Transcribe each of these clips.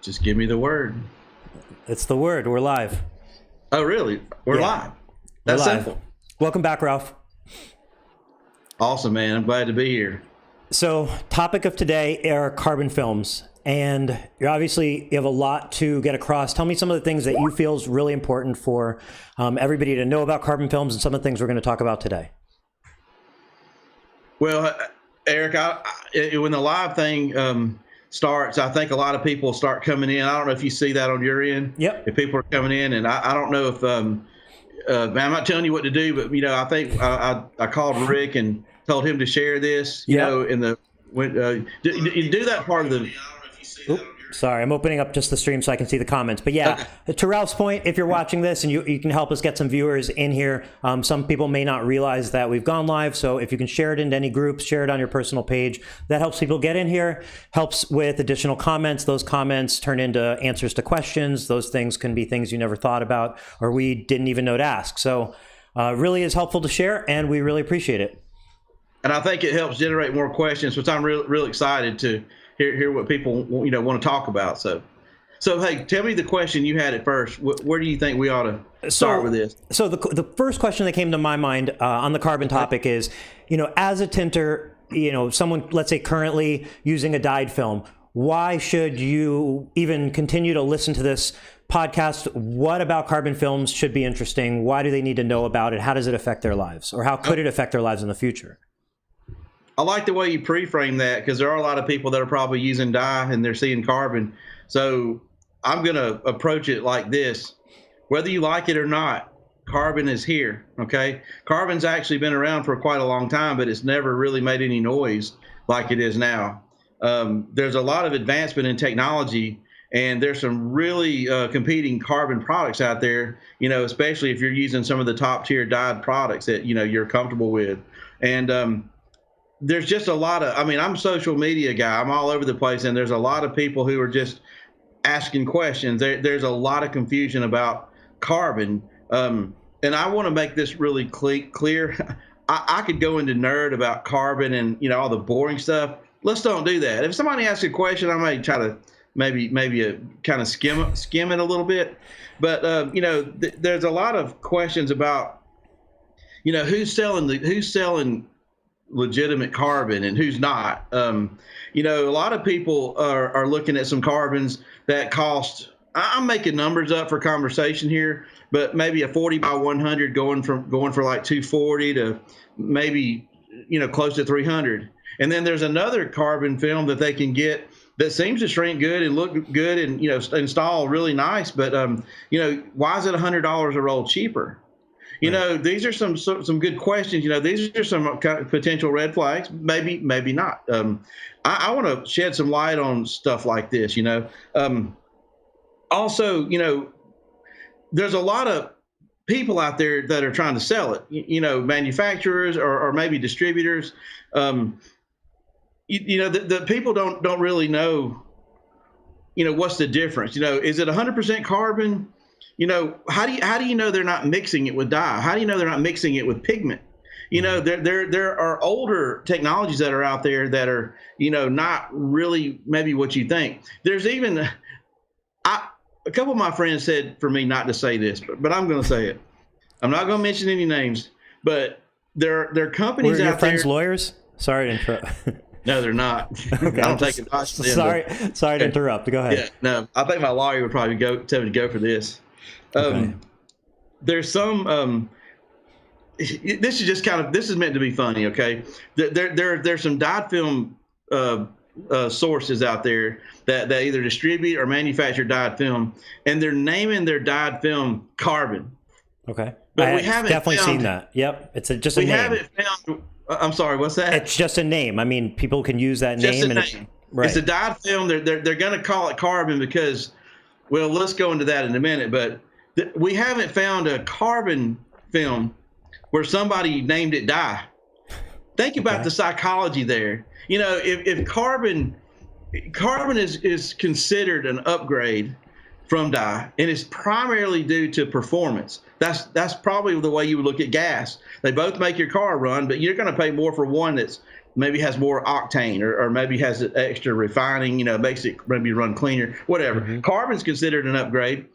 Just give me the word. It's the word. We're live. Oh, really? We're live. That's We're live. simple. Welcome back, Ralph. Awesome, man. I'm glad to be here. So, topic of today are carbon films. And you have a lot to get across. Tell me some of the things that you feel is really important for everybody to know about carbon films and some of the things we're going to talk about today. Well, Eric, when the live thing starts, I think a lot of people start coming in. I don't know if you see that on your end. Yep. If people are coming in, and I don't know if I'm not telling you what to do, but I think I called Rick and told him to share this. In the do that part of the. Sorry, I'm opening up just the stream so I can see the comments. But yeah, okay. To Ralph's point, if you're watching this and you can help us get some viewers in here, some people may not realize that we've gone live. So if you can share it into any groups, share it on your personal page, that helps people get in here, helps with additional comments. Those comments turn into answers to questions. Those things can be things you never thought about or we didn't even know to ask. So really is helpful to share, and we really appreciate it. And I think it helps generate more questions, which I'm real excited to hear what people want to talk about. So hey, tell me the question you had at first. Where do you think we ought to start with this? So the first question that came to my mind on the carbon topic is, as a tinter, someone, let's say, currently using a dyed film, why should you even continue to listen to this podcast? What about carbon films should be interesting? Why do they need to know about it? How does it affect their lives, or how could it affect their lives in the future? I like the way you pre-frame that, because there are a lot of people that are probably using dye and they're seeing carbon. So I'm going to approach it like this. Whether you like it or not, carbon is here, okay? Carbon's actually been around for quite a long time, but it's never really made any noise like it is now. There's a lot of advancement in technology, and there's some really competing carbon products out there, especially if you're using some of the top-tier dyed products that, you're comfortable with. And there's just a lot of, I'm a social media guy. I'm all over the place, and there's a lot of people who are just asking questions. There's a lot of confusion about carbon. And I want to make this really clear. I could go into nerd about carbon and, all the boring stuff. Let's don't do that. If somebody asks a question, I may try to maybe kind of skim it a little bit. But, there's a lot of questions about, who's selling legitimate carbon and who's not. A lot of people are looking at some carbons that cost, I'm making numbers up for conversation here, but maybe a 40 by 100 going for like 240 to maybe, close to 300. And then there's another carbon film that they can get that seems to shrink good and look good and, install really nice. But, why is it $100 a roll cheaper? These are some good questions. These are some potential red flags. Maybe not. I want to shed some light on stuff like this. Also, there's a lot of people out there that are trying to sell it. Manufacturers or maybe distributors. The people don't really know. What's the difference? Is it 100% carbon? How do you know they're not mixing it with dye? How do you know they're not mixing it with pigment? There are older technologies that are out there that are, not really maybe what you think. There's even, a couple of my friends said for me not to say this, but I'm going to say it. I'm not going to mention any names, but there are companies out there. Were your friends lawyers? Sorry to interrupt. No, they're not. Okay, I don't take advice from them. Sorry to interrupt. Go ahead. Yeah, no, I think my lawyer would probably tell me to go for this. Okay. There's some. This is meant to be funny, okay? There's some dyed film sources out there that either distribute or manufacture dyed film, and they're naming their dyed film carbon. Okay, but we haven't definitely seen that. Yep, it's just a name. We haven't found. I'm sorry, what's that? It's just a name. People can use that name. It's a dyed film. They're going to call it carbon because, well, let's go into that in a minute. But we haven't found a carbon film where somebody named it dye. Think about the psychology there. If carbon is considered an upgrade from dye, and it's primarily due to performance. That's probably the way you would look at gas. They both make your car run, but you're going to pay more for one that's maybe has more octane, or maybe has an extra refining, makes it maybe run cleaner, whatever. Carbon's considered an upgrade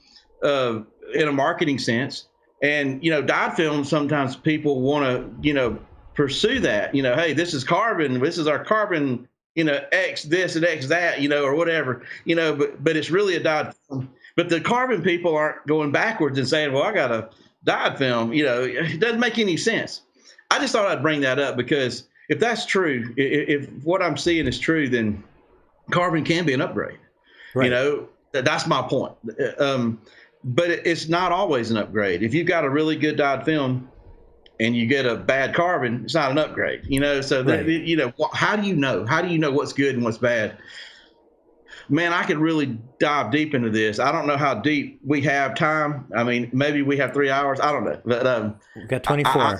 in a marketing sense. And, dyed film, sometimes people want to, pursue that, hey, this is carbon, this is our carbon, X this and X that, or whatever, but it's really a dyed film. But the carbon people aren't going backwards and saying, well, I got a dyed film, it doesn't make any sense. I just thought I'd bring that up because if that's true, if what I'm seeing is true, then carbon can be an upgrade. Right. That's my point. But it's not always an upgrade. If you've got a really good dyed film and you get a bad carbon, it's not an upgrade. So right. How do you know? How do you know what's good and what's bad? Man, I could really dive deep into this. I don't know how deep we have time. I mean, maybe we have 3 hours. I don't know. But we've got 24.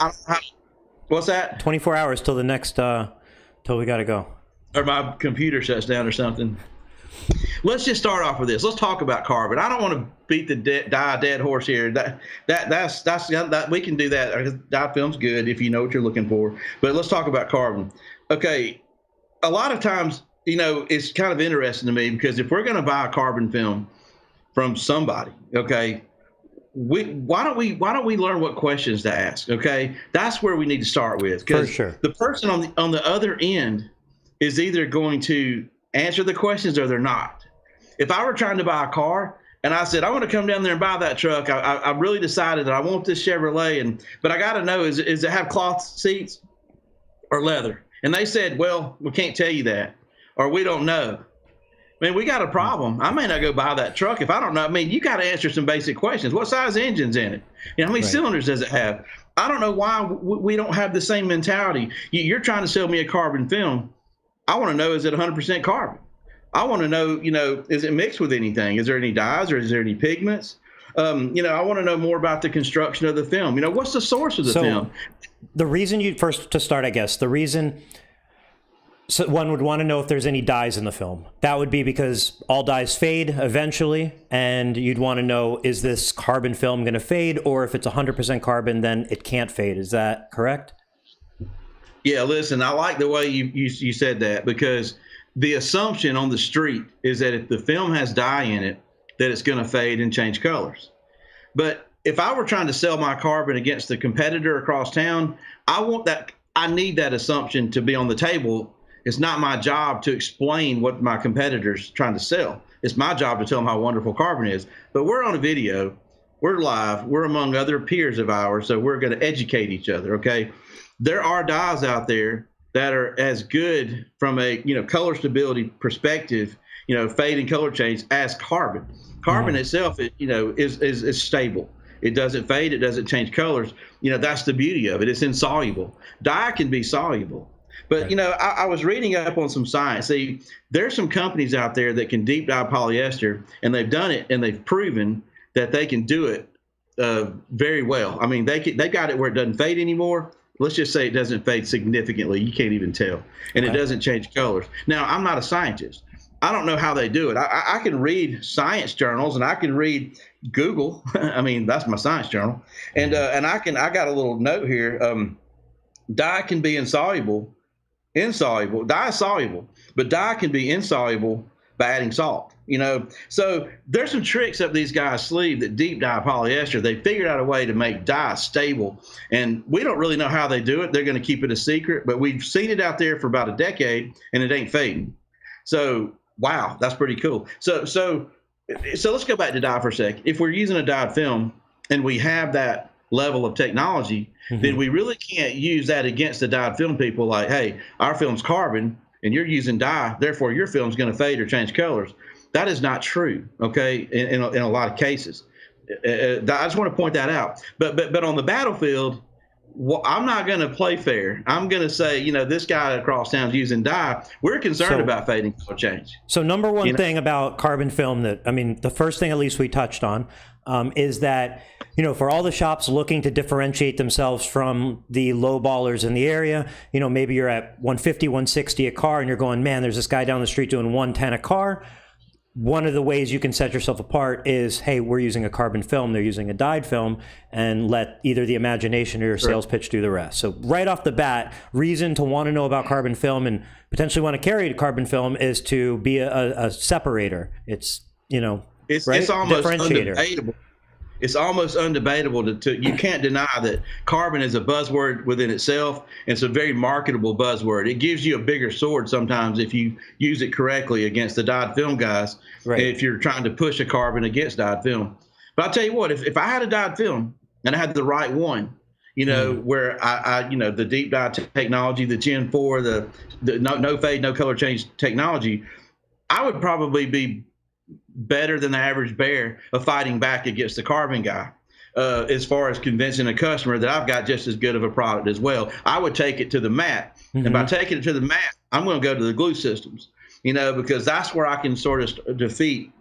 What's that? 24 hours till the next, till we got to go. Or my computer shuts down or something. Let's just start off with this. Let's talk about carbon. I don't want to beat the dead horse here. That we can do that. Dye film's good if you know what you're looking for. But let's talk about carbon. Okay, a lot of times, it's kind of interesting to me because if we're going to buy a carbon film from somebody, okay, why don't we learn what questions to ask? Okay, that's where we need to start with. For sure. The person on the other end is either going to answer the questions or they're not. If I were trying to buy a car and I said, I want to come down there and buy that truck, I really decided that I want this Chevrolet, but I got to know, is it have cloth seats or leather? And they said, well, we can't tell you that, or we don't know. I mean, we got a problem. I may not go buy that truck if I don't know. I mean, you got to answer some basic questions. What size engine's in it? How many cylinders does it have? I don't know why we don't have the same mentality. You're trying to sell me a carbon film. I want to know, is it 100% carbon? I want to know, is it mixed with anything? Is there any dyes or is there any pigments? I want to know more about the construction of the film. What's the source of the film? The reason the reason one would want to know if there's any dyes in the film. That would be because all dyes fade eventually, and you'd want to know, is this carbon film going to fade? Or if it's 100% carbon, then it can't fade. Is that correct? Yeah, listen, I like the way you said that, because the assumption on the street is that if the film has dye in it, that it's going to fade and change colors. But if I were trying to sell my carbon against the competitor across town, I need that assumption to be on the table. It's not my job to explain what my competitor's trying to sell. It's my job to tell them how wonderful carbon is. But we're on a video, we're live, we're among other peers of ours, so we're going to educate each other, okay? There are dyes out there that are as good from a color stability perspective, fade and color change, as carbon. Carbon itself, is stable. It doesn't fade. It doesn't change colors. That's the beauty of it. It's insoluble. Dye can be soluble. But, I was reading up on some science. See, there's some companies out there that can deep dye polyester, and they've done it, and they've proven that they can do it very well. I mean, they got it where it doesn't fade anymore. Let's just say it doesn't fade significantly. You can't even tell. And It doesn't change colors. Now, I'm not a scientist. I don't know how they do it. I can read science journals, and I can read Google. I mean, that's my science journal. And I got a little note here. Dye can be insoluble. Dye is soluble, but dye can be insoluble by adding salt. So there's some tricks up these guys' sleeve that deep dye polyester. They figured out a way to make dye stable, and we don't really know how they do it. They're going to keep it a secret, but we've seen it out there for about a decade, and it ain't fading. So wow, that's pretty cool. So let's go back to dye for a second. If we're using a dyed film and we have that level of technology, then we really can't use that against the dyed film people. Like, hey, our film's carbon, and you're using dye, therefore your film's going to fade or change colors. That is not true, okay, in a lot of cases. I just want to point that out. But on the battlefield, I'm not going to play fair. I'm going to say, this guy across town's using dye. We're concerned about fading color change. So number one thing about carbon film the first thing at least we touched on is that, for all the shops looking to differentiate themselves from the low ballers in the area, maybe you're at 150, 160 a car and you're going, man, there's this guy down the street doing 110 a car. one of the ways you can set yourself apart is, hey, we're using a carbon film, they're using a dyed film, and let either the imagination or your sales pitch do the rest. So right off the bat, reason to want to know about carbon film and potentially want to carry carbon film is to be a separator. It's, it's almost undebatable. It's almost undebatable to you can't deny that carbon is a buzzword within itself. And it's a very marketable buzzword. It gives you a bigger sword sometimes if you use it correctly against the dyed film guys, if you're trying to push a carbon against dyed film. But I'll tell you what, if I had a dyed film and I had the right one, where I the deep dye technology, the Gen 4, the no fade, no color change technology, I would probably be better than the average bear of fighting back against the carbon guy, as far as convincing a customer that I've got just as good of a product as well. I would take it to the mat. And by taking it to the mat, I'm going to go to the glue systems, because that's where I can sort of defeat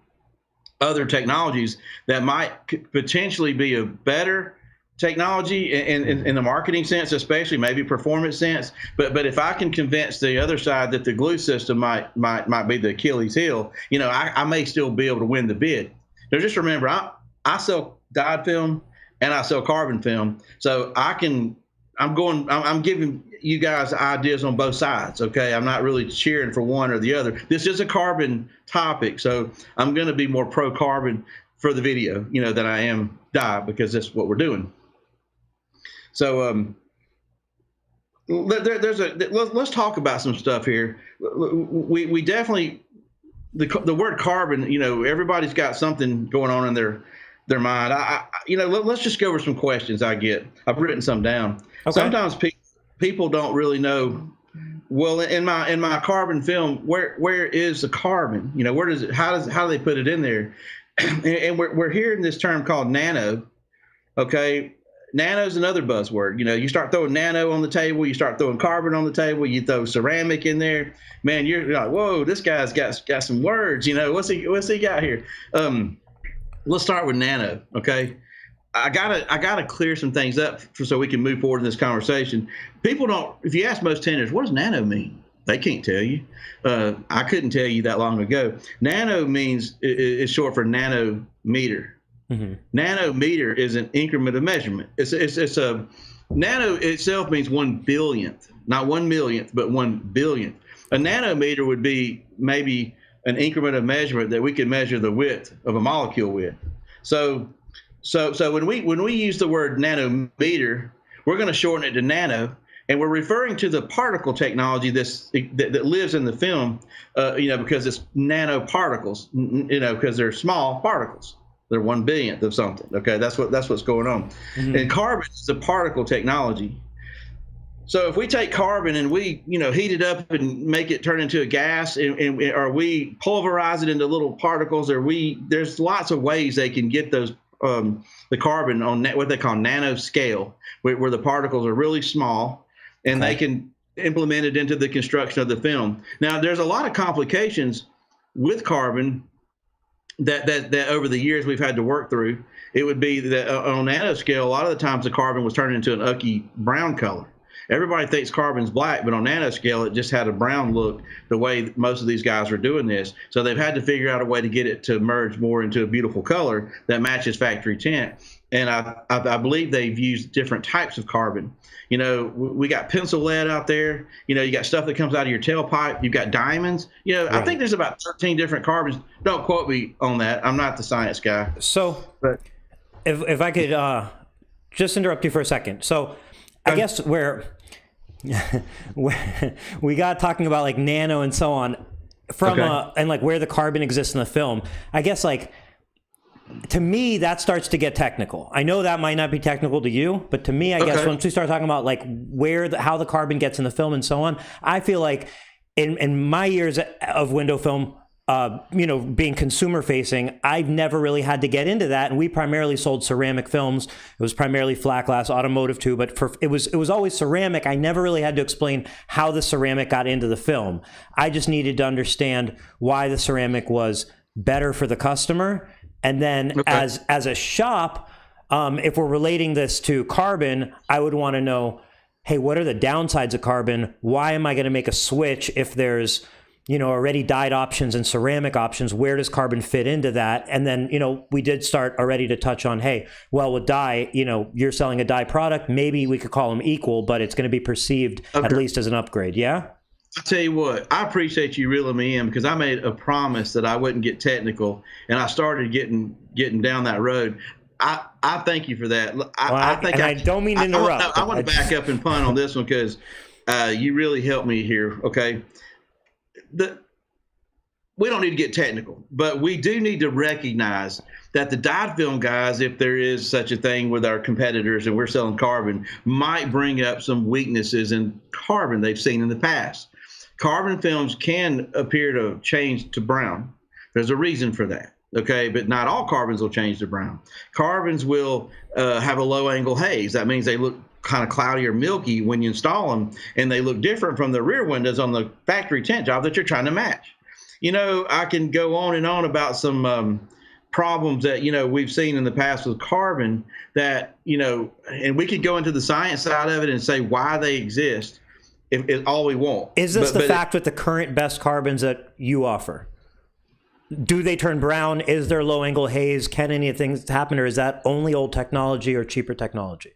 other technologies that might potentially be a better technology in the marketing sense, especially maybe performance sense. But if I can convince the other side that the glue system might be the Achilles heel, I may still be able to win the bid. Now just remember, I sell dyed film and I sell carbon film, so I'm giving you guys ideas on both sides. Okay, I'm not really cheering for one or the other. This is a carbon topic, so I'm going to be more pro carbon for the video, than I am dye, because that's what we're doing. So let's talk about some stuff here. We definitely, the word carbon, everybody's got something going on in their mind. Let's just go over some questions I've written some down. Okay. Sometimes people don't really know, well, in my carbon film, where is the carbon? Where does it, how do they put it in there? And we're hearing this term called nano. Okay. Nano is another buzzword. You start throwing nano on the table, you start throwing carbon on the table, you throw ceramic in there. Man, you're like, whoa, this guy's got some words. What's he got here? Let's start with nano. Okay, I gotta clear some things up so we can move forward in this conversation. People don't. If you ask most tenders, what does nano mean? They can't tell you. I couldn't tell you that long ago. Nano is short for nanometer. Mm-hmm. Nanometer is an increment of measurement. It's a nano itself means 1 billionth, not 1 millionth, but 1 billionth. A nanometer would be maybe an increment of measurement that we can measure the width of a molecule with. So when we use the word nanometer, we're going to shorten it to nano, and we're referring to the particle technology that lives in the film, because it's nanoparticles, because they're small particles. They're 1 billionth of something. Okay, that's what's going on. Mm-hmm. And carbon is a particle technology. So if we take carbon and we heat it up and make it turn into a gas, or we pulverize it into little particles, or there's lots of ways they can get those the carbon on what they call nanoscale, where the particles are really small, and they can implement it into the construction of the film. Now there's a lot of complications with carbon that over the years we've had to work through. It would be that on nanoscale, a lot of the times the carbon was turned into an ucky brown color. Everybody thinks carbon's black, but on nanoscale, it just had a brown look the way most of these guys are doing this. So they've had to figure out a way to get it to merge more into a beautiful color that matches factory tint. And I believe they've used different types of carbon. We got pencil lead out there. You got stuff that comes out of your tailpipe. You've got diamonds. Right. I think there's about 13 different carbons. Don't quote me on that. I'm not the science guy. So if I could just interrupt you for a second. So I guess we got talking about like nano and so on and like where the carbon exists in the film. I guess to me, that starts to get technical. I know that might not be technical to you, but to me, I guess once we start talking about like how the carbon gets in the film and so on, I feel like in my years of window film, being consumer facing, I've never really had to get into that. And we primarily sold ceramic films. It was primarily flat glass, automotive too, but it was always ceramic. I never really had to explain how the ceramic got into the film. I just needed to understand why the ceramic was better for the customer. And then as a shop, if we're relating this to carbon, I would want to know, hey, what are the downsides of carbon? Why am I going to make a switch if there's already dyed options and ceramic options. Where does carbon fit into that? And then, we did start already to touch on, hey, well, with dye, you're selling a dye product. Maybe we could call them equal, but it's going to be perceived at least as an upgrade. Yeah. I tell you what, I appreciate you reeling me in, because I made a promise that I wouldn't get technical, and I started getting down that road. I thank you for that. I don't mean to interrupt. I want to back up and punt on this one, because you really helped me here. Okay. We don't need to get technical, but we do need to recognize that the dyed film guys, if there is such a thing with our competitors and we're selling carbon, might bring up some weaknesses in carbon they've seen in the past. Carbon films can appear to change to brown. There's a reason for that. Okay, but not all carbons will change to brown. Carbons will have a low angle haze. That means they look kind of cloudy or milky when you install them, and they look different from the rear windows on the factory tint job that you're trying to match. I can go on and on about some problems that, we've seen in the past with carbon that, and we could go into the science side of it and say why they exist if all we want. Is this the fact with the current best carbons that you offer? Do they turn brown? Is there low angle haze? Can any of things happen, or is that only old technology or cheaper technology?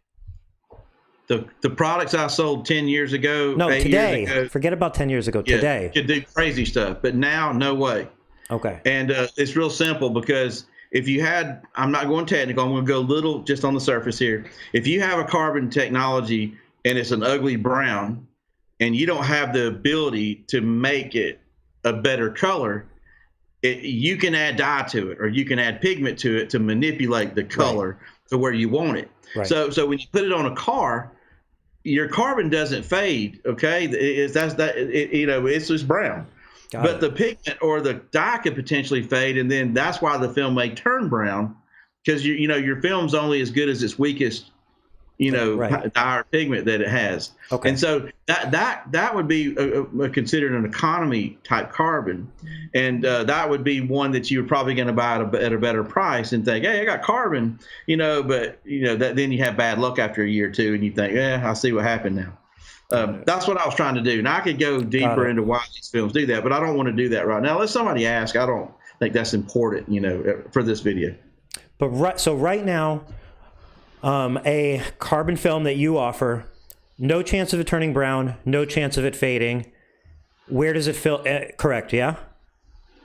The products I sold 10 years ago, no, 8 today. years ago, forget about 10 years ago. Today, could do crazy stuff, but now, no way. Okay. And it's real simple, because if you had, I'm not going technical, I'm going to go little just on the surface here. If you have a carbon technology and it's an ugly brown, and you don't have the ability to make it a better color, you can add dye to it, or you can add pigment to it to manipulate the color to where you want it. Right. So when you put it on a car, your carbon doesn't fade. Okay, it's just brown. But the pigment or the dye could potentially fade, and then that's why the film may turn brown, because your film's only as good as its weakest dye or pigment that it has. Okay. And so that would be considered an economy type carbon, and that would be one that you're probably going to buy at a better price and think, hey, I got carbon, but that then you have bad luck after a year or two, and you think, I see what happened now. That's what I was trying to do. Now I could go deeper into why these films do that, but I don't want to do that right now. Let somebody ask. I don't think that's important, for this video. But right now, a carbon film that you offer, no chance of it turning brown, no chance of it fading. Where does it feel? Correct, yeah?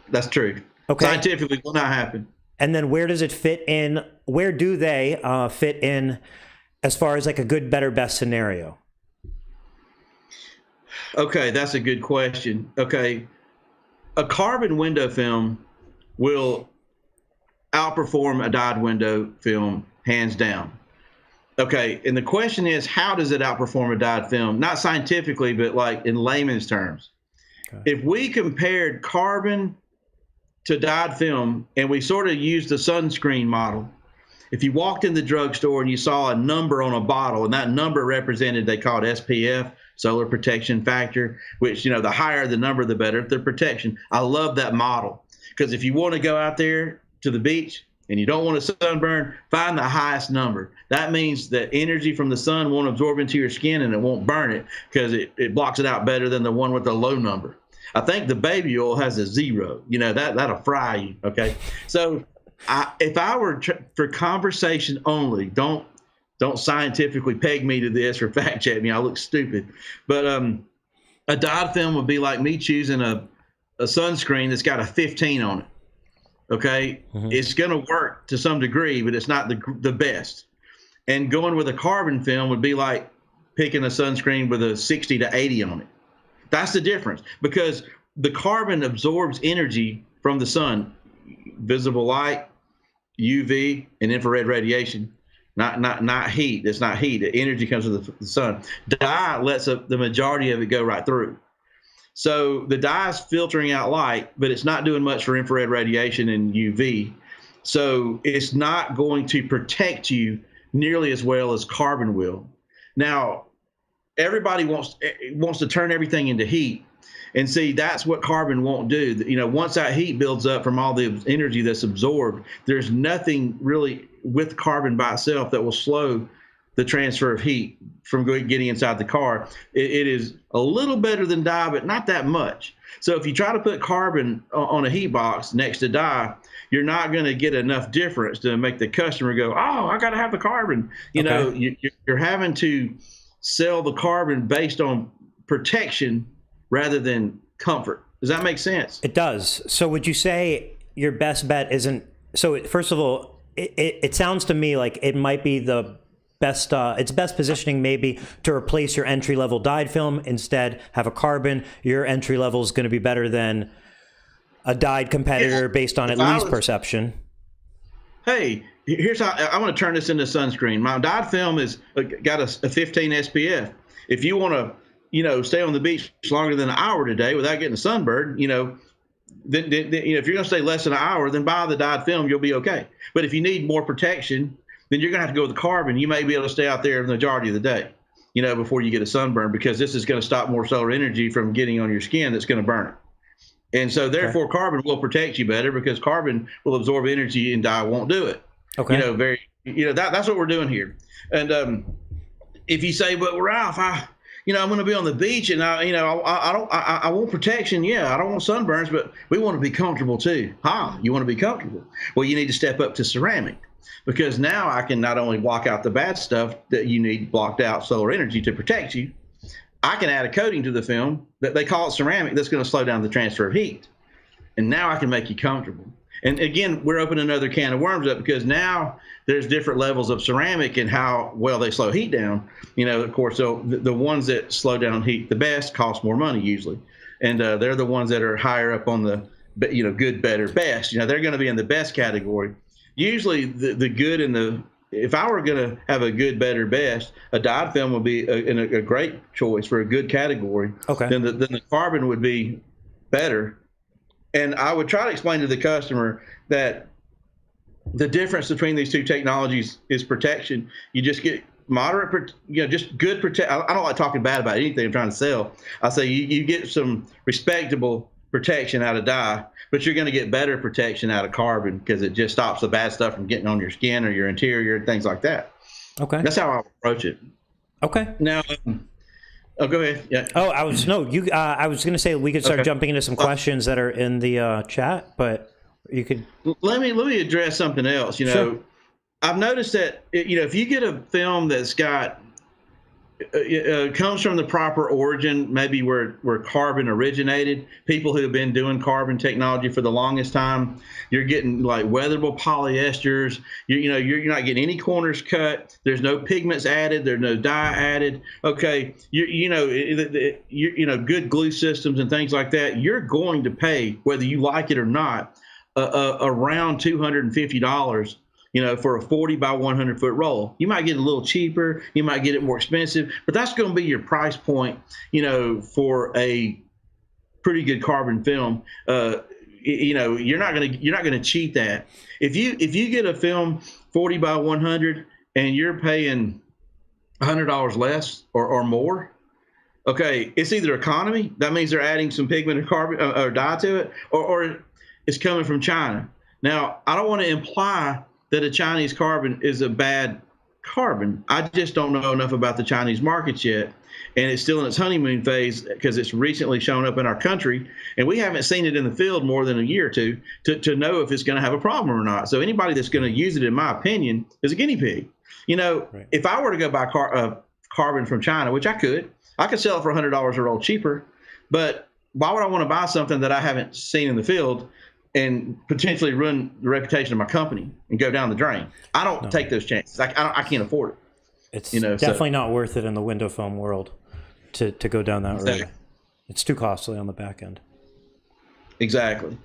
That's true. Okay. Scientifically, will not happen. And then where does it fit in? Where do they fit in as far as like a good, better, best scenario? Okay, that's a good question. Okay, a carbon window film will outperform a dyed window film hands down. Okay, and the question is, how does it outperform a dyed film? Not scientifically, but like in layman's terms. Okay. If we compared carbon to dyed film, and we sort of used the sunscreen model, if you walked in the drugstore and you saw a number on a bottle, and that number represented, they call it SPF, solar protection factor, which, the higher the number, the better the protection. I love that model, because if you want to go out there to the beach and you don't want to sunburn, find the highest number. That means that energy from the sun won't absorb into your skin and it won't burn it, because it blocks it out better than the one with the low number. I think the baby oil has a 0. That'll fry you. Okay. So if I were for conversation only, don't scientifically peg me to this or fact check me. I look stupid. But a dyed film would be like me choosing a sunscreen that's got a 15 on it. Okay, It's going to work to some degree, but it's not the best. And going with a carbon film would be like picking a sunscreen with a 60 to 80 on it. That's the difference, because the carbon absorbs energy from the sun, visible light, UV, and infrared radiation. Not heat. It's not heat. The energy comes from the sun. Dye lets the majority of it go right through. So the dye is filtering out light, but it's not doing much for infrared radiation and UV. So it's not going to protect you nearly as well as carbon will. Now, everybody wants to turn everything into heat. And see, that's what carbon won't do. Once that heat builds up from all the energy that's absorbed, there's nothing really with carbon by itself that will slow the transfer of heat from getting inside the car. It is a little better than dye, but not that much. So if you try to put carbon on a heat box next to dye, you're not going to get enough difference to make the customer go, oh, I got to have the carbon. You know, you're having to sell the carbon based on protection rather than comfort. Does that make sense? It does. So would you say your best bet isn't, so first of all, it sounds to me like it might be the best, it's best positioning maybe to replace your entry-level dyed film, instead have a carbon. Your entry level is going to be better than a dyed competitor based on at least perception. Hey, here's how I want to turn this into sunscreen. My dyed film is got a 15 SPF. If you want to, you know, stay on the beach longer than an hour today without getting a sunburn, you know, then if you're going to stay less than an hour, then buy the dyed film. You'll be okay. But if you need more protection, then you're going to have to go with the carbon. You may be able to stay out there the majority of the day, you know, before you get a sunburn, because this is going to stop more solar energy from getting on your skin that's going to burn it. And so therefore carbon will protect you better, because carbon will absorb energy and dye won't do it. Okay. You know, that's what we're doing here. And if you say, but Ralph, I'm going to be on the beach and I want protection. Yeah, I don't want sunburns, but we want to be comfortable too. You want to be comfortable? Well, you need to step up to ceramic, because now I can not only block out the bad stuff that you need blocked out solar energy to protect you, I can add a coating to the film that they call it ceramic that's going to slow down the transfer of heat. And now I can make you comfortable. And again, we're opening another can of worms up, because now there's different levels of ceramic and how well they slow heat down. You know, of course, so the ones that slow down heat the best cost more money usually. And they're the ones that are higher up on the, you know, good, better, best. You know, they're going to be in the best category. Usually the good and the, if I were going to have a good, better, best, a dyed film would be a great choice for a good category. Okay. Then the carbon would be better. And I would try to explain to the customer that the difference between these two technologies is protection. You just get moderate, just good protection. I don't like talking bad about anything I'm trying to sell. I say you get some respectable protection out of dye, but you're going to get better protection out of carbon, because it just stops the bad stuff from getting on your skin or your interior and things like that. Okay. That's how I approach it. Okay. Now, oh, go ahead. Yeah. Oh, I was going to say we could start jumping into some questions that are in the chat, but you could. Let me address something else. You know, sure. I've noticed that if you get a film that's got comes from the proper origin, maybe where carbon originated, people who have been doing carbon technology for the longest time, you're getting like weatherable polyesters. You're not getting any corners cut. There's no pigments added. There's no dye added. Okay, good glue systems and things like that. You're going to pay, whether you like it or not, around $250. For a 40 by 100 foot roll. You might get a little cheaper, you might get it more expensive, but that's going to be your price point, for a pretty good carbon film. You're not going to cheat that. If you get a film 40 by 100 and you're paying $100 less or more, okay, it's either economy, that means they're adding some pigment or carbon or dye to it, or it's coming from China. Now, I don't want to imply that a Chinese carbon is a bad carbon. I just don't know enough about the Chinese markets yet, and it's still in its honeymoon phase, because it's recently shown up in our country, and we haven't seen it in the field more than a year or two to know if it's going to have a problem or not. So anybody that's going to use it, in my opinion, is a guinea pig. Right. If I were to go buy carbon from China, which I could sell it for $100 a roll cheaper, but why would I want to buy something that I haven't seen in the field and potentially ruin the reputation of my company and go down the drain? I don't take those chances. I can't afford it. It's definitely not worth it in the window film world to go down that road. It's too costly on the back end. Exactly.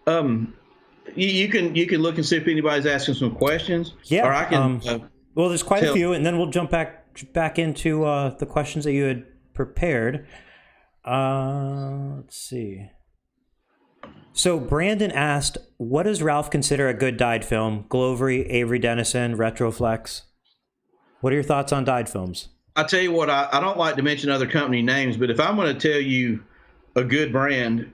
You can look and see if anybody's asking some questions. Yeah. Or I can. Well, there's quite a few, and then we'll jump back into the questions that you had prepared. Let's see. So Brandon asked, what does Ralph consider a good dyed film? Glovery, Avery Dennison, Retroflex. What are your thoughts on dyed films? I tell you what, I don't like to mention other company names, but if I'm going to tell you a good brand,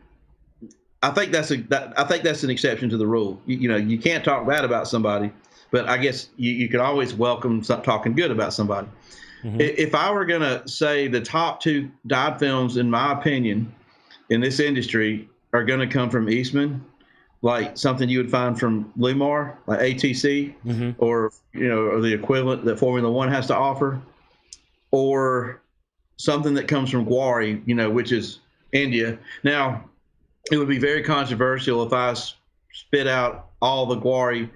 I think that's an exception to the rule. You can't talk bad about somebody but I guess you could always welcome talking good about somebody. If I were going to say the top 2 dyed films, in my opinion, in this industry are going to come from Eastman, like something you would find from Lumar, like ATC, or, or the equivalent that Formula One has to offer, or something that comes from Gwari, which is India. Now, it would be very controversial if I spit out all the Gwari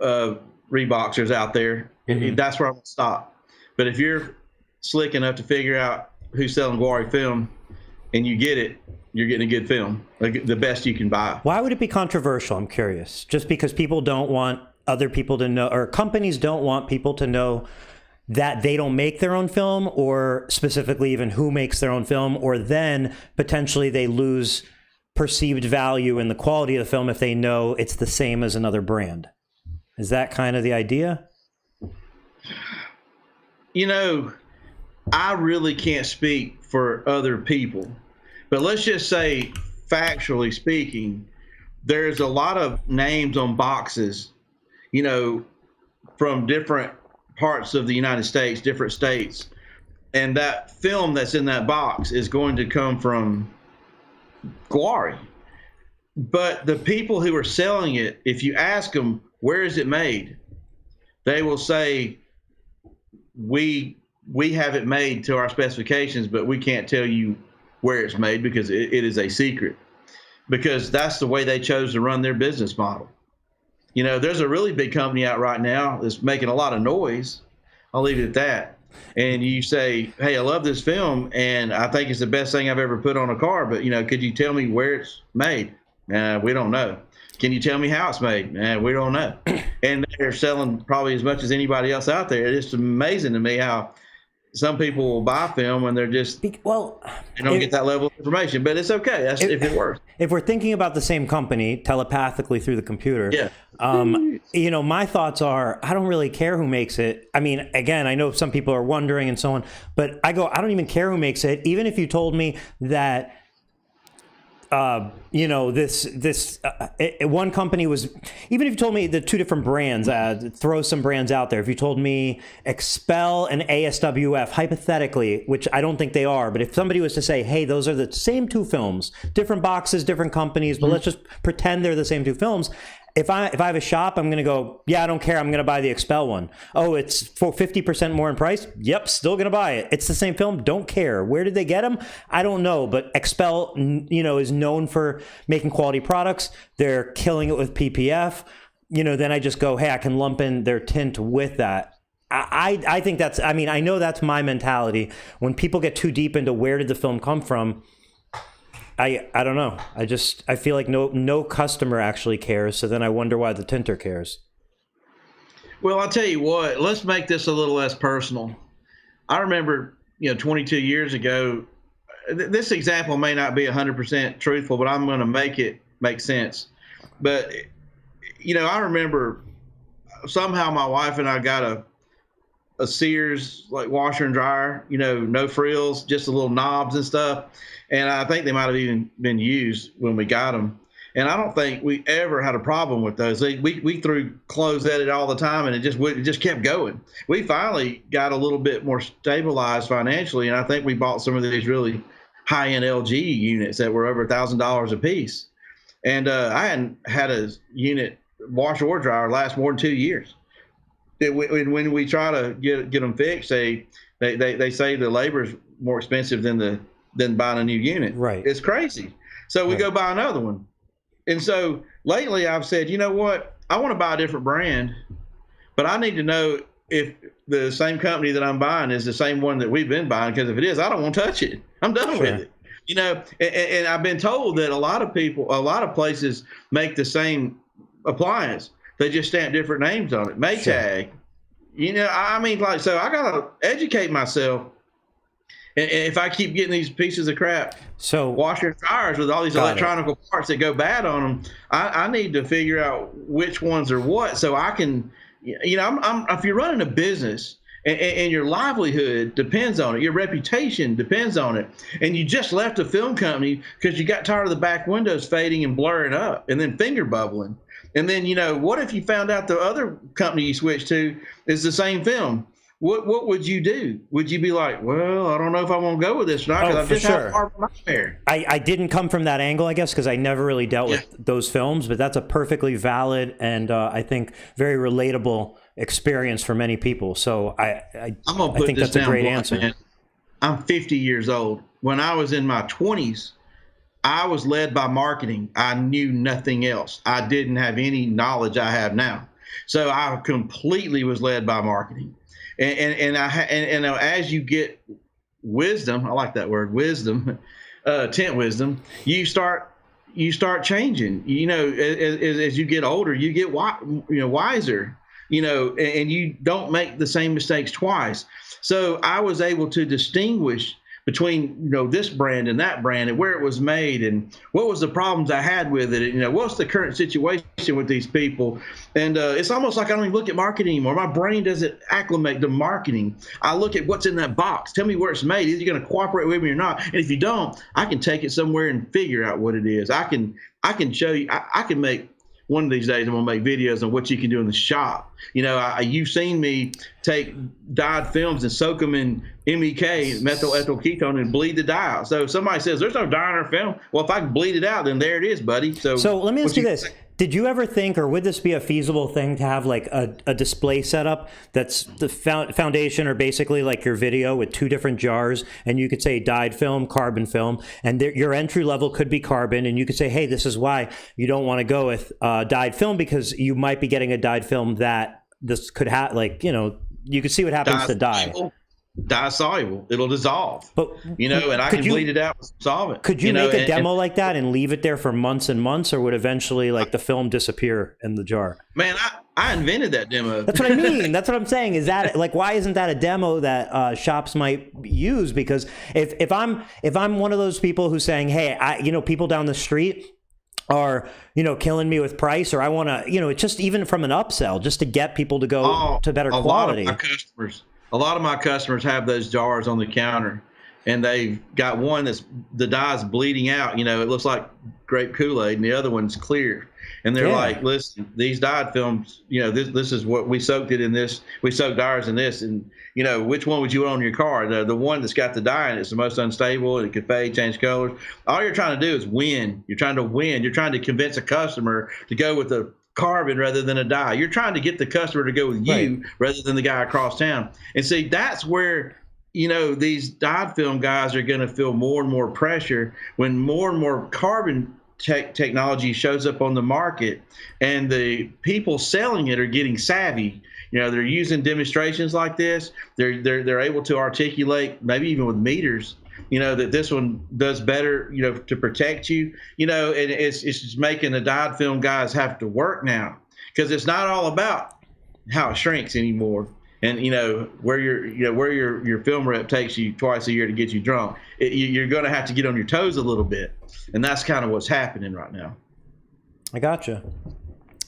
Reeboxers out there. That's where I'm going to stop. But if you're slick enough to figure out who's selling Gwari film and you get it, you're getting a good film, like the best you can buy. Why would it be controversial? I'm curious. Just because people don't want other people to know, or companies don't want people to know that they don't make their own film, or specifically even who makes their own film, or then potentially they lose perceived value in the quality of the film if they know it's the same as another brand. Is that kind of the idea? I really can't speak for other people, but let's just say, factually speaking, there's a lot of names on boxes, from different parts of the United States, different states, and that film that's in that box is going to come from Gwari. But the people who are selling it, if you ask them, where is it made? They will say, we have it made to our specifications, but we can't tell you where it's made because it is a secret, because that's the way they chose to run their business model. There's a really big company out right now that's making a lot of noise. I'll leave it at that. And you say, hey, I love this film, and I think it's the best thing I've ever put on a car, but, could you tell me where it's made? We don't know. Can you tell me how it's made? We don't know. And they're selling probably as much as anybody else out there. It's amazing to me how some people will buy film and they're just, they don't get that level of information, but it's okay. That's if it works. If we're thinking about the same company telepathically through the computer, my thoughts are, I don't really care who makes it. I mean, again, I know some people are wondering and so on, but I don't even care who makes it. Even if you told me that, one company was, even if you told me the 2 different brands, throw some brands out there. If you told me Expel and ASWF, hypothetically, which I don't think they are, but if somebody was to say, hey, those are the same 2 films, different boxes, different companies, but let's just pretend they're the same 2 films. If I have a shop, I'm going to go, yeah, I don't care. I'm going to buy the Expel one. Oh, it's for 50% more in price. Yep, still going to buy it. It's the same film. Don't care. Where did they get them? I don't know. But Expel, is known for making quality products. They're killing it with PPF. Then I just go, hey, I can lump in their tint with that. I think that's, I know that's my mentality. When people get too deep into where did the film come from, I don't know. I feel like no customer actually cares. So then I wonder why the tinter cares. Well, I'll tell you what, let's make this a little less personal. I remember, 22 years ago, this example may not be 100% truthful, but I'm going to make it make sense. But, I remember somehow my wife and I got a Sears like washer and dryer, no frills, just the little knobs and stuff. And I think they might have even been used when we got them. And I don't think we ever had a problem with those. We threw clothes at it all the time, and it just kept going. We finally got a little bit more stabilized financially, and I think we bought some of these really high-end LG units that were over $1,000 a piece. And I hadn't had a unit washer or dryer last more than 2 years. When we try to get them fixed, they say the labor is more expensive than buying a new unit. Right. It's crazy. So we go buy another one. And so lately I've said, you know what? I want to buy a different brand, but I need to know if the same company that I'm buying is the same one that we've been buying, because if it is, I don't want to touch it. I'm done with it. And I've been told that a lot of places make the same appliance. They just stamp different names on it. Maytag. Sure. So I got to educate myself. And if I keep getting these pieces of crap, washer and dryers with all these electronic parts that go bad on them, I need to figure out which ones are what, so I can, if you're running a business and your livelihood depends on it. Your reputation depends on it. And you just left a film company because you got tired of the back windows fading and blurring up and then finger bubbling. And then, what if you found out the other company you switched to is the same film? What would you do? Would you be like, well, I don't know if I want to go with this or not because I've just had a horrible nightmare? I didn't come from that angle, I guess, because I never really dealt with those films, but that's a perfectly valid and I think very relatable experience for many people. So I think that's a great answer. Man. I'm 50 years old. When I was in my 20s, I was led by marketing. I knew nothing else. I didn't have any knowledge I have now. So I completely was led by marketing. And as you get wisdom, I like that word, wisdom, Tint Wizdom, you start changing. As you get older, you get wiser. And you don't make the same mistakes twice. So I was able to distinguish between, this brand and that brand and where it was made and what was the problems I had with it. And, what's the current situation with these people? And it's almost like I don't even look at marketing anymore. My brain doesn't acclimate to marketing. I look at what's in that box. Tell me where it's made. Is you going to cooperate with me or not? And if you don't, I can take it somewhere and figure out what it is. I can show you. I can make. One of these days, I'm going to make videos on what you can do in the shop. You've seen me take dyed films and soak them in MEK, methyl ethyl ketone, and bleed the dye out. So if somebody says, there's no dye in our film, well, if I can bleed it out, then there it is, buddy. So let me ask you this. Did you ever think, or would this be a feasible thing to have like a display setup that's the foundation or basically like your video with two different jars, and you could say dyed film, carbon film, and your entry level could be carbon, and you could say, hey, this is why you don't want to go with dyed film because you might be getting a dyed film that this could have, you could see what happens to dye. Dye soluble, it'll dissolve. But and I can bleed it out with solvent. Could you make a demo like that and leave it there for months and months, or would eventually the film disappear in the jar? Man, I invented that demo. That's what I mean. That's what I'm saying. Is that why isn't that a demo that shops might use? Because if I'm one of those people who's saying, hey, people down the street are killing me with price, or I want to it's just even from an upsell just to get people to go to better quality. A lot of my customers have those jars on the counter, and they've got one that's the dye's bleeding out. It looks like grape Kool-Aid, and the other one's clear. And they're like, listen, these dyed films, this is what we soaked it in this. We soaked ours in this, and which one would you want on your car? The one that's got the dye in it's the most unstable, and it could fade, change colors. All you're trying to do is win. You're trying to win. You're trying to convince a customer to go with the carbon rather than a dye. You're trying to get the customer to go with you rather than the guy across town. And see, that's where these dyed film guys are going to feel more and more pressure when more and more carbon technology shows up on the market, and the people selling it are getting savvy. They're using demonstrations like this. They're able to articulate, maybe even with meters, that this one does better, to protect you, and it's just making the dyed film guys have to work now, because it's not all about how it shrinks anymore. And where your film rep takes you twice a year to get you drunk, you're going to have to get on your toes a little bit, and that's kind of what's happening right now. I gotcha.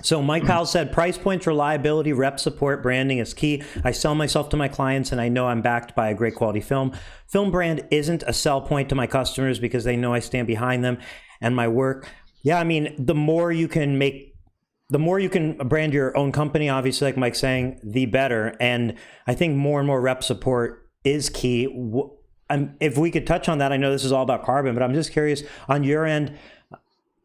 So Mike Powell said, price points, reliability, rep support, branding is key. I sell myself to my clients, and I know I'm backed by a great quality film. Film brand isn't a sell point to my customers because they know I stand behind them and my work. Yeah, I mean, the more you can brand your own company, obviously, like Mike's saying, the better. And I think more and more rep support is key. If we could touch on that, I know this is all about carbon, but I'm just curious on your end,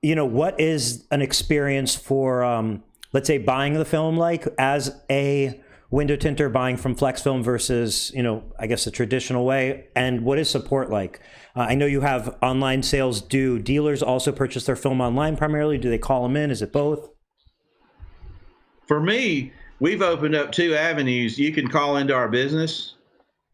what is an experience for, let's say, buying the film like as a window tinter, buying from Flexfilm versus, I guess the traditional way? And what is support like? I know you have online sales. Do dealers also purchase their film online primarily? Do they call them in? Is it both? For me, we've opened up two avenues. You can call into our business,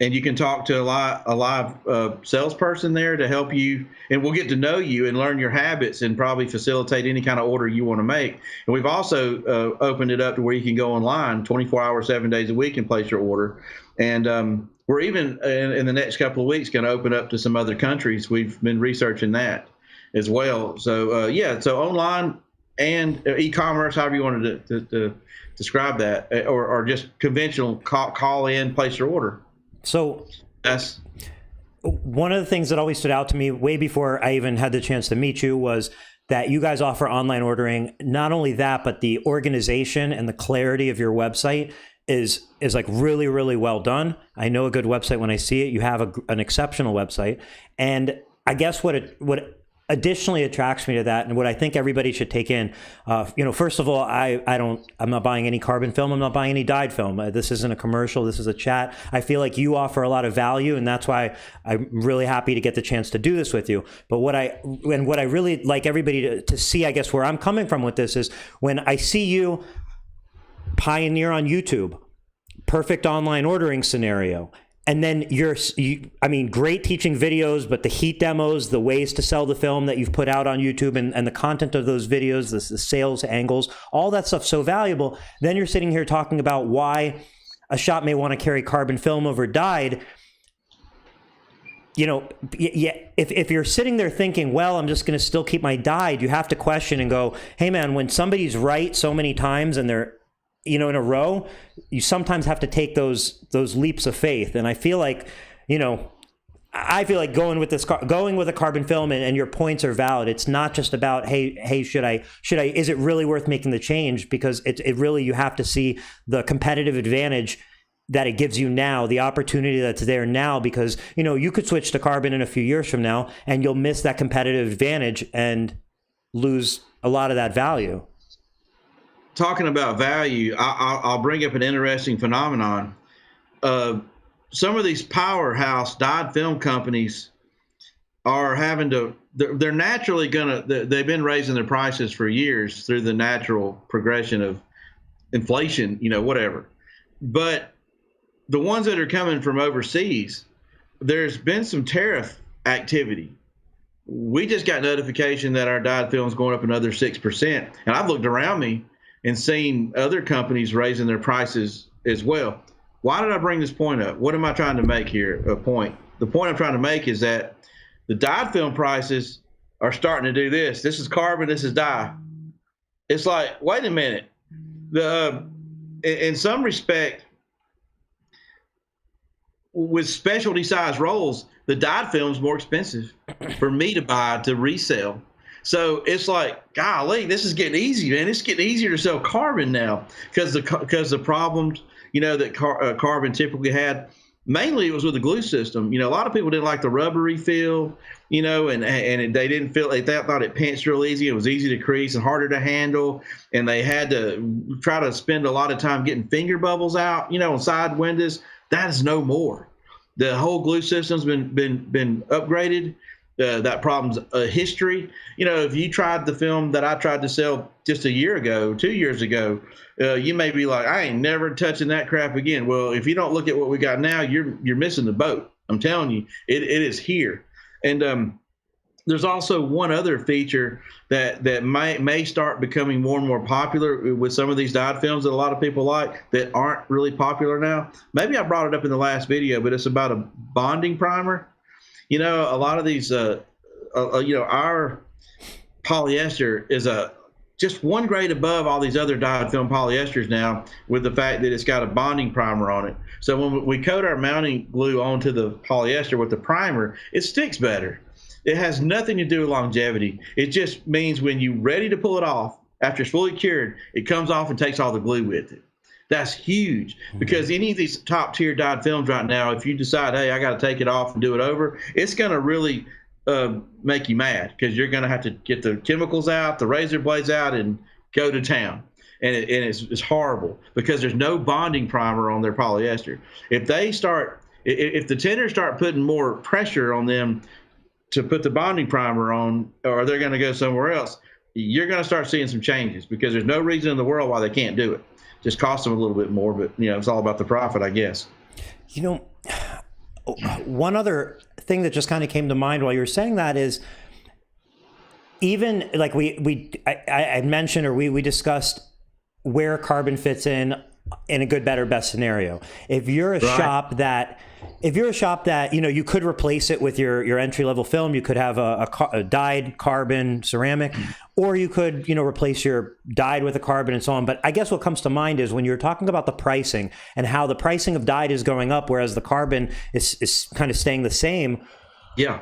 and you can talk to a live salesperson there to help you, and we'll get to know you and learn your habits and probably facilitate any kind of order you want to make. And we've also opened it up to where you can go online 24 hours, 7 days a week and place your order. And we're even in the next couple of weeks going to open up to some other countries. We've been researching that as well. So so online, and e-commerce, however you wanted to describe that, or just conventional call in, place your order. So that's one of the things that always stood out to me way before I even had the chance to meet you was that you guys offer online ordering. Not only that, but the organization and the clarity of your website is like really, really well done. I know a good website when I see it. You have an exceptional website. And I guess what additionally attracts me to that, and what I think everybody should take in, first of all, I'm not buying any carbon film. I'm not buying any dyed film. This isn't a commercial. This is a chat. I feel like you offer a lot of value, and that's why I'm really happy to get the chance to do this with you. But what I really like everybody to see, I guess, where I'm coming from with this is when I see you pioneer on YouTube, perfect online ordering scenario. And then great teaching videos, but the heat demos, the ways to sell the film that you've put out on YouTube, and the content of those videos, the sales angles, all that stuff so valuable. Then you're sitting here talking about why a shop may want to carry carbon film over dyed. If you're sitting there thinking, well, I'm just going to still keep my dyed, you have to question and go, hey man, when somebody's right so many times and they're in a row, you sometimes have to take those leaps of faith. And I feel like, going with a carbon film, and your points are valid. It's not just about, hey, is it really worth making the change? Because it really, you have to see the competitive advantage that it gives you now, the opportunity that's there now, because, you could switch to carbon in a few years from now and you'll miss that competitive advantage and lose a lot of that value. Talking about value, I'll bring up an interesting phenomenon. Some of these powerhouse dyed film companies are they're naturally they've been raising their prices for years through the natural progression of inflation, whatever. But the ones that are coming from overseas, there's been some tariff activity. We just got notification that our dyed film is going up another 6%. And I've looked around me and seen other companies raising their prices as well. Why did I bring this point up? What am I trying to make here? A point. The point I'm trying to make is that the dyed film prices are starting to do this. This is carbon, this is dye. It's like, wait a minute. In some respect, with specialty size rolls, the dyed film is more expensive for me to buy to resell. So it's like, golly, this is getting easy, man. It's getting easier to sell carbon now because the problems, that carbon typically had, mainly it was with the glue system. A lot of people didn't like the rubbery feel, and they didn't feel, they thought it pinched real easy. It was easy to crease and harder to handle, and they had to try to spend a lot of time getting finger bubbles out, on side windows. That is no more. The whole glue system's been upgraded. That problem's a history. If you tried the film that I tried to sell just a year ago, 2 years ago, you may be like, I ain't never touching that crap again. Well, if you don't look at what we got now, you're missing the boat. I'm telling you, it is here. And there's also one other feature that may start becoming more and more popular with some of these dyed films that a lot of people like that aren't really popular now. Maybe I brought it up in the last video, but it's about a bonding primer. A lot of these, our polyester is just one grade above all these other dyed film polyesters now, with the fact that it's got a bonding primer on it. So when we coat our mounting glue onto the polyester with the primer, it sticks better. It has nothing to do with longevity. It just means when you're ready to pull it off, after it's fully cured, it comes off and takes all the glue with it. That's huge, because any of these top tier dyed films right now, if you decide, hey, I got to take it off and do it over, it's going to really make you mad, because you're going to have to get the chemicals out, the razor blades out, and go to town. And it's horrible, because there's no bonding primer on their polyester. If the tinters start putting more pressure on them to put the bonding primer on, or they're going to go somewhere else, you're going to start seeing some changes, because there's no reason in the world why they can't do it. Just cost them a little bit more, but it's all about the profit, I guess. One other thing that just kind of came to mind while you were saying that is, even like I mentioned, or we discussed where carbon fits in in a good, better, best scenario. If you're a shop that, you could replace it with your entry level film, you could have a dyed carbon ceramic, or you could, replace your dyed with a carbon and so on. But I guess what comes to mind is when you're talking about the pricing and how the pricing of dyed is going up, whereas the carbon is kind of staying the same. Yeah.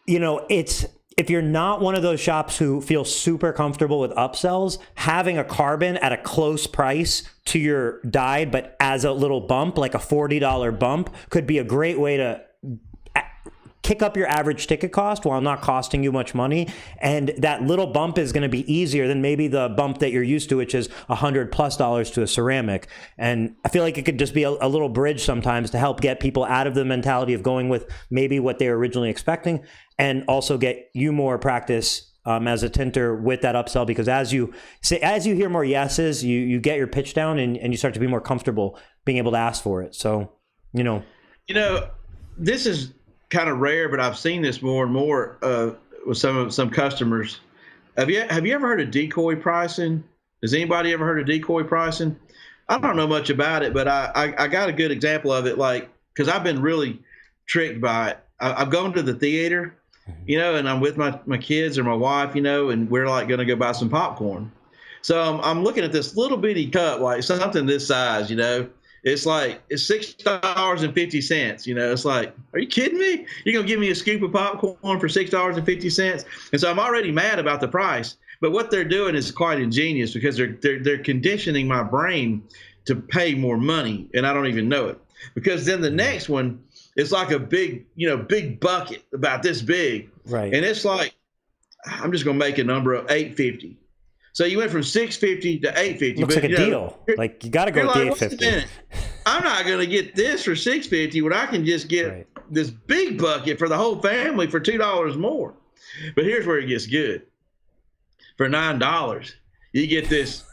If you're not one of those shops who feel super comfortable with upsells, having a carbon at a close price to your dyed, but as a little bump, like a $40 bump, could be a great way to kick up your average ticket cost while not costing you much money. And that little bump is going to be easier than maybe the bump that you're used to, which is $100+ to a ceramic. And I feel like it could just be a little bridge sometimes to help get people out of the mentality of going with maybe what they were originally expecting, and also get you more practice as a tinter with that upsell, because as you hear more yeses, you get your pitch down and you start to be more comfortable being able to ask for it. So, this is kind of rare, but I've seen this more and more with some customers. Have you ever heard of decoy pricing? Has anybody ever heard of decoy pricing? I don't know much about it, but I got a good example of it, because I've been really tricked by it. I've gone to the theater, and I'm with my kids or my wife, and we're like going to go buy some popcorn. So I'm looking at this little bitty cup, like something this size, it's $6.50. It's like, are you kidding me? You're going to give me a scoop of popcorn for $6.50? And so I'm already mad about the price. But what they're doing is quite ingenious, because they're conditioning my brain to pay more money, and I don't even know it. Because then the next one, it's like a big bucket about this big. Right. And it's like, I'm just going to make a number of $8.50. So you went from $6.50 to $8.50. Looks like a deal. Like, you got to go with the $8.50. I'm not going to get this for $6.50 when I can just get this big bucket for the whole family for $2 more. But here's where it gets good. For $9, you get this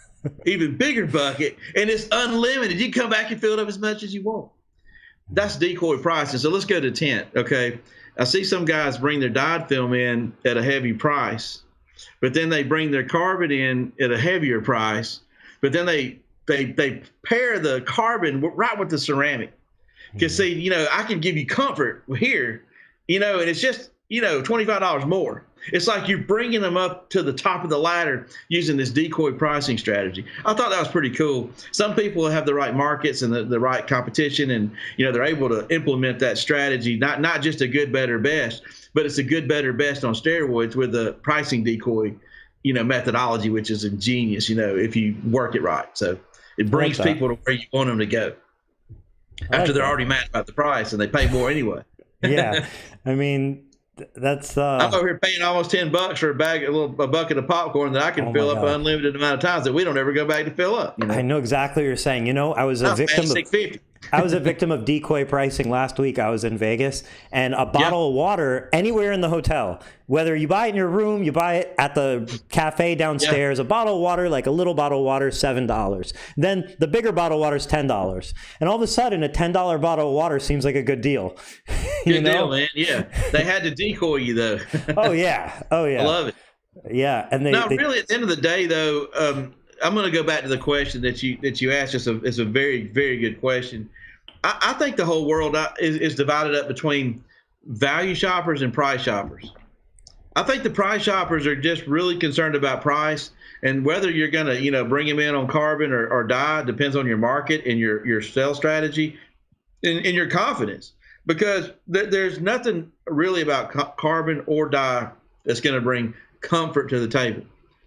even bigger bucket, and it's unlimited. You can come back and fill it up as much as you want. That's decoy pricing. So let's go to tint. Okay. I see some guys bring their dyed film in at a heavy price, but then they bring their carbon in at a heavier price, but then they pair the carbon right with the ceramic. Because see, I can give you comfort here, and it's just, $25 more. It's like you're bringing them up to the top of the ladder using this decoy pricing strategy. I thought that was pretty cool. Some people have the right markets and the right competition, and they're able to implement that strategy. Not just a good, better, best, but it's a good, better, best on steroids with the pricing decoy, methodology, which is ingenious. If you work it right. So it brings people to where you want them to go after they're already mad about the price and they pay more anyway. Yeah, I mean. That's I'm over here paying almost $10 for a bucket of popcorn that I can fill up an unlimited amount of times that we don't ever go back to fill up. I know exactly what you're saying. I was a victim of decoy pricing last week. I was in Vegas, and a bottle of water anywhere in the hotel, whether you buy it in your room, you buy it at the cafe downstairs, a bottle of water, like a little bottle of water, $7. Then the bigger bottle of water is $10. And all of a sudden, a $10 bottle of water seems like a good deal. Good deal, man. Yeah. They had to decoy you, though. Oh, yeah. I love it. Yeah. And really, at the end of the day, though, I'm going to go back to the question that you asked. It's a very, very good question. I think the whole world is divided up between value shoppers and price shoppers. I think the price shoppers are just really concerned about price, and whether you're going to, bring them in on carbon or dye depends on your market and your sales strategy and your confidence, because there's nothing really about carbon or dye that's going to bring comfort to the table.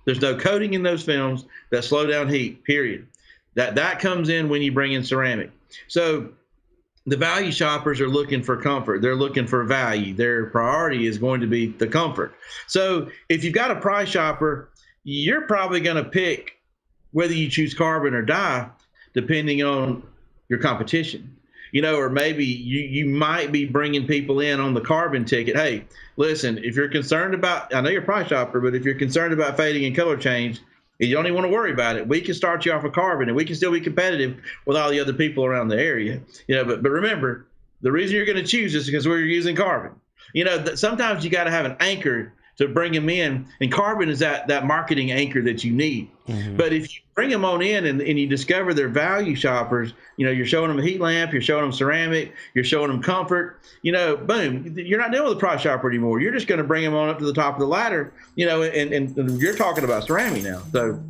There's no coating in those films that slow down heat, period. That comes in when you bring in ceramic. So the value shoppers are looking for comfort. They're looking for value. Their priority is going to be the comfort. So if you've got a price shopper, you're probably going to pick whether you choose carbon or dye, depending on your competition. Or maybe you might be bringing people in on the carbon ticket. Hey, listen, if you're concerned about, I know you're a price shopper, but if you're concerned about fading and color change, and you don't even want to worry about it, we can start you off with carbon, and we can still be competitive with all the other people around the area. But remember, the reason you're going to choose is because we're using carbon. Sometimes you got to have an anchor to bring them in. And carbon is that marketing anchor that you need. But if you bring them on in and you discover they're value shoppers, you're showing them a heat lamp, you're showing them ceramic, you're showing them comfort, boom, you're not dealing with a price shopper anymore. You're just going to bring them on up to the top of the ladder, and you're talking about ceramic now. So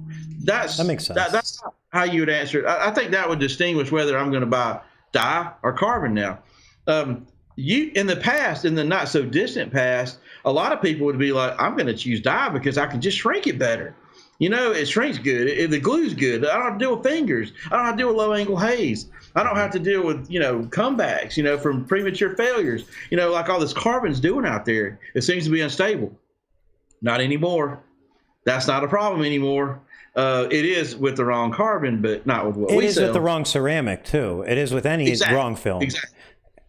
that makes sense. That's how you would answer it. I think that would distinguish whether I'm going to buy dye or carbon now. In the past, in the not so distant past, a lot of people would be like, I'm going to choose dye because I can just shrink it better. It shrinks good. The glue's good. I don't have to deal with fingers. I don't have to deal with low angle haze. I don't have to deal with, comebacks, from premature failures, like all this carbon's doing out there. It seems to be unstable. Not anymore. That's not a problem anymore. It is with the wrong carbon, but not with what we sell. It is with the wrong ceramic, too. It is with any wrong film.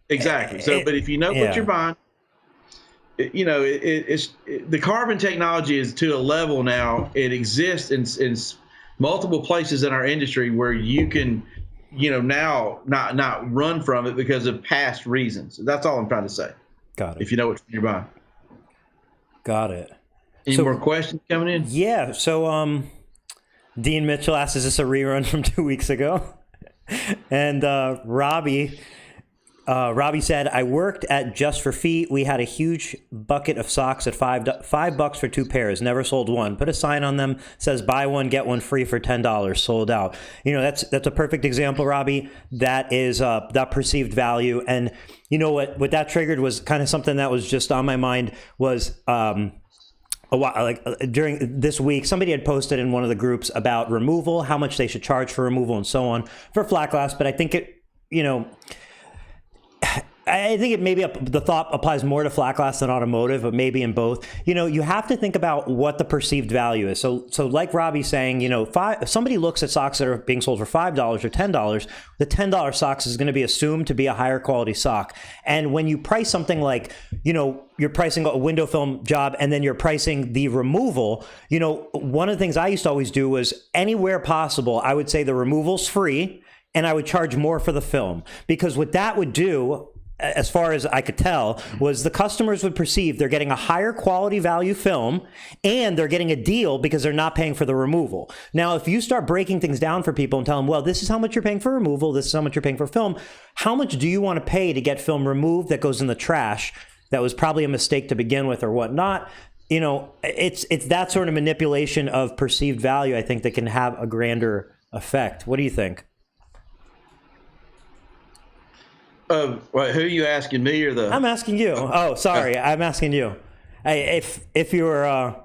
Exactly. So, but if you know what you're buying, the carbon technology is to a level now. It exists in multiple places in our industry where you can, now not run from it because of past reasons. That's all I'm trying to say. Got it. If you know what you're buying. Got it. Any more questions coming in? Yeah. So, Dean Mitchell asked, "Is this a rerun from 2 weeks ago?" And Robbie said, "I worked at Just for Feet. We had a huge bucket of socks at $5 for 2 pairs. Never sold one. Put a sign on them, says buy one, get one free for $10. Sold out." That's a perfect example, Robbie. That is that perceived value. And what that triggered was kind of something that was just on my mind was a while, during this week, somebody had posted in one of the groups about removal, how much they should charge for removal and so on for flat glass. But I think the thought applies more to flat glass than automotive, but maybe in both. You have to think about what the perceived value is. So like Robbie's saying, if somebody looks at socks that are being sold for $5 or $10, the $10 socks is going to be assumed to be a higher quality sock. And when you price something like, you're pricing a window film job and then you're pricing the removal, one of the things I used to always do was anywhere possible, I would say the removal's free and I would charge more for the film, because what that would do, as far as I could tell, was the customers would perceive they're getting a higher quality value film and they're getting a deal because they're not paying for the removal. Now, if you start breaking things down for people and tell them, well, this is how much you're paying for removal, this is how much you're paying for film, how much do you want to pay to get film removed that goes in the trash that was probably a mistake to begin with or whatnot? It's that sort of manipulation of perceived value, I think, that can have a grander effect. What do you think? Who are you asking, me or the? I'm asking you. Oh, sorry, I'm asking you. If that,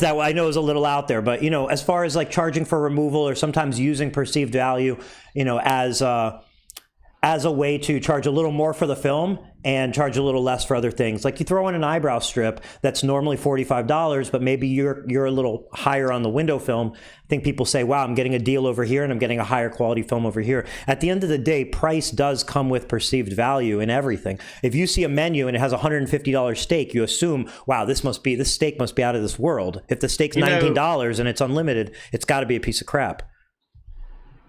I know is a little out there, but as far as like charging for removal or sometimes using perceived value, as a way to charge a little more for the film and charge a little less for other things. Like you throw in an eyebrow strip that's normally $45, but maybe you're a little higher on the window film. I think people say, wow, I'm getting a deal over here and I'm getting a higher quality film over here. At the end of the day, price does come with perceived value in everything. If you see a menu and it has a $150 steak, you assume, wow, this steak must be out of this world. If the steak's $19 and it's unlimited, it's got to be a piece of crap.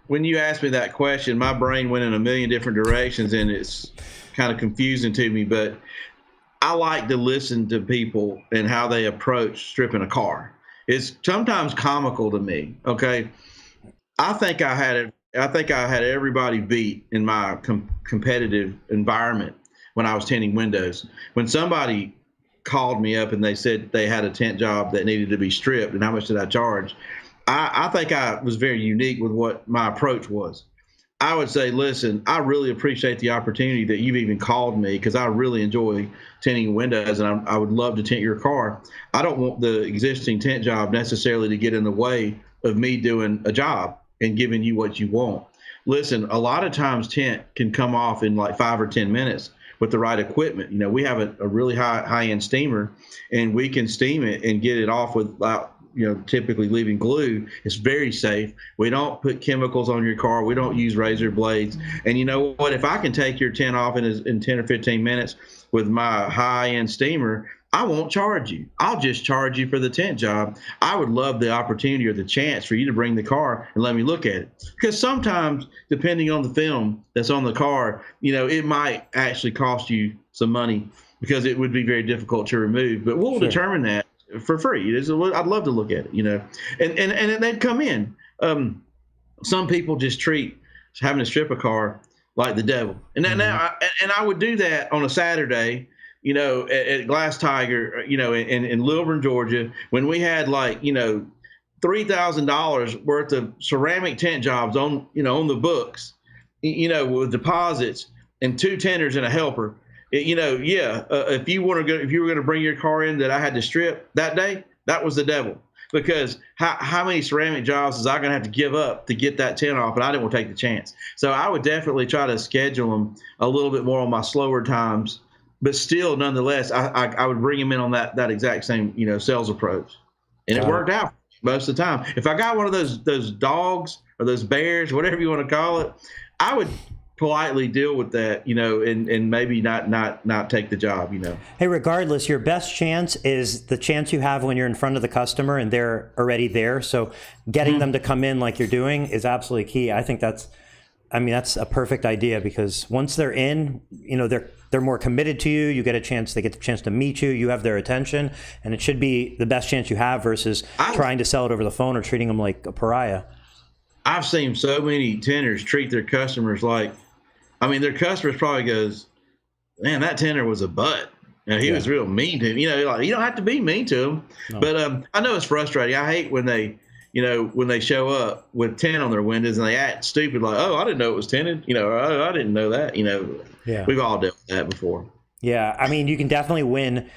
When you asked me that question, my brain went in a million different directions, and it's kind of confusing to me. But I like to listen to people and how they approach stripping a car. It's sometimes comical to me. Okay, I think I had everybody beat in my competitive environment when I was tinting windows. When somebody called me up and they said they had a tint job that needed to be stripped, and how much did I charge? I think I was very unique with what my approach was. I would say, listen, I really appreciate the opportunity that you've even called me, because I really enjoy tinting windows and I would love to tint your car. I don't want the existing tint job necessarily to get in the way of me doing a job and giving you what you want. Listen, a lot of times tint can come off in like 5 or 10 minutes with the right equipment. We have a really high-end steamer, and we can steam it and get it off without typically leaving glue. It's very safe. We don't put chemicals on your car. We don't use razor blades. And you know what? If I can take your tint off in 10 or 15 minutes with my high-end steamer, I won't charge you. I'll just charge you for the tint job. I would love the opportunity or the chance for you to bring the car and let me look at it. Because sometimes, depending on the film that's on the car, it might actually cost you some money because it would be very difficult to remove. But we'll determine that for free. I'd love to look at it, and they'd come in. Some people just treat having to strip a car like the devil, and I would do that on a Saturday, at Glass Tiger, in Lilburn, Georgia, when we had like $3,000 worth of ceramic tint jobs on the books, with deposits and 2 tinters and a helper. If you were going to bring your car in that I had to strip that day, that was the devil. Because how many ceramic jobs is I going to have to give up to get that tint off? And I didn't want to take the chance. So I would definitely try to schedule them a little bit more on my slower times, but still, nonetheless, I would bring them in on that exact same sales approach, and it worked out most of the time. If I got one of those dogs or those bears, whatever you want to call it, I would politely deal with that, and maybe not take the job, Hey, regardless, your best chance is the chance you have when you're in front of the customer and they're already there. So getting them to come in like you're doing is absolutely key. I think that's a perfect idea, because once they're in, they're more committed to you. They get the chance to meet you. You have their attention, and it should be the best chance you have versus trying to sell it over the phone or treating them like a pariah. I've seen so many tinters treat their customers like, their customers probably goes, man, that tinter was a butt. He was real mean to him. You don't have to be mean to him. No. But I know it's frustrating. I hate when they show up with tint on their windows and they act stupid, like, oh, I didn't know it was tinted. Oh, I didn't know that. We've all dealt with that before. Yeah, you can definitely win,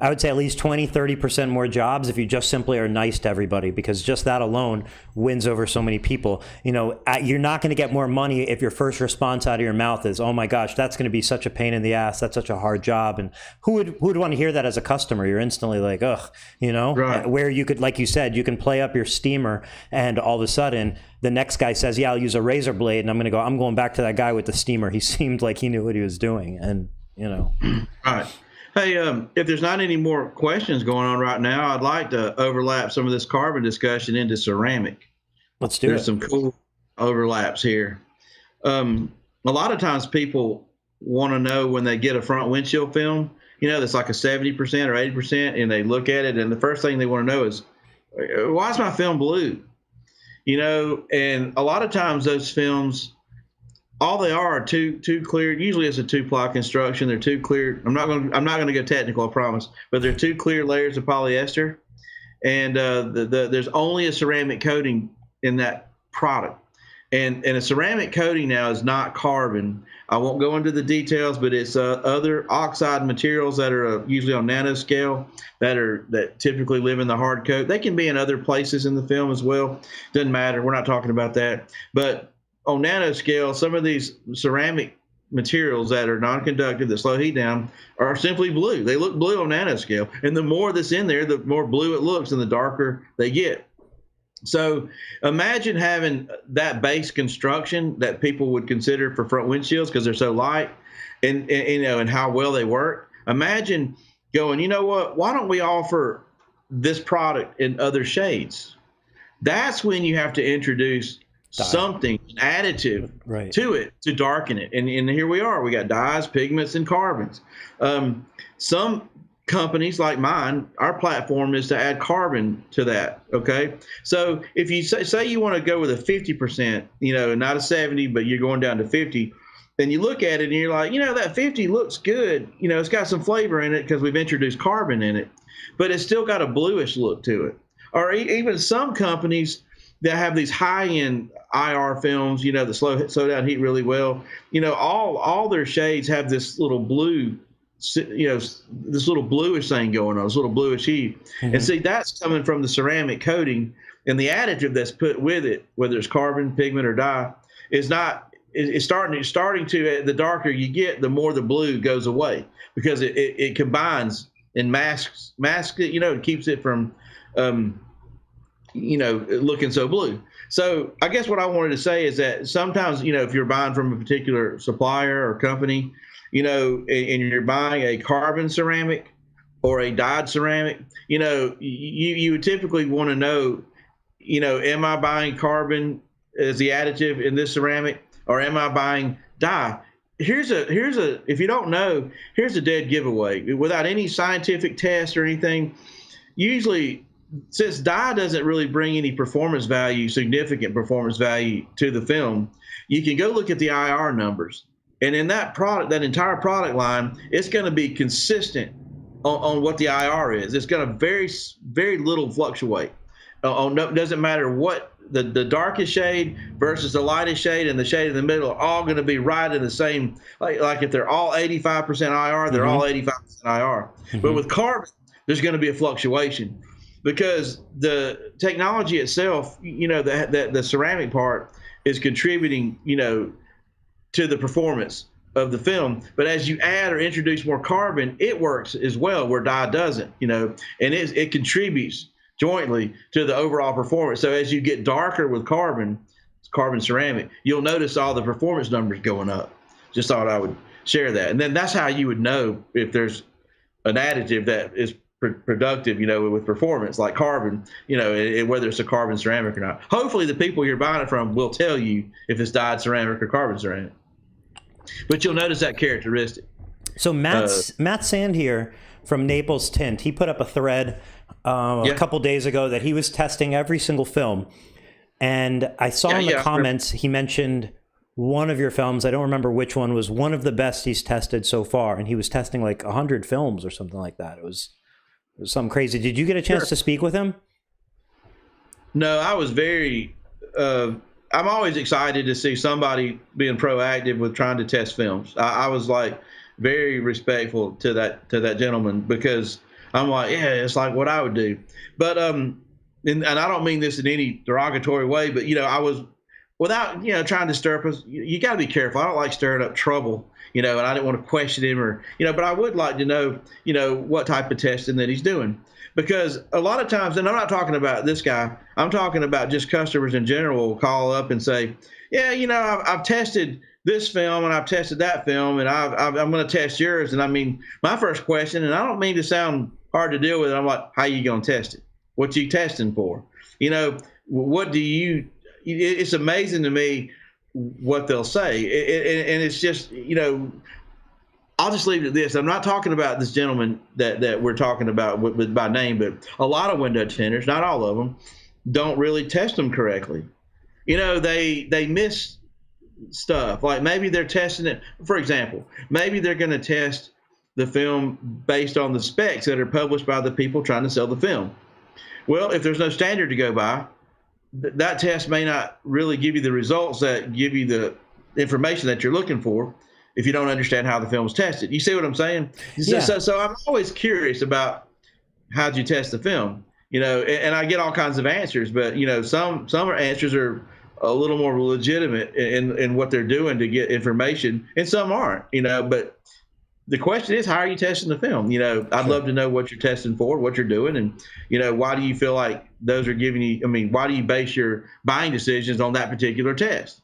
I would say, at least 20-30% more jobs if you just simply are nice to everybody, because just that alone wins over so many people. You're not going to get more money if your first response out of your mouth is, oh my gosh, that's going to be such a pain in the ass. That's such a hard job. And who would want to hear that as a customer? You're instantly like, ugh, right. Where you could, like you said, you can play up your steamer, and all of a sudden the next guy says, yeah, I'll use a razor blade. And I'm going back to that guy with the steamer. He seemed like he knew what he was doing. And, Right. Hey, if there's not any more questions going on right now, I'd like to overlap some of this carbon discussion into ceramic. Let's do it. There's some cool overlaps here. A lot of times people want to know when they get a front windshield film, that's like a 70% or 80%, and they look at it, and the first thing they want to know is, why is my film blue? And a lot of times those films, all they are two clear. Usually it's a 2-ply construction. They're 2 clear. I'm not going to go technical, I promise. But they're 2 clear layers of polyester, and there's only a ceramic coating in that product. And a ceramic coating now is not carbon. I won't go into the details, but it's other oxide materials that are usually on nanoscale that typically live in the hard coat. They can be in other places in the film as well. Doesn't matter. We're not talking about that, but on nanoscale, some of these ceramic materials that are non-conductive, that slow heat down, are simply blue. They look blue on nanoscale. And the more that's in there, the more blue it looks and the darker they get. So imagine having that base construction that people would consider for front windshields because they're so light and how well they work. Imagine going, what, why don't we offer this product in other shades? That's when you have to introduce something, an additive to it to darken it. And here we are. We got dyes, pigments, and carbons. Some companies like mine, our platform is to add carbon to that. Okay. So if you say you want to go with a 50%, not a 70, but you're going down to 50, then you look at it and you're like, that 50 looks good. It's got some flavor in it because we've introduced carbon in it, but it's still got a bluish look to it. Or even some companies that have these high-end IR films, that slow down heat really well. All their shades have this little blue, this little bluish thing going on, this little bluish heat. Mm-hmm. And see, that's coming from the ceramic coating, and the additive that's put with it, whether it's carbon, pigment, or dye, is not. It's starting to. The darker you get, the more the blue goes away because it combines and masks it. It keeps it from. Looking so blue. So I guess what I wanted to say is that sometimes, if you're buying from a particular supplier or company, and you're buying a carbon ceramic or a dyed ceramic, you would typically want to know, am I buying carbon as the additive in this ceramic, or am I buying dye if you don't know, here's a dead giveaway. Without any scientific test or anything, usually, since dye doesn't really bring any significant performance value to the film, you can go look at the IR numbers. And in that entire product line, it's going to be consistent on what the IR is. It's going to very little fluctuate. Doesn't matter what the darkest shade versus the lightest shade and the shade in the middle are all going to be right in the same. Like if they're all 85% IR, they're all 85% IR. But with carbon, there's going to be a fluctuation because the technology itself, the ceramic part is contributing, to the performance of the film. But as you add or introduce more carbon, it works as well where dye doesn't, and it contributes jointly to the overall performance. So as you get darker with carbon ceramic, you'll notice all the performance numbers going up. Just thought I would share that. And then that's how you would know if there's an additive that is productive, with performance like carbon, whether it's a carbon ceramic or not. Hopefully the people you're buying it from will tell you if it's dyed ceramic or carbon ceramic. But you'll notice that characteristic. So Matt Sand here from Naples Tint, he put up a thread a couple days ago that he was testing every single film. And I saw in the comments, he mentioned one of your films. I don't remember which one was one of the best he's tested so far. And he was testing like 100 films or something like that. It was something crazy. Did you get a chance to speak with him? No, I was I'm always excited to see somebody being proactive with trying to test films. I was like very respectful to that gentleman because I'm like, yeah, it's like what I would do. But and I don't mean this in any derogatory way, but I was without trying to stir up. You got to be careful. I don't like stirring up trouble. And I didn't want to question him or but I would like to know what type of testing that he's doing. Because a lot of times, and I'm not talking about this guy, I'm talking about just customers in general will call up and say, yeah, I've tested this film and I've tested that film and I'm going to test yours. And I mean, my first question, and I don't mean to sound hard to deal with, I'm like, how you going to test it? What you testing for? What do you, it's amazing to me what they'll say. And it's just, I'll just leave it at this. I'm not talking about this gentleman that we're talking about by name, but a lot of window tinters, not all of them, don't really test them correctly. They miss stuff. Like maybe they're testing it, for example, maybe they're going to test the film based on the specs that are published by the people trying to sell the film. Well, if there's no standard to go by, that test may not really give you the results that give you the information that you're looking for if you don't understand how the film is tested. You see what I'm saying? Yeah. So I'm always curious about how'd you test the film, and I get all kinds of answers, but some answers are a little more legitimate in what they're doing to get information, and some aren't, but the question is, how are you testing the film? I'd love to know what you're testing for, what you're doing, and why do you feel like those are giving you, why do you base your buying decisions on that particular test?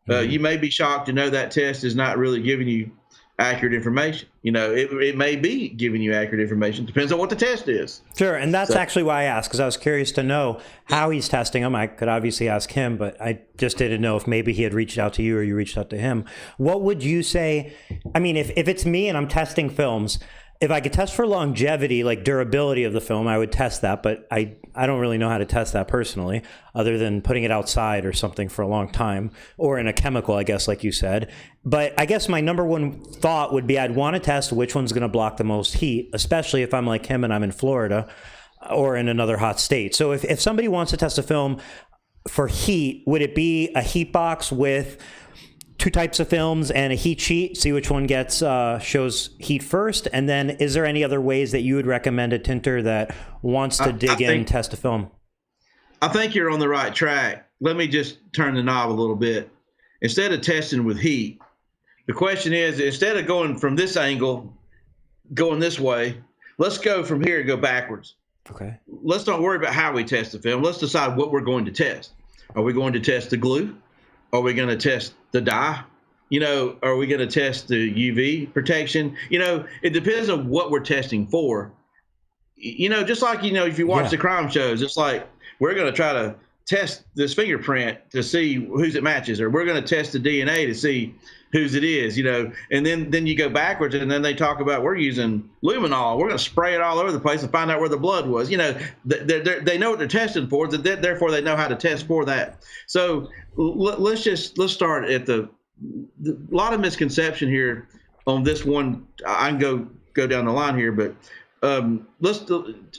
You may be shocked to know that test is not really giving you accurate information. It may be giving you accurate information. Depends on what the test is. Sure, and that's actually why I asked, because I was curious to know how he's testing them. I could obviously ask him, but I just didn't know if maybe he had reached out to you or you reached out to him. What would you say? If it's me and I'm testing films, if I could test for longevity, like durability of the film, I would test that, but I don't really know how to test that personally, other than putting it outside or something for a long time, or in a chemical, I guess, like you said. But I guess my number one thought would be I'd want to test which one's going to block the most heat, especially if I'm like him and I'm in Florida or in another hot state. So if somebody wants to test a film for heat, would it be a heat box with two types of films and a heat sheet, see which one gets shows heat first? And then is there any other ways that you would recommend a tinter that wants to dig in and test a film? I think you're on the right track. Let me just turn the knob a little bit. Instead of testing with heat, the question is, instead of going from this angle, going this way, let's go from here and go backwards. Okay. Let's don't worry about how we test the film. Let's decide what we're going to test. Are we going to test the glue? Are we going to test the dye? Are we going to test the UV protection? It depends on what we're testing for. Just like, if you watch the crime shows, it's like we're going to try to test this fingerprint to see whose it matches, or we're going to test the DNA to see whose it is, and then you go backwards, and then they talk about we're using luminol, we're going to spray it all over the place and find out where the blood was. They know what they're testing for, therefore they know how to test for that. So let's start at a lot of misconception here on this one. I can go down the line here, but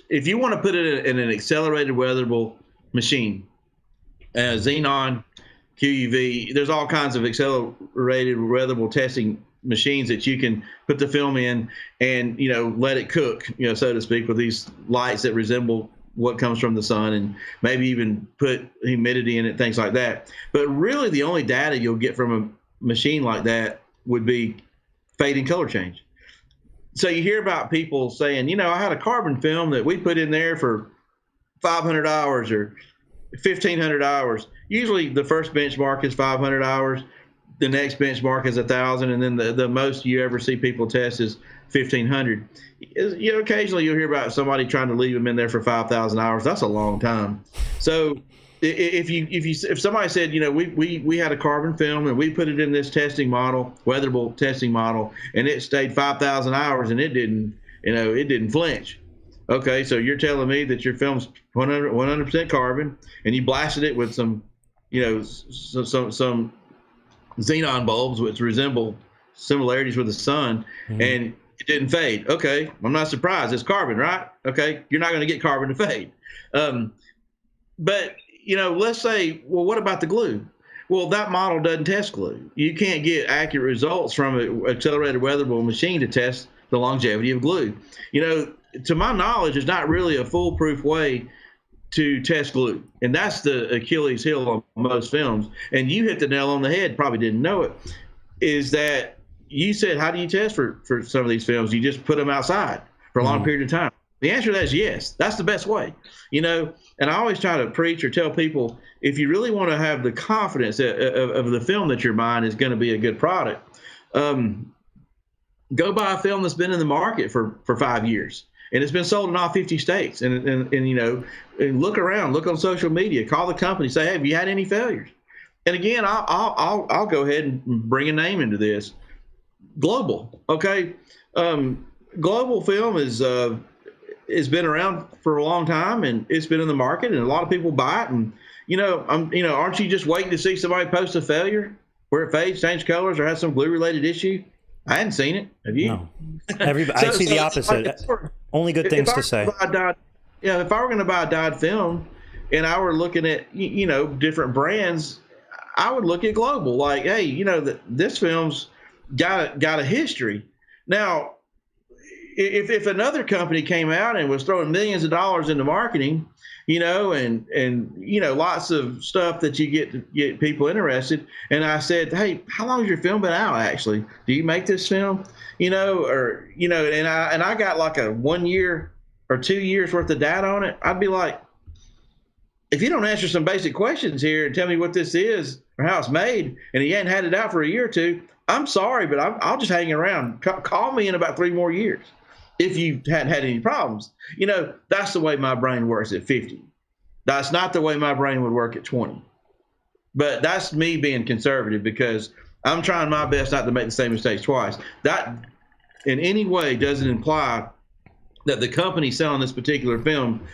if you want to put it in an accelerated weatherable machine, xenon, QUV, there's all kinds of accelerated weatherable testing machines that you can put the film in and let it cook, so to speak, with these lights that resemble what comes from the sun, and maybe even put humidity in it, things like that. But really the only data you'll get from a machine like that would be fade and color change. So you hear about people saying, I had a carbon film that we put in there for 500 hours or 1,500 hours. Usually the first benchmark is 500 hours. The next benchmark is 1,000. And then the most you ever see people test is 1,500. Occasionally you'll hear about somebody trying to leave them in there for 5,000 hours. That's a long time. So if somebody said, we had a carbon film and we put it in this testing model, weatherable testing model, and it stayed 5,000 hours and it didn't flinch. Okay, so you're telling me that your film's 100% carbon, and you blasted it with some xenon bulbs which resemble similarities with the sun, and it didn't fade. Okay, I'm not surprised. It's carbon, right? Okay, you're not going to get carbon to fade. But let's say, well, what about the glue? Well, that model doesn't test glue. You can't get accurate results from an accelerated weatherable machine to test the longevity of glue. To my knowledge, it's not really a foolproof way to test glue. And that's the Achilles heel on most films. And you hit the nail on the head, probably didn't know it, is that you said, how do you test for some of these films? You just put them outside for a long period of time. The answer to that is yes. That's the best way. And I always try to preach or tell people, if you really want to have the confidence of the film that you're buying is going to be a good product, go buy a film that's been in the market for 5 years. And it's been sold in all 50 states. And look around, look on social media, call the company, say, hey, have you had any failures? And again, I'll go ahead and bring a name into this. Global, okay? Global Film has been around for a long time, and it's been in the market, and a lot of people buy it. And aren't you just waiting to see somebody post a failure where it fades, changed colors, or has some glue-related issue? I hadn't seen it. Have you? No. I see the opposite. Only good things to say. If I were going to buy a dyed film, and I were looking at different brands, I would look at Global. Like, hey, this film's got a history. Now, if another company came out and was throwing millions of dollars into marketing, and lots of stuff that you get to get people interested, and I said, hey, how long has your film been out? Actually, do you make this film? And I got like a 1 year or 2 years worth of data on it. I'd be like, if you don't answer some basic questions here and tell me what this is or how it's made, and you hadn't had it out for a year or two, I'm sorry, but I'll just hang around. Call me in about 3 more years if you hadn't had any problems. That's the way my brain works at 50. That's not the way my brain would work at 20. But that's me being conservative, because I'm trying my best not to make the same mistakes twice. That in any way doesn't imply that the company selling this particular film,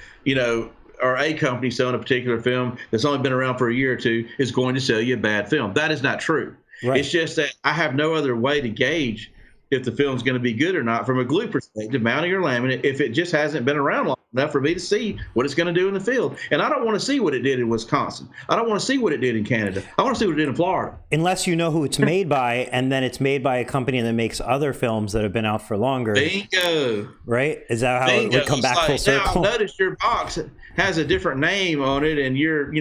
or a company selling a particular film that's only been around for a year or two is going to sell you a bad film. That is not true. Right. It's just that I have no other way to gauge if the film's going to be good or not from a glue perspective, mounting or laminate, if it just hasn't been around long enough for me to see what it's going to do in the field. And I don't want to see what it did in Wisconsin. I don't want to see what it did in Canada. I want to see what it did in Florida. Unless you know who it's made by, and then it's made by a company that makes other films that have been out for longer. Bingo. Right? Is that how it would come back full circle? Now, notice your box has a different name on it, and you're,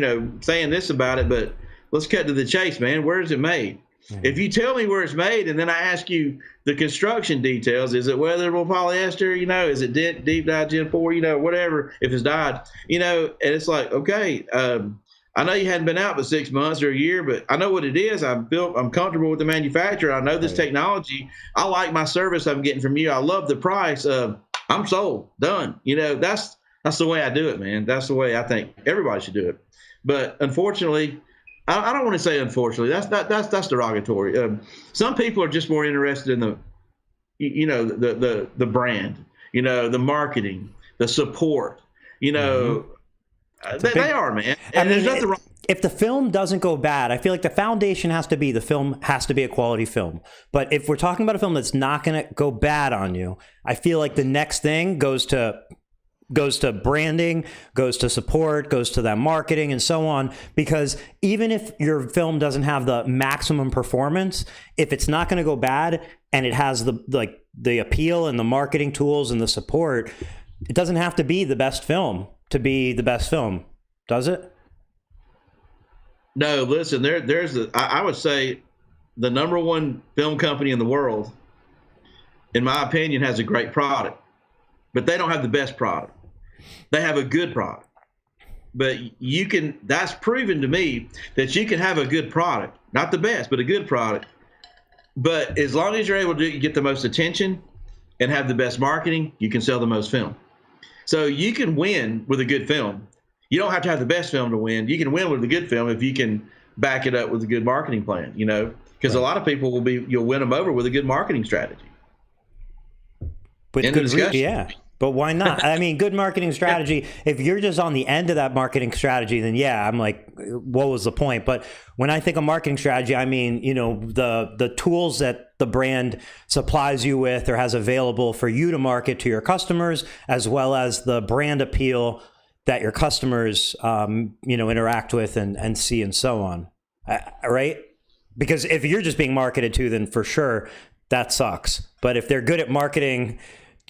saying this about it, but let's cut to the chase, man. Where is it made? If you tell me where it's made, and then I ask you the construction details, is it weatherable polyester, is it deep dyed Gen 4, whatever, if it's dyed, and it's like, okay, I know you hadn't been out but 6 months or a year, but I know what it is. I'm comfortable with the manufacturer. I know this technology. I like my service I'm getting from you. I love the price. I'm sold, done. That's That's the way I do it, man. That's the way I think everybody should do it. But unfortunately, I don't want to say unfortunately. That's derogatory. Some people are just more interested in the brand, the marketing, the support. They are, man. And there's nothing wrong. If the film doesn't go bad, I feel like the foundation has to be the film has to be a quality film. But if we're talking about a film that's not going to go bad on you, I feel like the next thing goes to branding, goes to support, goes to that marketing and so on. Because even if your film doesn't have the maximum performance, if it's not going to go bad and it has the appeal and the marketing tools and the support, it doesn't have to be the best film to be the best film, does it? No, listen, I would say the number one film company in the world, in my opinion, has a great product, but they don't have the best product. They have a good product, but that's proven to me that you can have a good product, not the best, but a good product. But as long as you're able to get the most attention and have the best marketing, you can sell the most film. So you can win with a good film. You don't have to have the best film to win. You can win with a good film if you can back it up with a good marketing plan, because a lot of people you'll win them over with a good marketing strategy. Yeah. But why not? I mean, good marketing strategy. If you're just on the end of that marketing strategy, then yeah, I'm like, what was the point? But when I think of marketing strategy, I mean, the tools that the brand supplies you with or has available for you to market to your customers, as well as the brand appeal that your customers, interact with and see and so on. Right? Because if you're just being marketed to, then for sure that sucks. But if they're good at marketing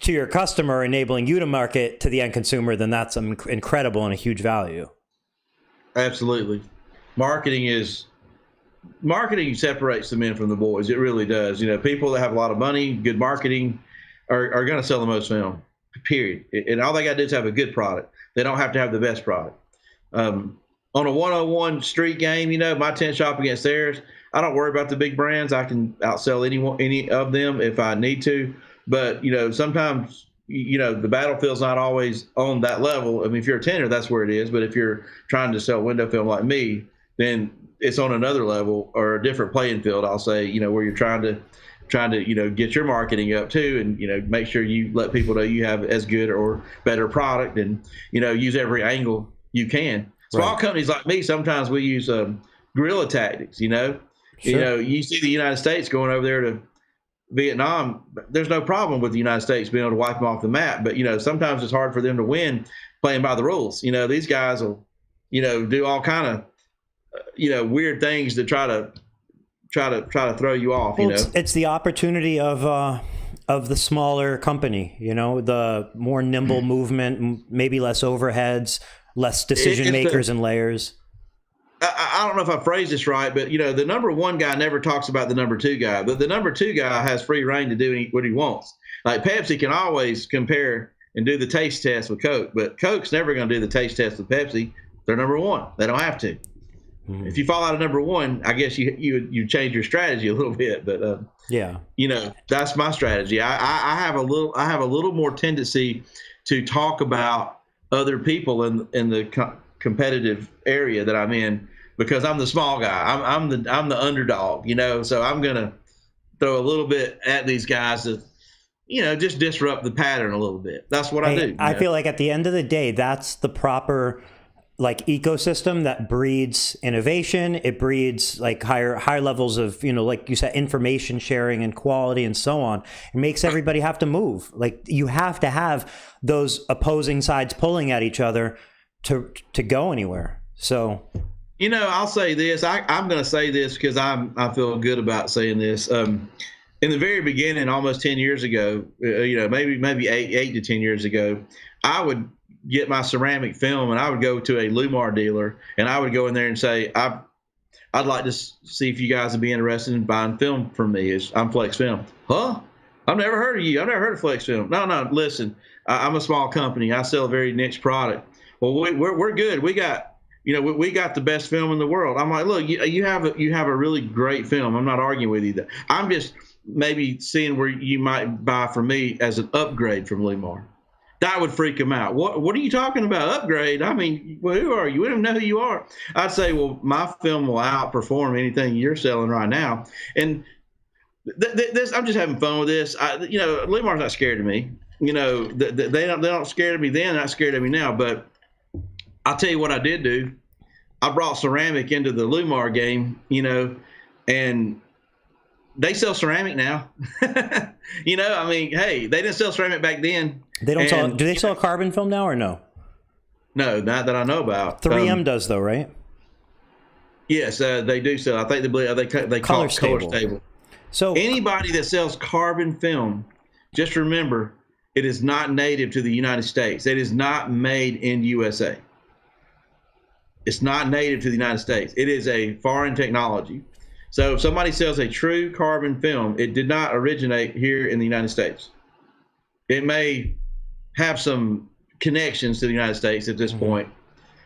to your customer, enabling you to market to the end consumer, then that's incredible and a huge value. Absolutely. Marketing separates the men from the boys. It really does. People that have a lot of money, good marketing are going to sell the most film, period. And all they got to do is have a good product. They don't have to have the best product. On a one-on-one street game, my tent shop against theirs, I don't worry about the big brands. I can outsell any of them if I need to. But, sometimes, the battlefield's not always on that level. I mean, if you're a tender, that's where it is. But if you're trying to sell window film like me, then it's on another level or a different playing field, I'll say, where you're trying to, get your marketing up too. And, make sure you let people know you have as good or better product and, use every angle you can. Small companies like me, sometimes we use guerrilla tactics, Sure. You see the United States going over there to Vietnam. There's no problem with the United States being able to wipe them off the map, but sometimes it's hard for them to win playing by the rules. These guys will do all kind of weird things to try to throw you off. It's the opportunity of the smaller company, the more nimble movement, maybe less overheads, less decision makers and layers. I don't know if I phrased this right, but the number one guy never talks about the number two guy, but the number two guy has free reign to do what he wants. Like Pepsi can always compare and do the taste test with Coke, but Coke's never going to do the taste test with Pepsi. They're number one. They don't have to. Mm-hmm. If you fall out of number one, I guess you change your strategy a little bit, but yeah, that's my strategy. I have a little more tendency to talk about other people in the competitive area that I'm in, because I'm the small guy. I'm the underdog, so I'm gonna throw a little bit at these guys to, just disrupt the pattern a little bit. That's what I do. I feel like at the end of the day, that's the proper ecosystem that breeds innovation. It breeds higher levels of, like you said, information sharing and quality and so on. It makes everybody have to move. You have to have those opposing sides pulling at each other to go anywhere. So, I'll say this. I'm going to say this because I feel good about saying this. In the very beginning, almost 10 years ago, maybe eight to 10 years ago, I would get my ceramic film and I would go to a Lumar dealer and I would go in there and say, I'd like to see if you guys would be interested in buying film from me. I'm Flexfilm. Huh? I've never heard of you. I've never heard of Flexfilm. No, listen, I'm a small company. I sell a very niche product. Well, we're good. We got the best film in the world. I'm like, look, you have a really great film. I'm not arguing with you. I'm just maybe seeing where you might buy from me as an upgrade from Lumar. That would freak them out. What are you talking about? Upgrade? I mean, well, who are you? We don't know who you are. I'd say, well, my film will outperform anything you're selling right now. And this, I'm just having fun with this. Lumar's not scared of me. They don't scared of me then, not scared of me now. But I'll tell you what I did do. I brought ceramic into the Lumar game, and they sell ceramic now. I mean, hey, they didn't sell ceramic back then. They don't sell. Do they sell carbon film now or no? No, not that I know about. 3M does though, right? Yes, they do sell. I think they call it color stable. So anybody that sells carbon film, just remember, it is not native to the United States. It is not made in USA. It's not native to the United States. It is a foreign technology. So if somebody sells a true carbon film, it did not originate here in the United States. It may have some connections to the United States at this point.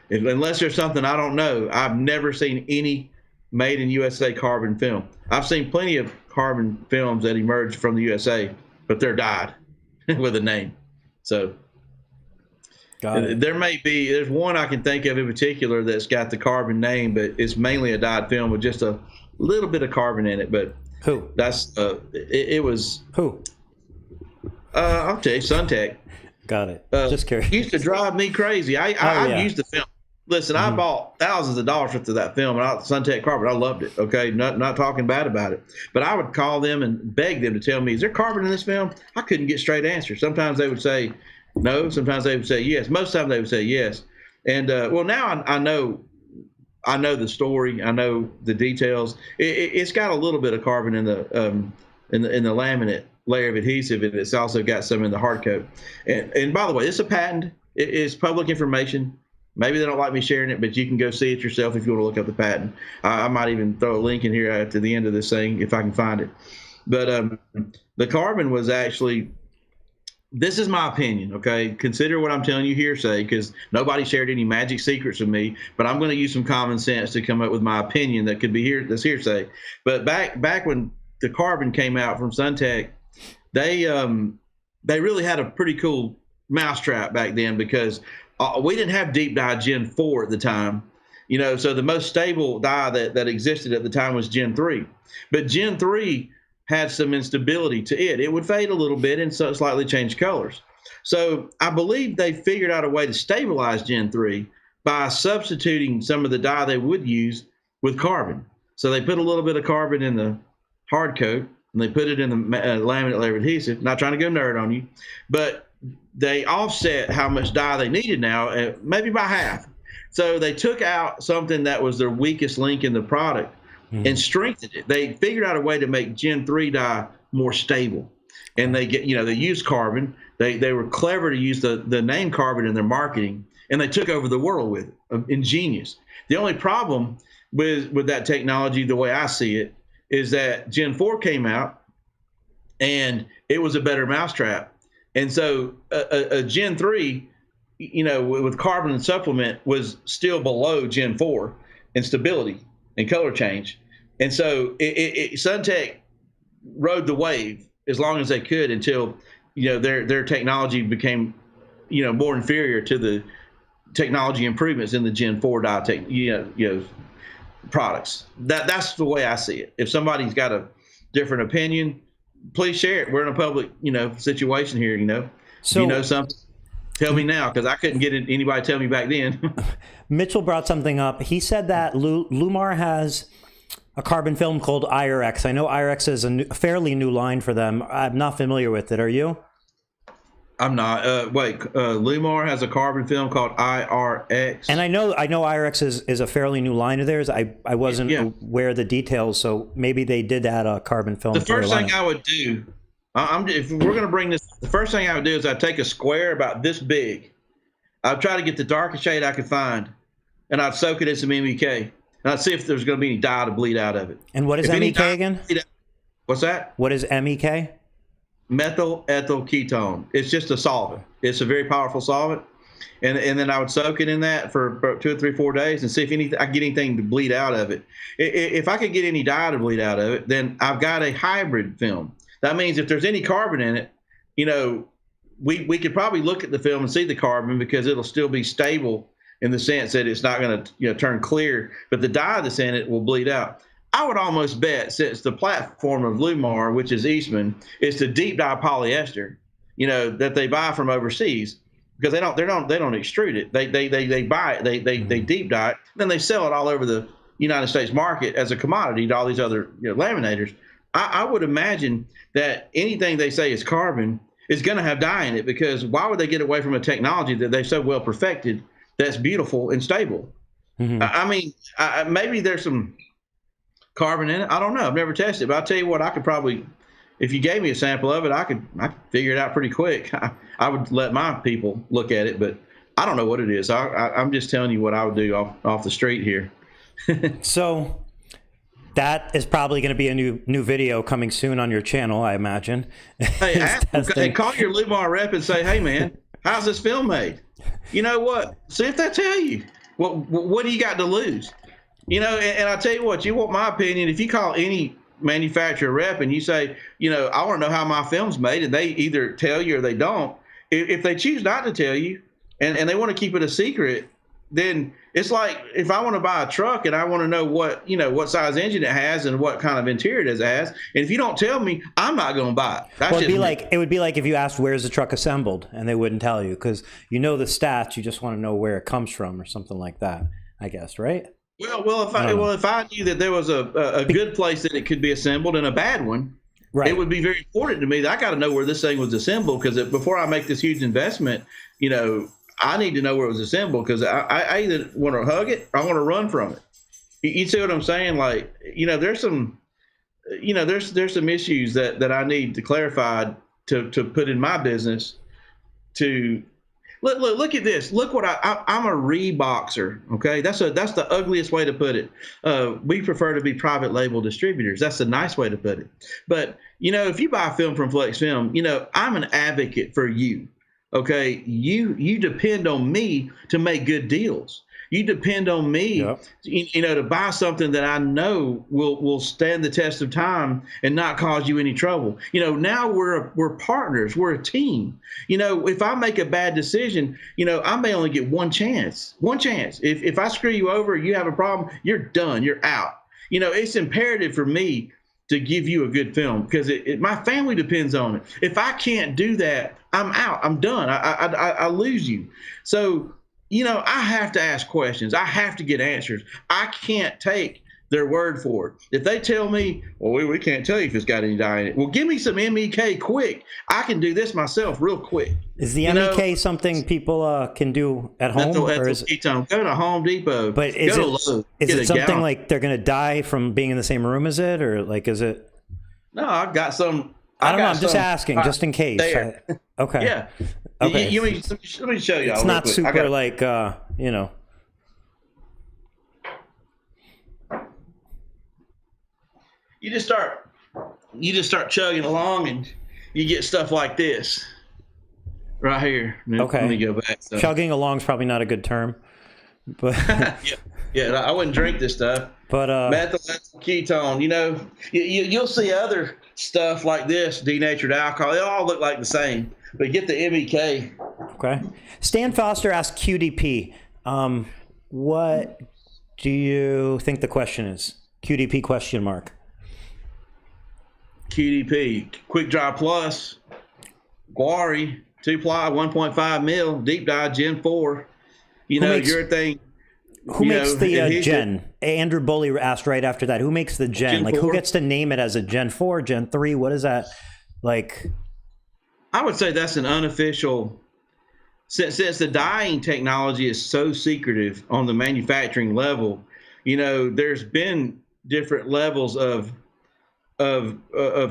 Unless there's something I don't know, I've never seen any made in USA carbon film. I've seen plenty of carbon films that emerged from the USA, but they're dyed with a name. So there's one I can think of in particular that's got the carbon name, but it's mainly a dyed film with just a little bit of carbon in it. But who? That's it was who? I'll tell you, Suntech. Got it. Just curious. Used to drive me crazy. I used the film. Listen, I bought thousands of dollars worth of that film, and Suntech carbon. I loved it. Okay, not talking bad about it, but I would call them and beg them to tell me, is there carbon in this film? I couldn't get straight answers. Sometimes they would say no. Sometimes they would say yes. Most of the time they would say yes. And well, now I know the story. I know the details. It's got a little bit of carbon in the laminate layer of adhesive, and it's also got some in the hard coat. And by the way, it's a patent. It's public information. Maybe they don't like me sharing it, but you can go see it yourself if you want to look up the patent. I might even throw a link in here at the end of this thing if I can find it. But the carbon was actually, this is my opinion, okay? Consider what I'm telling you hearsay, because nobody shared any magic secrets with me, but I'm going to use some common sense to come up with my opinion that could be that's hearsay. But back when the carbon came out from Suntech, they really had a pretty cool mousetrap back then, because we didn't have deep dye Gen 4 at the time, so the most stable dye that existed at the time was Gen 3. But Gen 3 had some instability to it. It would fade a little bit and so slightly change colors. So I believe they figured out a way to stabilize Gen 3 by substituting some of the dye they would use with carbon. So they put a little bit of carbon in the hard coat, and they put it in the laminate layer adhesive. Not trying to go nerd on you, but they offset how much dye they needed now, maybe by half. So they took out something that was their weakest link in the product and strengthened it. They figured out a way to make Gen 3 dye more stable. And they used carbon. They were clever to use the name carbon in their marketing, and they took over the world with it. Ingenious. The only problem with that technology, the way I see it, is that Gen 4 came out, and it was a better mousetrap. And so a Gen 3, with carbon and supplement was still below Gen 4 in stability and color change. And so Suntech rode the wave as long as they could until, their technology became, more inferior to the technology improvements in the Gen 4 dye products. That's the way I see it. If somebody's got a different opinion, please share it. We're in a public, situation here, So, if you know something, tell me now, because I couldn't get anybody to tell me back then. Mitchell brought something up. He said that Lumar has a carbon film called IRX. I know IRX is a fairly new line for them. I'm not familiar with it. Are you? I'm not. Lumar has a carbon film called IRX. And I know IRX is a fairly new line of theirs. I wasn't aware of the details, so maybe they did add a carbon film. The first thing I would do, if we're going to bring this, the first thing I would do is I'd take a square about this big. I'd try to get the darkest shade I could find, and I'd soak it in some MEK. And I'd see if there's going to be any dye to bleed out of it. And what is MEK again? What's that? What is MEK? Methyl ethyl ketone. It's just a solvent. It's a very powerful solvent, and then I would soak it in that for about 2 or 3, 4 days and see if I get anything to bleed out of it. If I could get any dye to bleed out of it, then I've got a hybrid film. That means if there's any carbon in it, we could probably look at the film and see the carbon because it'll still be stable in the sense that it's not going to turn clear, but the dye that's in it will bleed out. I would almost bet, since the platform of Lumar, which is Eastman, is the deep dye polyester, that they buy from overseas, because they don't extrude it. They buy it, they deep dye it, then they sell it all over the United States market as a commodity to all these other laminators. I would imagine that anything they say is carbon is going to have dye in it, because why would they get away from a technology that they've so well perfected that's beautiful and stable? I mean, maybe there's some carbon in it. I don't know. I've never tested it, but I'll tell you what, I could probably, if you gave me a sample of it, I could figure it out pretty quick. I would let my people look at it, but I don't know what it is. I'm just telling you what I would do off the street here. So that is probably going to be a new video coming soon on your channel, I imagine. Hey, call your Lumar rep and say, hey man, how's this film made? You know what? See if they tell you. What do you got to lose? And I tell you what, you want my opinion, if you call any manufacturer rep and you say, I want to know how my film's made, and they either tell you or they don't, if they choose not to tell you and they want to keep it a secret, then it's like if I want to buy a truck and I want to know what size engine it has and what kind of interior it has, and if you don't tell me, I'm not going to buy it. That's it would be like if you asked where's the truck assembled and they wouldn't tell you, because the stats, you just want to know where it comes from or something like that, I guess, right? Well, if I knew that there was a good place that it could be assembled and a bad one, right, it would be very important to me that I got to know where this thing was assembled, because before I make this huge investment, I need to know where it was assembled, because I either want to hug it or I want to run from it. You see what I'm saying? Like, there's some, there's some issues that I need to clarify to put in my business. To look at this. Look what I'm a Reeboxer. Okay, that's the ugliest way to put it. We prefer to be private label distributors. That's a nice way to put it. But if you buy film from Flexfilm, I'm an advocate for you. Okay, you depend on me to make good deals. You depend on me, yep, to buy something that I know will stand the test of time and not cause you any trouble. Now we're partners. We're a team. If I make a bad decision, I may only get one chance. One chance. If I screw you over, you have a problem, you're done. You're out. It's imperative for me to give you a good film, because my family depends on it. If I can't do that, I'm out. I'm done. I lose you. So, I have to ask questions. I have to get answers. I can't take their word for it. If they tell me, well, we can't tell you if it's got any dye in it. Well, give me some MEK quick. I can do this myself real quick. Is the MEK something people can do at home? Go to Home Depot. But is it something like they're going to die from being in the same room as it? Or like, is it? No, I've got some. I don't know. I'm just asking, just in case. Okay. Yeah. Okay. Let me show you. It's not super like, You just start chugging along and you get stuff like this right here. Okay. Let me go back. So. Chugging along is probably not a good term, but yeah, I wouldn't drink this stuff. But methyl ketone, you'll see other stuff like this, denatured alcohol. They all look like the same, but get the MEK. Okay. Stan Foster asked QDP. What do you think the question is? QDP question mark. QDP, Quick Dry Plus, Guari, 2-ply, 1.5 mil, deep dye, Gen 4. Your thing. Who makes the Gen? Andrew Bully asked right after that. Who makes the Gen? Like, 4? Who gets to name it as a Gen 4, Gen 3? What is that like? I would say that's an unofficial. Since the dyeing technology is so secretive on the manufacturing level, there's been different levels of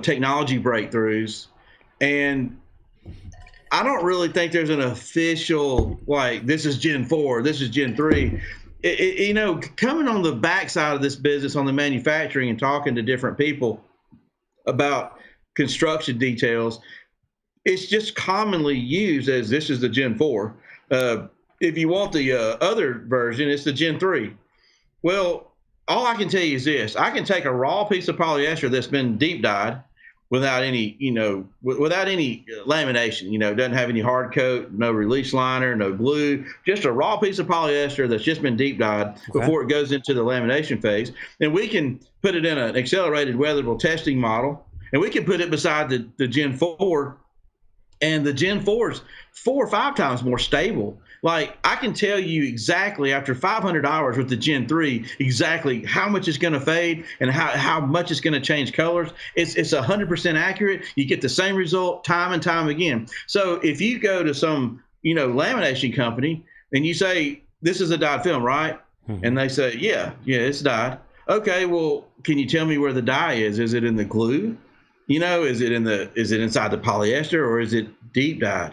technology breakthroughs, and I don't really think there's an official, like, this is Gen 4, this is Gen 3. Coming on the backside of this business on the manufacturing and talking to different people about construction details, it's just commonly used as this is the Gen 4. If you want the other version, it's the Gen 3. Well, all I can tell you is this. I can take a raw piece of polyester that's been deep dyed, without any, without any lamination. It doesn't have any hard coat, no release liner, no glue, just a raw piece of polyester that's just been deep dyed before it goes into the lamination phase. And we can put it in an accelerated weatherable testing model, and we can put it beside the Gen 4, and the Gen 4 is 4 or 5 times more stable. Like, I can tell you exactly after 500 hours with the Gen 3 exactly how much it's going to fade and how much it's going to change colors. It's 100% accurate. You get the same result time and time again. So if you go to some lamination company and you say, this is a dyed film, right? Mm-hmm. And they say, yeah, it's dyed. Okay, well, can you tell me where the dye is? Is it in the glue? Is it inside the polyester, or is it deep dyed?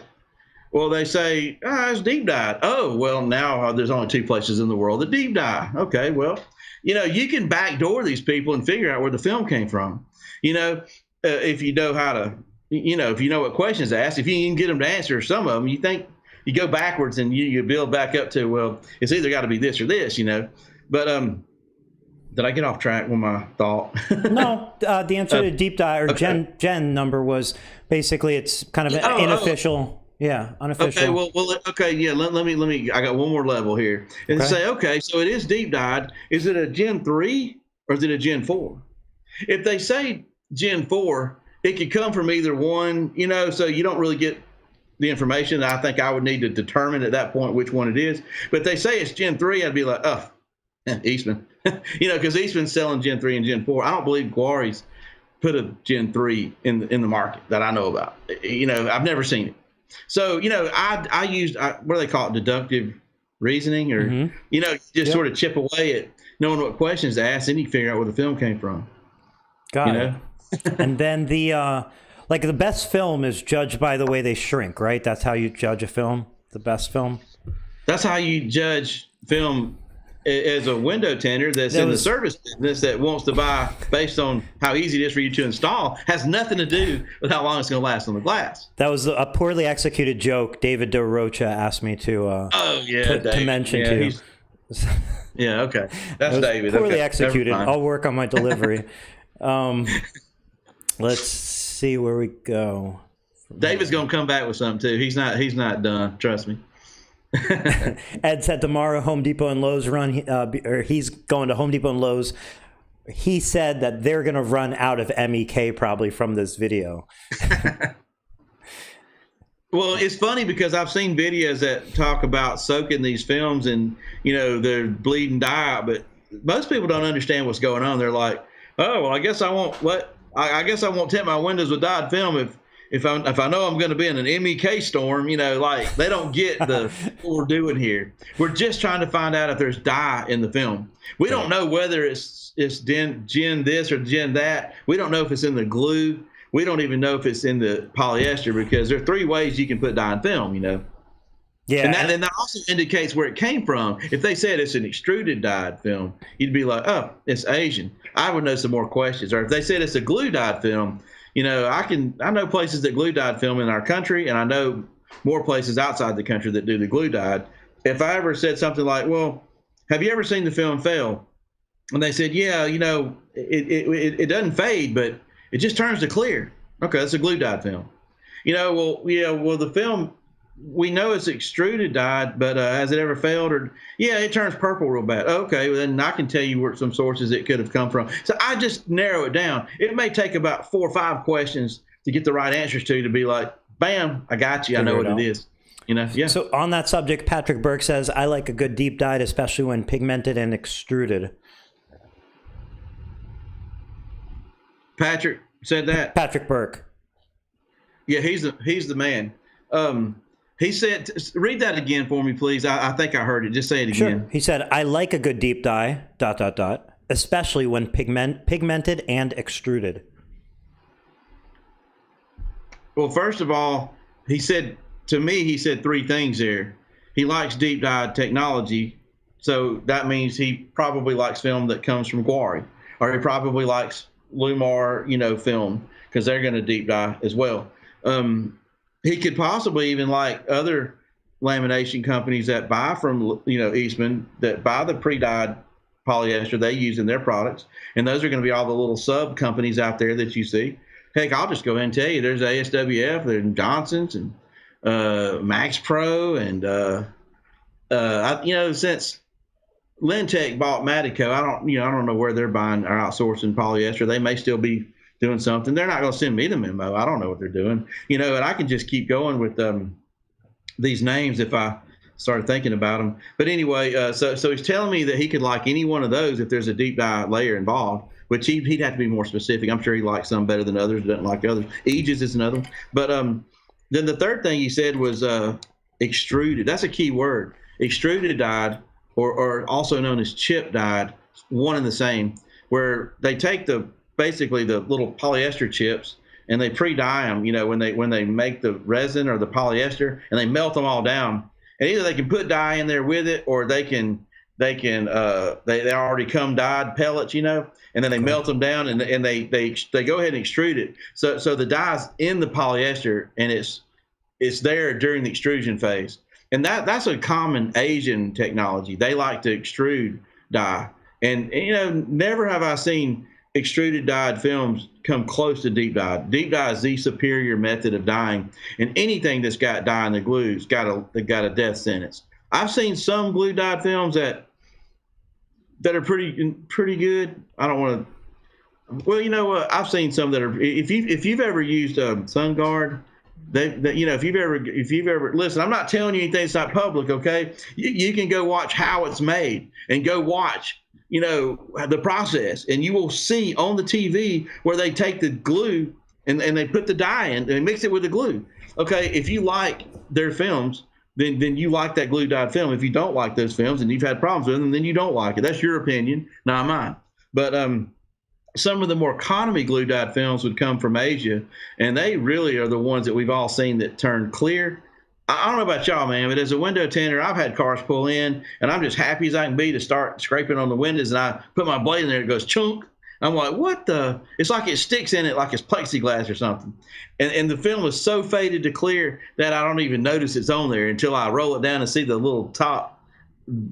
Well, they say, it's deep dyed. Oh, well, now there's only 2 places in the world that deep dye. Okay, well, you can backdoor these people and figure out where the film came from. If you know how to, if you know what questions to ask, if you can get them to answer some of them, you think you go backwards and you build back up to, well, it's either got to be this or this, But did I get off track with my thought? No, the answer to deep dye or gen number was basically it's kind of an unofficial. Yeah, unofficial. Okay, yeah. Let me. I got one more level here, and say, okay, so it is deep dyed. Is it a Gen 3 or is it a Gen 4? If they say Gen 4, it could come from either one, So you don't really get the information that I think I would need to determine at that point which one it is. But if they say it's Gen 3, I'd be like, oh, Eastman, because Eastman's selling Gen 3 and Gen 4. I don't believe Guari's put a Gen 3 in the market that I know about. I've never seen it. So, I used, what do they call it, deductive reasoning, or, sort of chip away at knowing what questions to ask, and you figure out where the film came from. Got it. And then the best film is judged by the way they shrink, right? That's how you judge a film, the best film? That's how you judge film as a window tinter that's in the service business that wants to buy based on how easy it is for you to install. Has nothing to do with how long it's going to last on the glass. That was a poorly executed joke David DeRocha asked me to mention to you. Yeah, okay. That's David. Poorly executed. I'll work on my delivery. Let's see where we go. David's going to come back with something too. He's not done. Trust me. Ed said tomorrow Home Depot and Lowe's run, or he's going to Home Depot and Lowe's. He said that they're going to run out of MEK probably from this video. Well, it's funny because I've seen videos that talk about soaking these films and, they're bleeding dye, but most people don't understand what's going on. They're like, oh, well, I guess I won't tint my windows with dyed film if I know I'm going to be in an MEK storm, like they don't get what we're doing here. We're just trying to find out if there's dye in the film. We don't know whether it's gen this or gen that. We don't know if it's in the glue. We don't even know if it's in the polyester, because there are 3 ways you can put dye in film, Yeah. And that also indicates where it came from. If they said it's an extruded dyed film, you'd be like, oh, it's Asian. I would know some more questions. Or if they said it's a glue dyed film, I know places that glue dyed film in our country, and I know more places outside the country that do the glue dyed. If I ever said something like, well, have you ever seen the film fail? And they said, yeah, it doesn't fade, but it just turns to clear. Okay, that's a glue dyed film. The film, we know it's extruded dyed, but has it ever failed? Or it turns purple real bad. Okay, well, then I can tell you where some sources it could have come from. So I just narrow it down. It may take about 4 or 5 questions to get the right answers to be like, bam, I got you. I know what it is. Yeah. So on that subject, Patrick Burke says, I like a good deep dyed, especially when pigmented and extruded. Patrick said that? Patrick Burke. Yeah, he's the man. He said, read that again for me, please. I think I heard it. Just say it again. Sure. He said, I like a good deep dye, ... especially when pigmented and extruded. Well, first of all, he said 3 things there. He likes deep dye technology, so that means he probably likes film that comes from Guari, or he probably likes Lumar, film, because they're going to deep dye as well. He could possibly even like other lamination companies that buy from, Eastman, that buy the pre-dyed polyester they use in their products. And those are going to be all the little sub companies out there that you see. heck, I'll just go ahead and tell you, there's ASWF, there's Johnson's, and Max Pro, and since Lintech bought Matico, I don't know where they're buying or outsourcing polyester. They may still be doing something. They're not going to send me the memo. I don't know what they're doing, and I can just keep going with these names if I started thinking about them. But anyway, so he's telling me that he could like any one of those if there's a deep dye layer involved, which he'd have to be more specific. I'm sure he likes some better than others, doesn't like others. Aegis is another one. But then the third thing he said was extruded. That's a key word. Extruded dyed, or also known as chip dyed, one and the same, where they take basically the little polyester chips and they pre-dye them, when they make the resin or the polyester, and they melt them all down. And either they can put dye in there with it, or they already come dyed pellets, and then they melt them down and they go ahead and extrude it. So the dye's in the polyester, and it's there during the extrusion phase. And that's a common Asian technology. They like to extrude dye. And never have I seen extruded dyed films come close to deep dye. Deep dye is the superior method of dyeing, and anything that's got dye in the glue's got a death sentence. I've seen some glue dyed films that are pretty good. I don't want to. Well, you know what? I've seen some that are. If you've ever used SunGuard, if you've ever listen, I'm not telling you anything that's not public. Okay, you can go watch how it's made and go watch the process, and you will see on the TV where they take the glue and they put the dye in and they mix it with the glue. Okay, if you like their films, then you like that glue dyed film. If you don't like those films and you've had problems with them, then you don't like it. That's your opinion, not mine. But some of the more economy glue dyed films would come from Asia, and they really are the ones that we've all seen that turn clear. I don't know about y'all, man, but as a window tinter, I've had cars pull in, and I'm just happy as I can be to start scraping on the windows, and I put my blade in there, it goes chunk. I'm like, what the? It's like it sticks in it like it's plexiglass or something. And the film is so faded to clear that I don't even notice it's on there until I roll it down and see the little top,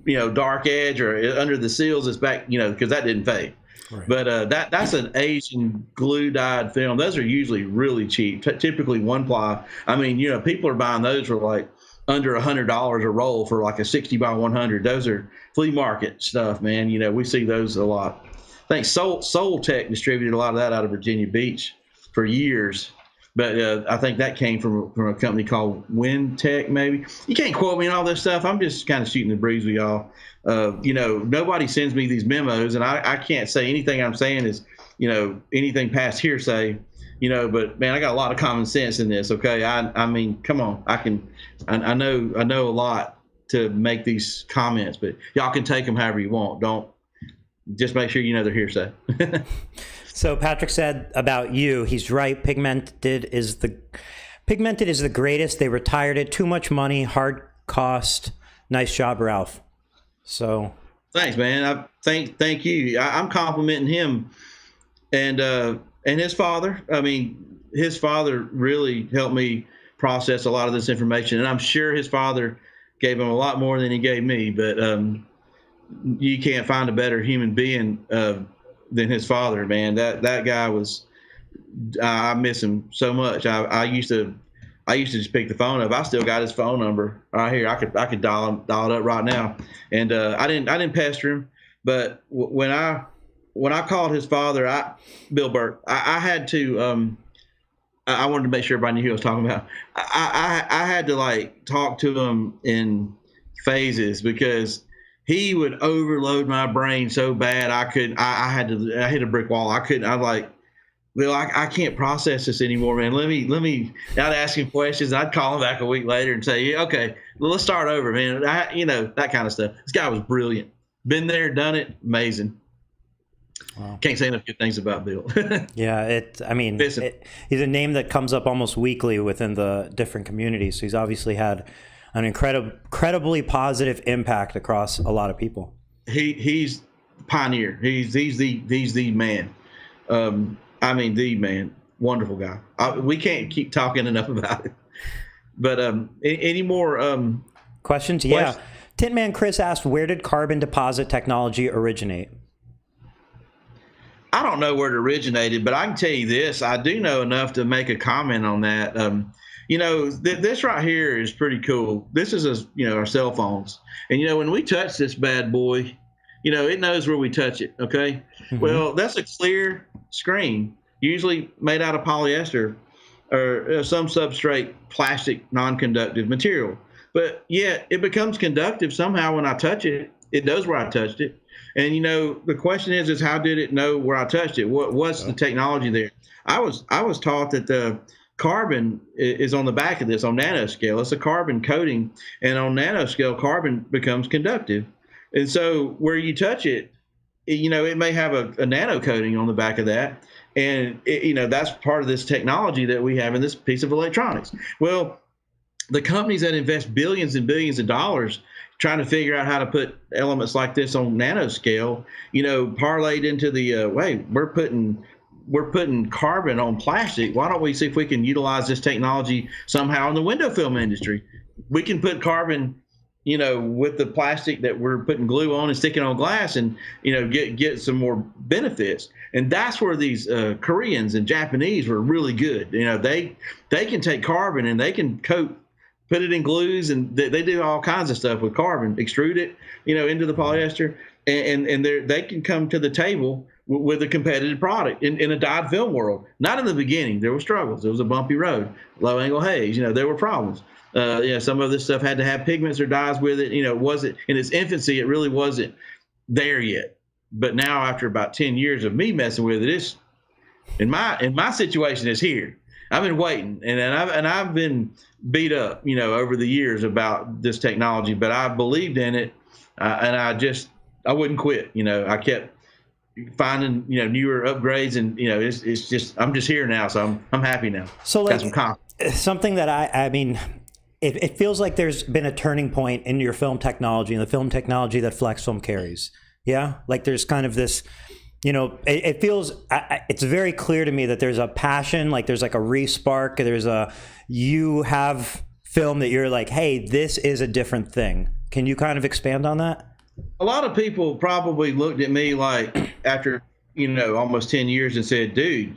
dark edge, or under the seals it's back, because that didn't fade. Right. But that's an Asian glue dyed film. Those are usually really cheap, typically one ply. I mean, people are buying those for like under $100 a roll for like a 60 by 100. Those are flea market stuff, man. We see those a lot. I think Soul Tech distributed a lot of that out of Virginia Beach for years. But I think that came from a company called Wind Tech, maybe. You can't quote me on all this stuff. I'm just kind of shooting the breeze with y'all. Nobody sends me these memos, and I can't say anything I'm saying is, anything past hearsay, but man, I got a lot of common sense in this. Okay. I mean, come on, I know a lot to make these comments, but y'all can take them however you want. Don't just make sure they're hearsay. So Patrick said about you, he's right. Pigmented is the greatest. They retired it. Too much money, hard cost. Nice job, Ralph. So thanks, man. Thank you. I'm complimenting him and his father. I mean, his father really helped me process a lot of this information, and I'm sure his father gave him a lot more than he gave me. But you can't find a better human being than his father, man. That guy was. I miss him so much. I used to just pick the phone up. I still got his phone number right here. I could dial it up right now. And I didn't pester him. But when I called his father, Bill Burke, I had to. I wanted to make sure everybody knew who I was talking about. I had to like talk to him in phases because he would overload my brain so bad I hit a brick wall. I was like, Bill, I can't process this anymore, man. Let me. I'd ask him questions. I'd call him back a week later and say, okay, well, let's start over, man. That kind of stuff. This guy was brilliant. Been there, done it. Amazing. Wow. Can't say enough good things about Bill. Yeah, he's a name that comes up almost weekly within the different communities. So he's obviously had an incredibly positive impact across a lot of people. He's pioneer. He's the man. The man. Wonderful guy. We can't keep talking enough about it. But any more questions? Yeah. Tintman Chris asked, where did carbon deposit technology originate? I don't know where it originated, but I can tell you this. I do know enough to make a comment on that. This right here is pretty cool. This is our cell phones. And, when we touch this bad boy, it knows where we touch it. Okay. Well, that's a clear screen, usually made out of polyester or some substrate plastic non-conductive material. But yet it becomes conductive somehow when I touch it. It knows where I touched it. And the question is how did it know where I touched it? What's the technology there? I was taught that the carbon is on the back of this on nanoscale. It's a carbon coating, and on nanoscale, carbon becomes conductive. And so where you touch it, it may have a nano coating on the back of that, and that's part of this technology that we have in this piece of electronics. Well, the companies that invest billions and billions of dollars trying to figure out how to put elements like this on nanoscale, parlayed into the we're putting carbon on plastic. Why don't we see if we can utilize this technology somehow in the window film industry? We can put carbon, with the plastic that we're putting glue on and sticking on glass, and get some more benefits. And that's where these Koreans and Japanese were really good. They can take carbon and they can put it in glues, and they do all kinds of stuff with carbon, extrude it, into the polyester, and they can come to the table with a competitive product in a dyed film world. Not in the beginning. There were struggles. It was a bumpy road, low angle haze. There were problems. Some of this stuff had to have pigments or dyes with it. It wasn't in its infancy. It really wasn't there yet. But now, after about 10 years of me messing with it, it's in my situation is here. I've been waiting, and I've been beat up, over the years about this technology, but I believed in it, and I wouldn't quit. I kept finding newer upgrades, and it's just I'm just here now, so I'm happy now. So got some confidence. Something that I mean, it feels like there's been a turning point in your film technology and the film technology that Flexfilm carries. Yeah, like there's kind of this. It feels, it's very clear to me that there's a passion, like there's like a re-spark, you have film that you're like, hey, this is a different thing. Can you kind of expand on that? A lot of people probably looked at me like after, almost 10 years and said, dude,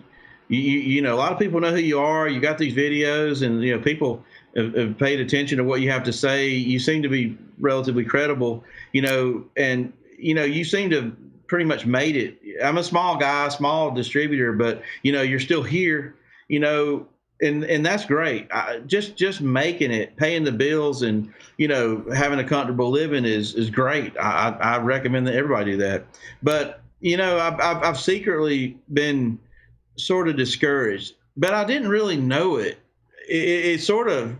a lot of people know who you are. You got these videos, and, people have paid attention to what you have to say. You seem to be relatively credible, and, you seem to pretty much made it. I'm a small guy, small distributor, but you're still here, and that's great. Just making it, paying the bills, and having a comfortable living is great. I recommend that everybody do that. But I've secretly been sort of discouraged, but I didn't really know it. It's sort of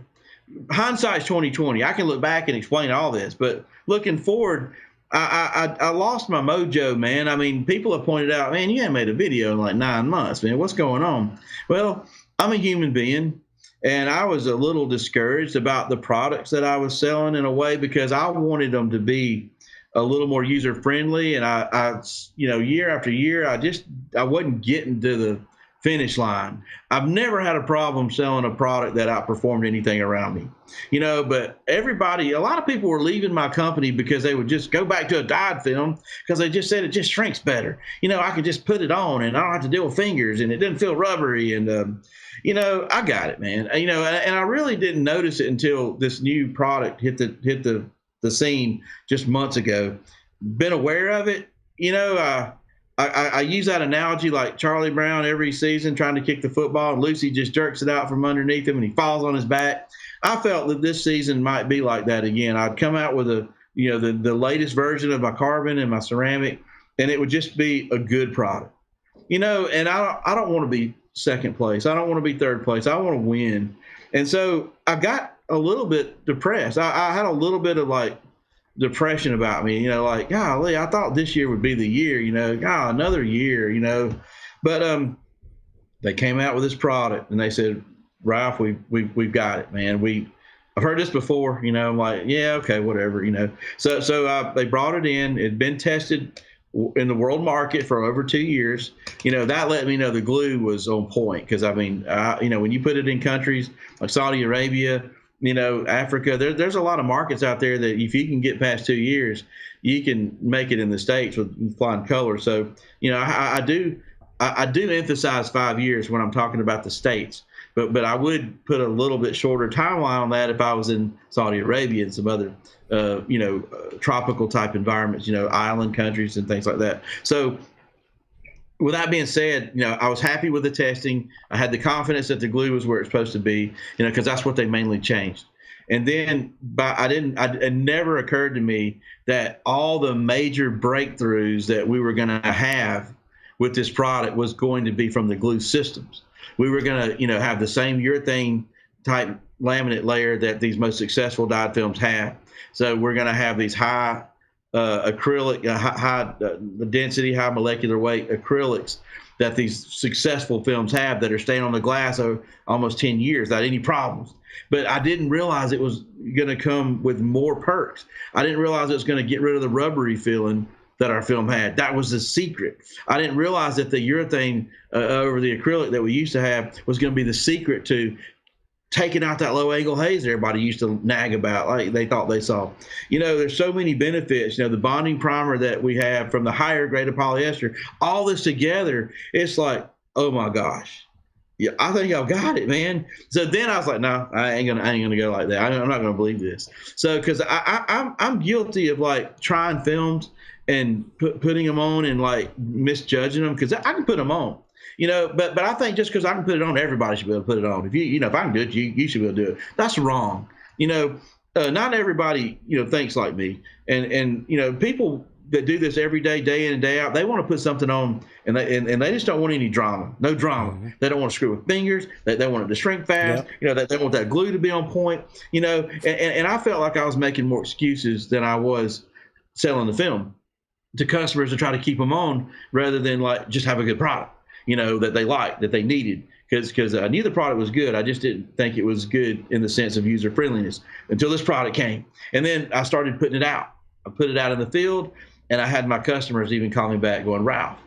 hindsight's 2020. I can look back and explain all this, but looking forward, I lost my mojo, man. I mean, people have pointed out, man, you haven't made a video in like 9 months, man. What's going on? Well, I'm a human being, and I was a little discouraged about the products that I was selling in a way because I wanted them to be a little more user friendly. And I year after year, I wasn't getting to the finish line. I've never had a problem selling a product that outperformed anything around me, but a lot of people were leaving my company because they would just go back to a dyed film because they just said it just shrinks better. I could just put it on and I don't have to deal with fingers and it didn't feel rubbery. And, I got it, man. And I really didn't notice it until this new product hit the scene just months ago. Been aware of it, I use that analogy like Charlie Brown every season trying to kick the football, and Lucy just jerks it out from underneath him and he falls on his back. I felt that this season might be like that again. I'd come out with the latest version of my carbon and my ceramic, and it would just be a good product. And I don't want to be second place. I don't want to be third place. I want to win. And so I got a little bit depressed. I had a little bit of like depression about me, like, golly, I thought this year would be the year, another year, but they came out with this product and they said, Ralph, we've got it, man. I've heard this before, I'm like, yeah, okay, whatever, So they brought it in. It'd been tested in the world market for over 2 years. That let me know the glue was on point because when you put it in countries like Saudi Arabia, Africa. There's a lot of markets out there that if you can get past 2 years, you can make it in the States with flying colors. So, I do emphasize 5 years when I'm talking about the States, but I would put a little bit shorter timeline on that if I was in Saudi Arabia and some other, tropical type environments, island countries and things like that. So, with that being said, I was happy with the testing. I had the confidence that the glue was where it's supposed to be, because that's what they mainly changed. And then it never occurred to me that all the major breakthroughs that we were going to have with this product was going to be from the glue systems. We were going to, have the same urethane type laminate layer that these most successful dyed films have. So we're going to have these high acrylic, high density, high molecular weight acrylics that these successful films have that are staying on the glass over almost 10 years without any problems. But I didn't realize it was going to come with more perks. I didn't realize it was going to get rid of the rubbery feeling that our film had. That was the secret. I didn't realize that the urethane over the acrylic that we used to have was going to be the secret to taking out that low angle haze everybody used to nag about, like they thought they saw. There's so many benefits. The bonding primer that we have from the higher grade of polyester, all this together, it's like, oh my gosh, yeah, I think I've got it, man. So then I was like, no, I ain't gonna go like that. I'm not gonna believe this. So because I'm guilty of like trying films and putting them on and like misjudging them, because I can put them on. But I think just because I can put it on, everybody should be able to put it on. If if I can do it, you should be able to do it. That's wrong. Not everybody, thinks like me. And people that do this every day, day in and day out, they want to put something on and they just don't want any drama. No drama. Mm-hmm. They don't want to screw with fingers. They want it to shrink fast. Yep. They want that glue to be on point. And I felt like I was making more excuses than I was selling the film to customers to try to keep them on rather than like just have a good product. That they liked, that they needed, because I knew the product was good. I just didn't think it was good in the sense of user friendliness until this product came. And then I started putting it out. I put it out in the field, and I had my customers even call me back going, Ralph,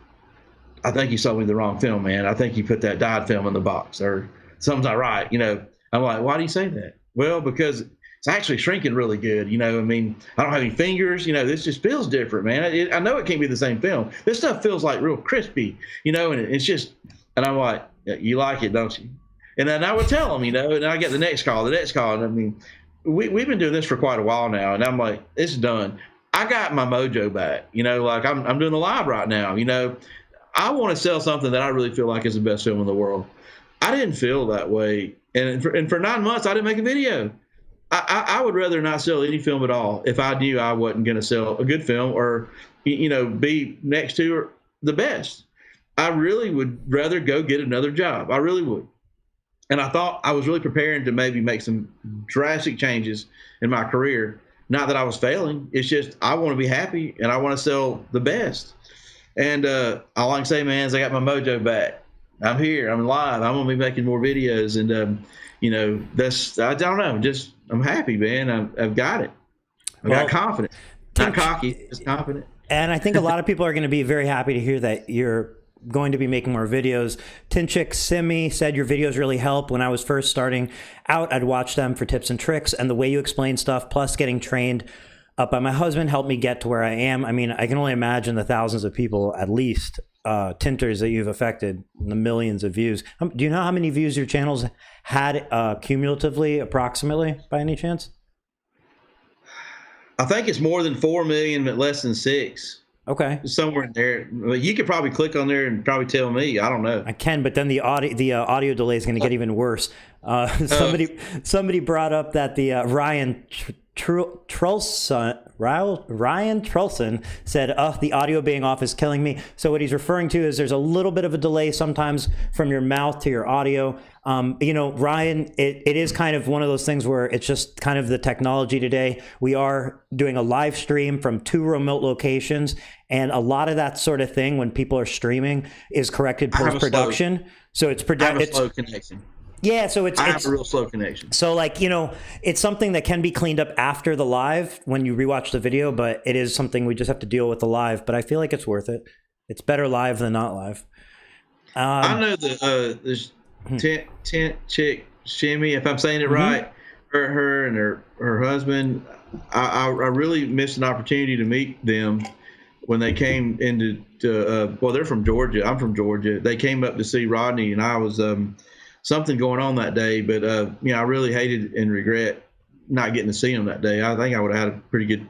I think you sold me the wrong film, man. I think you put that dyed film in the box or something's not right. I'm like, why do you say that? Well, because it's actually shrinking really good. I don't have any fingers. This just feels different, man. I know it can't be the same film. This stuff feels like real crispy, and it's just, and I'm like, you like it, don't you? And then I would tell them, and I get the next call. And we've been doing this for quite a while now, and I'm like, it's done. I got my mojo back, like I'm doing the live right now. I want to sell something that I really feel like is the best film in the world. I didn't feel that way. And for 9 months, I didn't make a video. I would rather not sell any film at all if I knew I wasn't going to sell a good film or, be next to the best. I really would rather go get another job. I really would. And I thought I was really preparing to maybe make some drastic changes in my career. Not that I was failing. It's just I want to be happy and I want to sell the best. And all I can say, man, is I got my mojo back. I'm here. I'm live. I'm going to be making more videos. And, I don't know. Just I'm happy, man. I've got it. I've got confidence. Not cocky, just confident. And I think a lot of people are going to be very happy to hear that you're going to be making more videos. Tint Simi said your videos really help. When I was first starting out, I'd watch them for tips and tricks, and the way you explain stuff, plus getting trained up by my husband, helped me get to where I am. I can only imagine the thousands of people, at least, tinters that you've affected, the millions of views. Do you know how many views your channels had cumulatively, approximately, by any chance? I think it's more than 4 million, but less than 6. Okay. Somewhere in there. You could probably click on there and probably tell me. I don't know. I can, but then the audio delay is going to get even worse. Somebody brought up that the Ryan Trulson said, the audio being off is killing me. So what he's referring to is there's a little bit of a delay sometimes from your mouth to your audio. Ryan, it is kind of one of those things where it's just kind of the technology today. We are doing a live stream from 2 remote locations, and a lot of that sort of thing when people are streaming is corrected post-production. So it's slow connection. Yeah, so I have a real slow connection. So it's something that can be cleaned up after the live when you rewatch the video, but it is something we just have to deal with the live. But I feel like it's worth it. It's better live than not live. I know the Tint Chick Shimmy, if I'm saying it right. her and her husband. I really missed an opportunity to meet them when they came into well, they're from Georgia. I'm from Georgia. They came up to see Rodney, and I was something going on that day, but I really hated and regret not getting to see him that day. I think I would have had a pretty good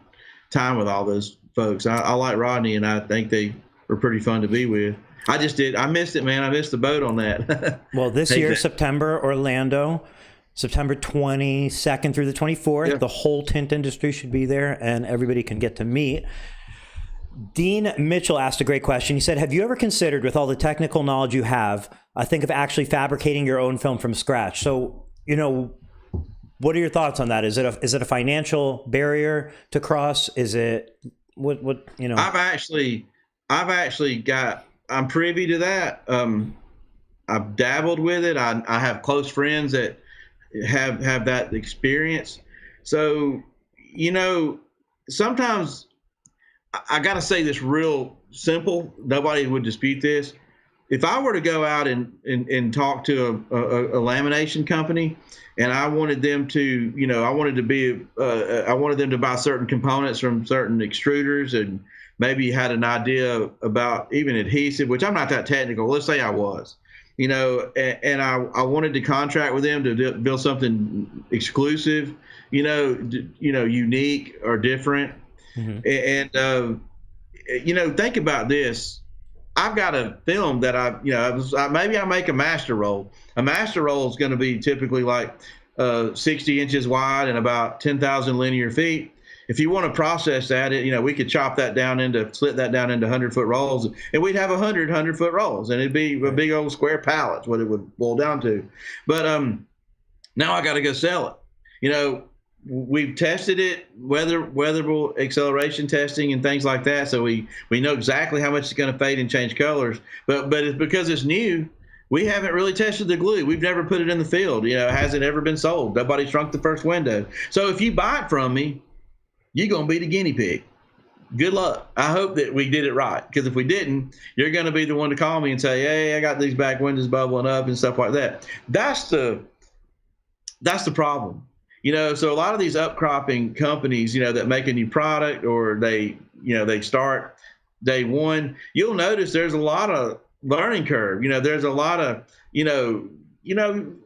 time with all those folks. I like Rodney, and I think they were pretty fun to be with. I missed it, man. I missed the boat on that. Well, this year, September, Orlando, September 22nd through the 24th, yeah. The whole tint industry should be there, and everybody can get to meet. Dean Mitchell asked a great question. He said, have you ever considered, with all the technical knowledge you have, think of actually fabricating your own film from scratch? So, what are your thoughts on that? Is it a financial barrier to cross? Is it what? I'm privy to that. I've dabbled with it. I have close friends that have that experience. So, sometimes I got to say this real simple. Nobody would dispute this. If I were to go out and talk to a lamination company, and I wanted them to, I wanted them to buy certain components from certain extruders, and maybe had an idea about even adhesive, which I'm not that technical. Let's say I was, and I wanted to contract with them to build something exclusive, unique or different. Mm-hmm. And think about this. I've got a film that maybe I make a master roll. A master roll is going to be typically like 60 inches wide and about 10,000 linear feet. If you want to process that, we could split that down into 100-foot rolls, and we'd have 100-foot rolls, and it'd be a big old square pallet, what it would boil down to. But now I got to go sell it. We've tested it, weatherable acceleration testing and things like that, so we know exactly how much it's going to fade and change colors. But it's because it's new. We haven't really tested the glue. We've never put it in the field. It hasn't ever been sold. Nobody shrunk the first window. So if you buy it from me, you're going to be the guinea pig. Good luck. I hope that we did it right, because if we didn't, you're going to be the one to call me and say, hey, I got these back windows bubbling up and stuff like that. That's the problem. So a lot of these upcropping companies, that make a new product, or they start day one, you'll notice there's a lot of learning curve. There's a lot of, I'm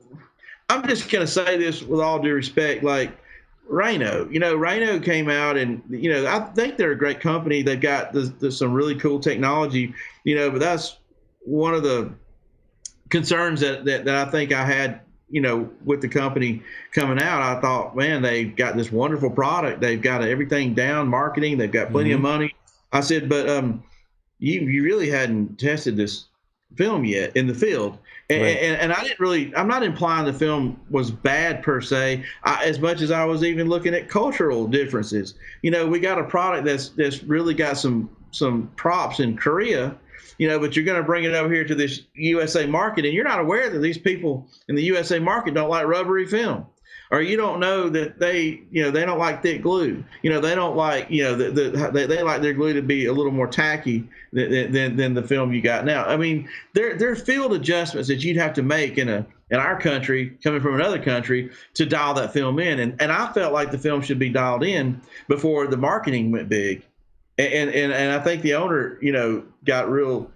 just going to say this with all due respect, like Rhino. Rhino came out, and, I think they're a great company. They've got some really cool technology, but that's one of the concerns that I think I had, with the company coming out. I thought, man, they've got this wonderful product. They've got everything down, marketing. They've got plenty of money. I said, but you really hadn't tested this film yet in the field. And, right. and I'm not implying the film was bad per se, as much as I was even looking at cultural differences. We got a product that's really got some props in Korea, but you're going to bring it over here to this USA market, and you're not aware that these people in the USA market don't like rubbery film, or you don't know that they don't like thick glue. They don't like, they like their glue to be a little more tacky than the film you got now. I mean, there are field adjustments that you'd have to make in our country, coming from another country, to dial that film in. And I felt like the film should be dialed in before the marketing went big. And I think the owner, got real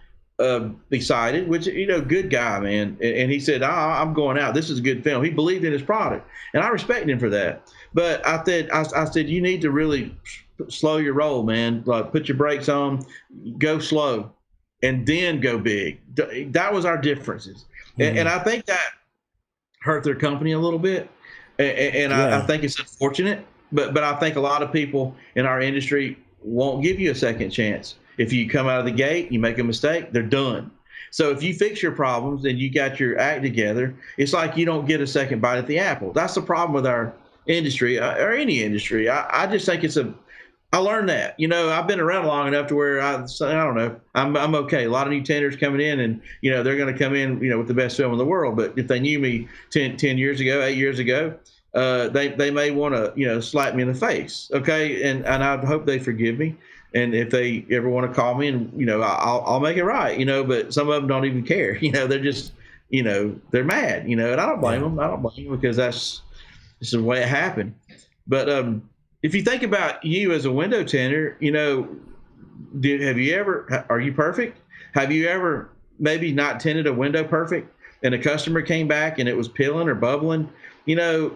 excited, which, good guy, man. And he said, I'm going out. This is a good film. He believed in his product, and I respect him for that. But I said, you need to really slow your roll, man. Like, put your brakes on, go slow, and then go big. That was our differences. Mm-hmm. And I think that hurt their company a little bit. And I think it's unfortunate, but I think a lot of people in our industry won't give you a second chance. If you come out of the gate, you make a mistake, they're done. So if you fix your problems and you got your act together, it's like you don't get a second bite at the apple. That's the problem with our industry, or any industry. I just think I learned that. I've been around long enough to where I don't know, I'm okay. A lot of new tenders coming in, and they're going to come in with the best film in the world. But if they knew me 10 years ago, 8 years ago, they may want to slap me in the face. Okay, and I hope they forgive me. And if they ever want to call me, and I'll make it right. But some of them don't even care. They're just they're mad. And I don't blame them. I don't blame them, because This is the way it happened. But if you think about you as a window tinter, you know, are you perfect? Have you ever maybe not tinted a window perfect and a customer came back and it was peeling or bubbling? You know,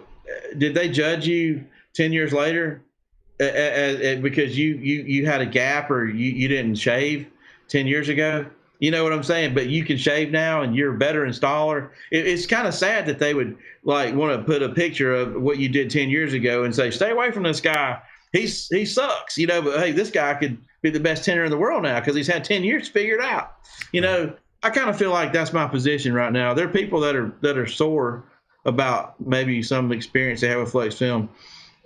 did they judge you 10 years later because you had a gap or you didn't shave 10 years ago? You know what I'm saying? But you can shave now and you're a better installer. It's kind of sad that they would like want to put a picture of what you did 10 years ago and say, stay away from this guy. He sucks, you know, but hey, this guy could be the best tinter in the world now because he's had 10 years to figure it out. You know, I kind of feel like that's my position right now. There are people that are sore about maybe some experience they have with Flexfilm.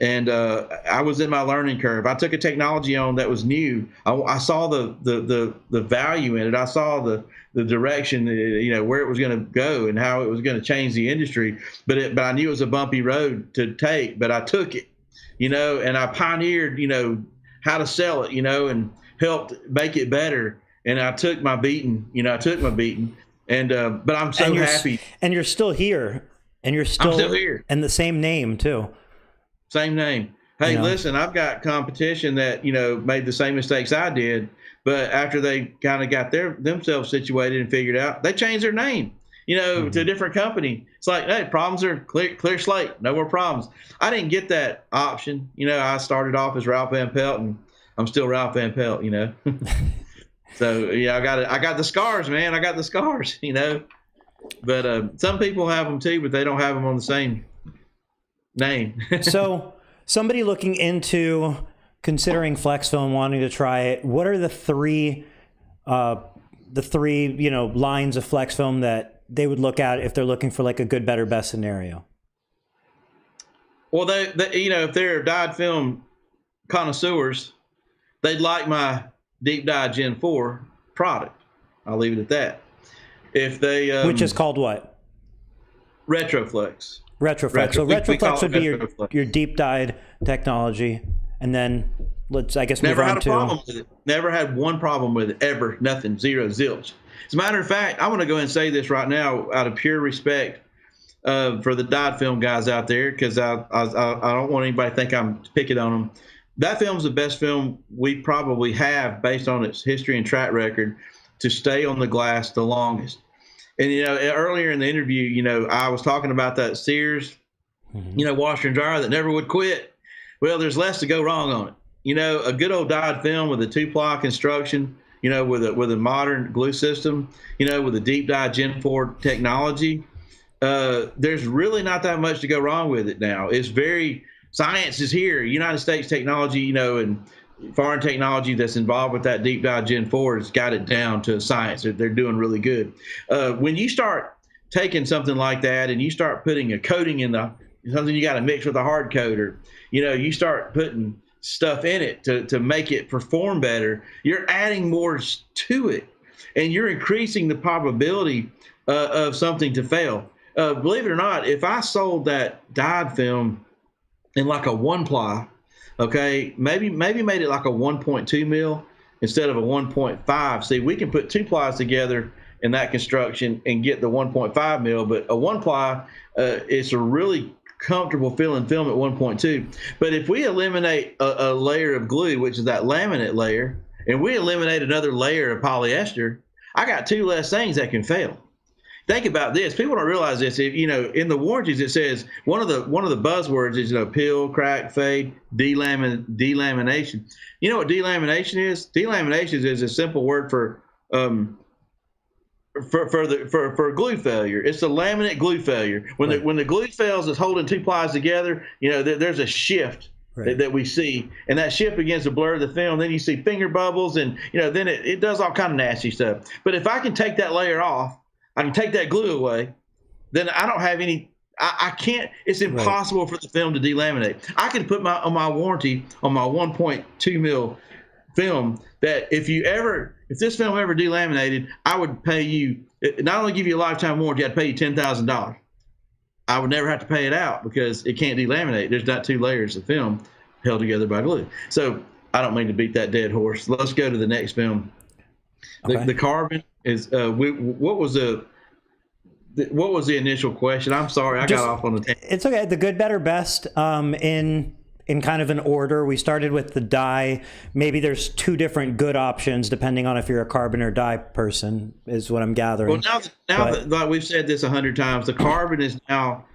And I was in my learning curve. I took a technology on that was new. I saw the value in it. I saw the direction, you know, where it was going to go and how it was going to change the industry. But I knew it was a bumpy road to take. But I took it, you know, and I pioneered, you know, how to sell it, you know, and helped make it better. And I took my beating, you know, And but I'm so happy. And you're still here. And I'm still here. And the same name too. Same name. Hey, you know, listen, I've got competition that, you know, made the same mistakes I did, but after they kind of got themselves situated and figured out, they changed their name, you know, to a different company. It's like, hey, problems are clear slate, no more problems. I didn't get that option. You know, I started off as Ralph Van Pelt, and I'm still Ralph Van Pelt, you know. So yeah, I got the scars, man. I got the scars, you know. But some people have them too, but they don't have them on the same name. So somebody looking into considering Flexfilm, wanting to try it, what are the three you know, lines of Flexfilm that they would look at if they're looking for like a good, better, best scenario? Well, they you know, if they're dyed film connoisseurs, they'd like my deep dye Gen 4 product. I'll leave it at that. If they which is called what? Retroflex. Retroflex. So Retroflex would be your deep dyed technology, and then let's, I guess, never move on had a problem with it. Never had one problem with it ever. Nothing. Zero. Zilch. As a matter of fact, I want to go ahead and say this right now out of pure respect for the dyed film guys out there, because I don't want anybody to think I'm picking on them. That film's the best film we probably have based on its history and track record to stay on the glass the longest. And, you know, earlier in the interview, you know, I was talking about that Sears, you know, washer and dryer that never would quit. Well, there's less to go wrong on it. You know, a good old dyed film with a 2-ply construction, you know, with a modern glue system, you know, with a deep dye Gen 4 technology, there's really not that much to go wrong with it now. It's very, science is here. United States technology, you know, and foreign technology that's involved with that deep dye Gen 4 has got it down to science. They're doing really good. When you start taking something like that and you start putting a coating in something you got to mix with a hard coat, or, you know, you start putting stuff in it to make it perform better, you're adding more to it, and you're increasing the probability of something to fail. Believe it or not, if I sold that dyed film in like a 1-ply, okay, maybe made it like a 1.2 mil instead of a 1.5. See, we can put 2 plies together in that construction and get the 1.5 mil, but a 1-ply, it's a really comfortable feeling film at 1.2. But if we eliminate a layer of glue, which is that laminate layer, and we eliminate another layer of polyester, I got 2 less things that can fail. Think about this. People don't realize this. If, you know, in the warranties, it says one of the buzzwords is, you know, peel, crack, fade, delamination. You know what delamination is? Delamination is a simple word for glue failure. It's the laminate glue failure. When the glue fails, it's holding 2 plies together. You know, there's a shift that we see, and that shift begins to blur the film. Then you see finger bubbles, and, you know, then it does all kind of nasty stuff. But if I can take that layer off, I can take that glue away, then I don't have any, I can't, it's impossible for the film to delaminate. I can put on my warranty on my 1.2 mil film that if this film ever delaminated, I would pay you, not only give you a lifetime warranty, I'd pay you $10,000. I would never have to pay it out because it can't delaminate. There's not 2 layers of film held together by glue. So I don't mean to beat that dead horse. Let's go to the next film. The carbon is what was the what was the initial question? I'm sorry, I got off on the tangent. It's okay. The good, better, best in kind of an order. We started with the dye. Maybe there's two different good options depending on if you're a carbon or dye person, is what I'm gathering. Well, now that, like we've said this 100 times, the carbon is now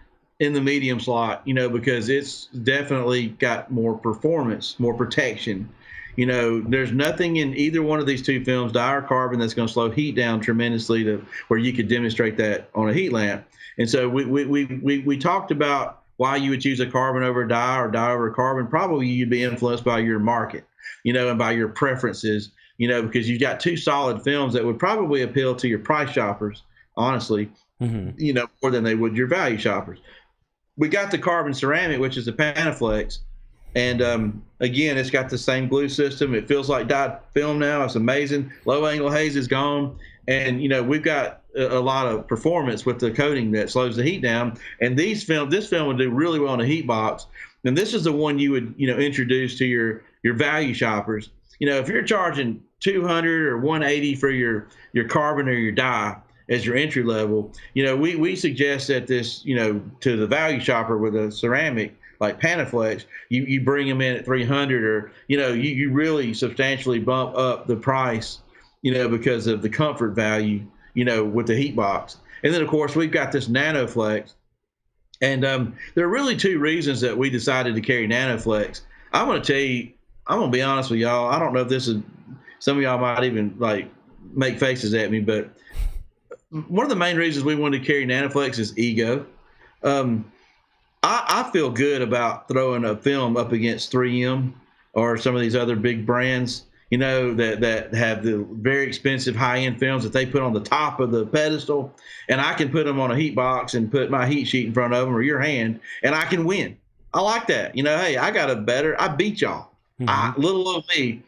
in the medium slot, because it's definitely got more performance, more protection. There's nothing in either one of these two films, dye or carbon, that's going to slow heat down tremendously to where you could demonstrate that on a heat lamp. And so we talked about why you would choose a carbon over a dye or dye over a carbon. Probably you'd be influenced by your market, and by your preferences, because you've got two solid films that would probably appeal to your price shoppers, honestly, more than they would your value shoppers. We got the carbon ceramic, which is the Panaflex. And again, it's got the same glue system. It feels like dyed film now. It's amazing. Low angle haze is gone. And, we've got a lot of performance with the coating that slows the heat down. And this film would do really well in a heat box. And this is the one you would, introduce to your value shoppers. If you're charging $200 or $180 for your carbon or your dye as your entry level, we suggest that this, to the value shopper with a ceramic like Panaflex, you bring them in at $300, or, you really substantially bump up the price, because of the comfort value, with the heat box. And then, of course, we've got this NanoFlex. And there are really two reasons that we decided to carry NanoFlex. I'm going to tell you, I'm going to be honest with y'all. I don't know if this is, some of y'all might even like make faces at me, but one of the main reasons we wanted to carry NanoFlex is ego. I feel good about throwing a film up against 3M or some of these other big brands, that have the very expensive high-end films that they put on the top of the pedestal, and I can put them on a heat box and put my heat sheet in front of them or your hand, and I can win. I like that. Hey, I beat y'all. Little old me,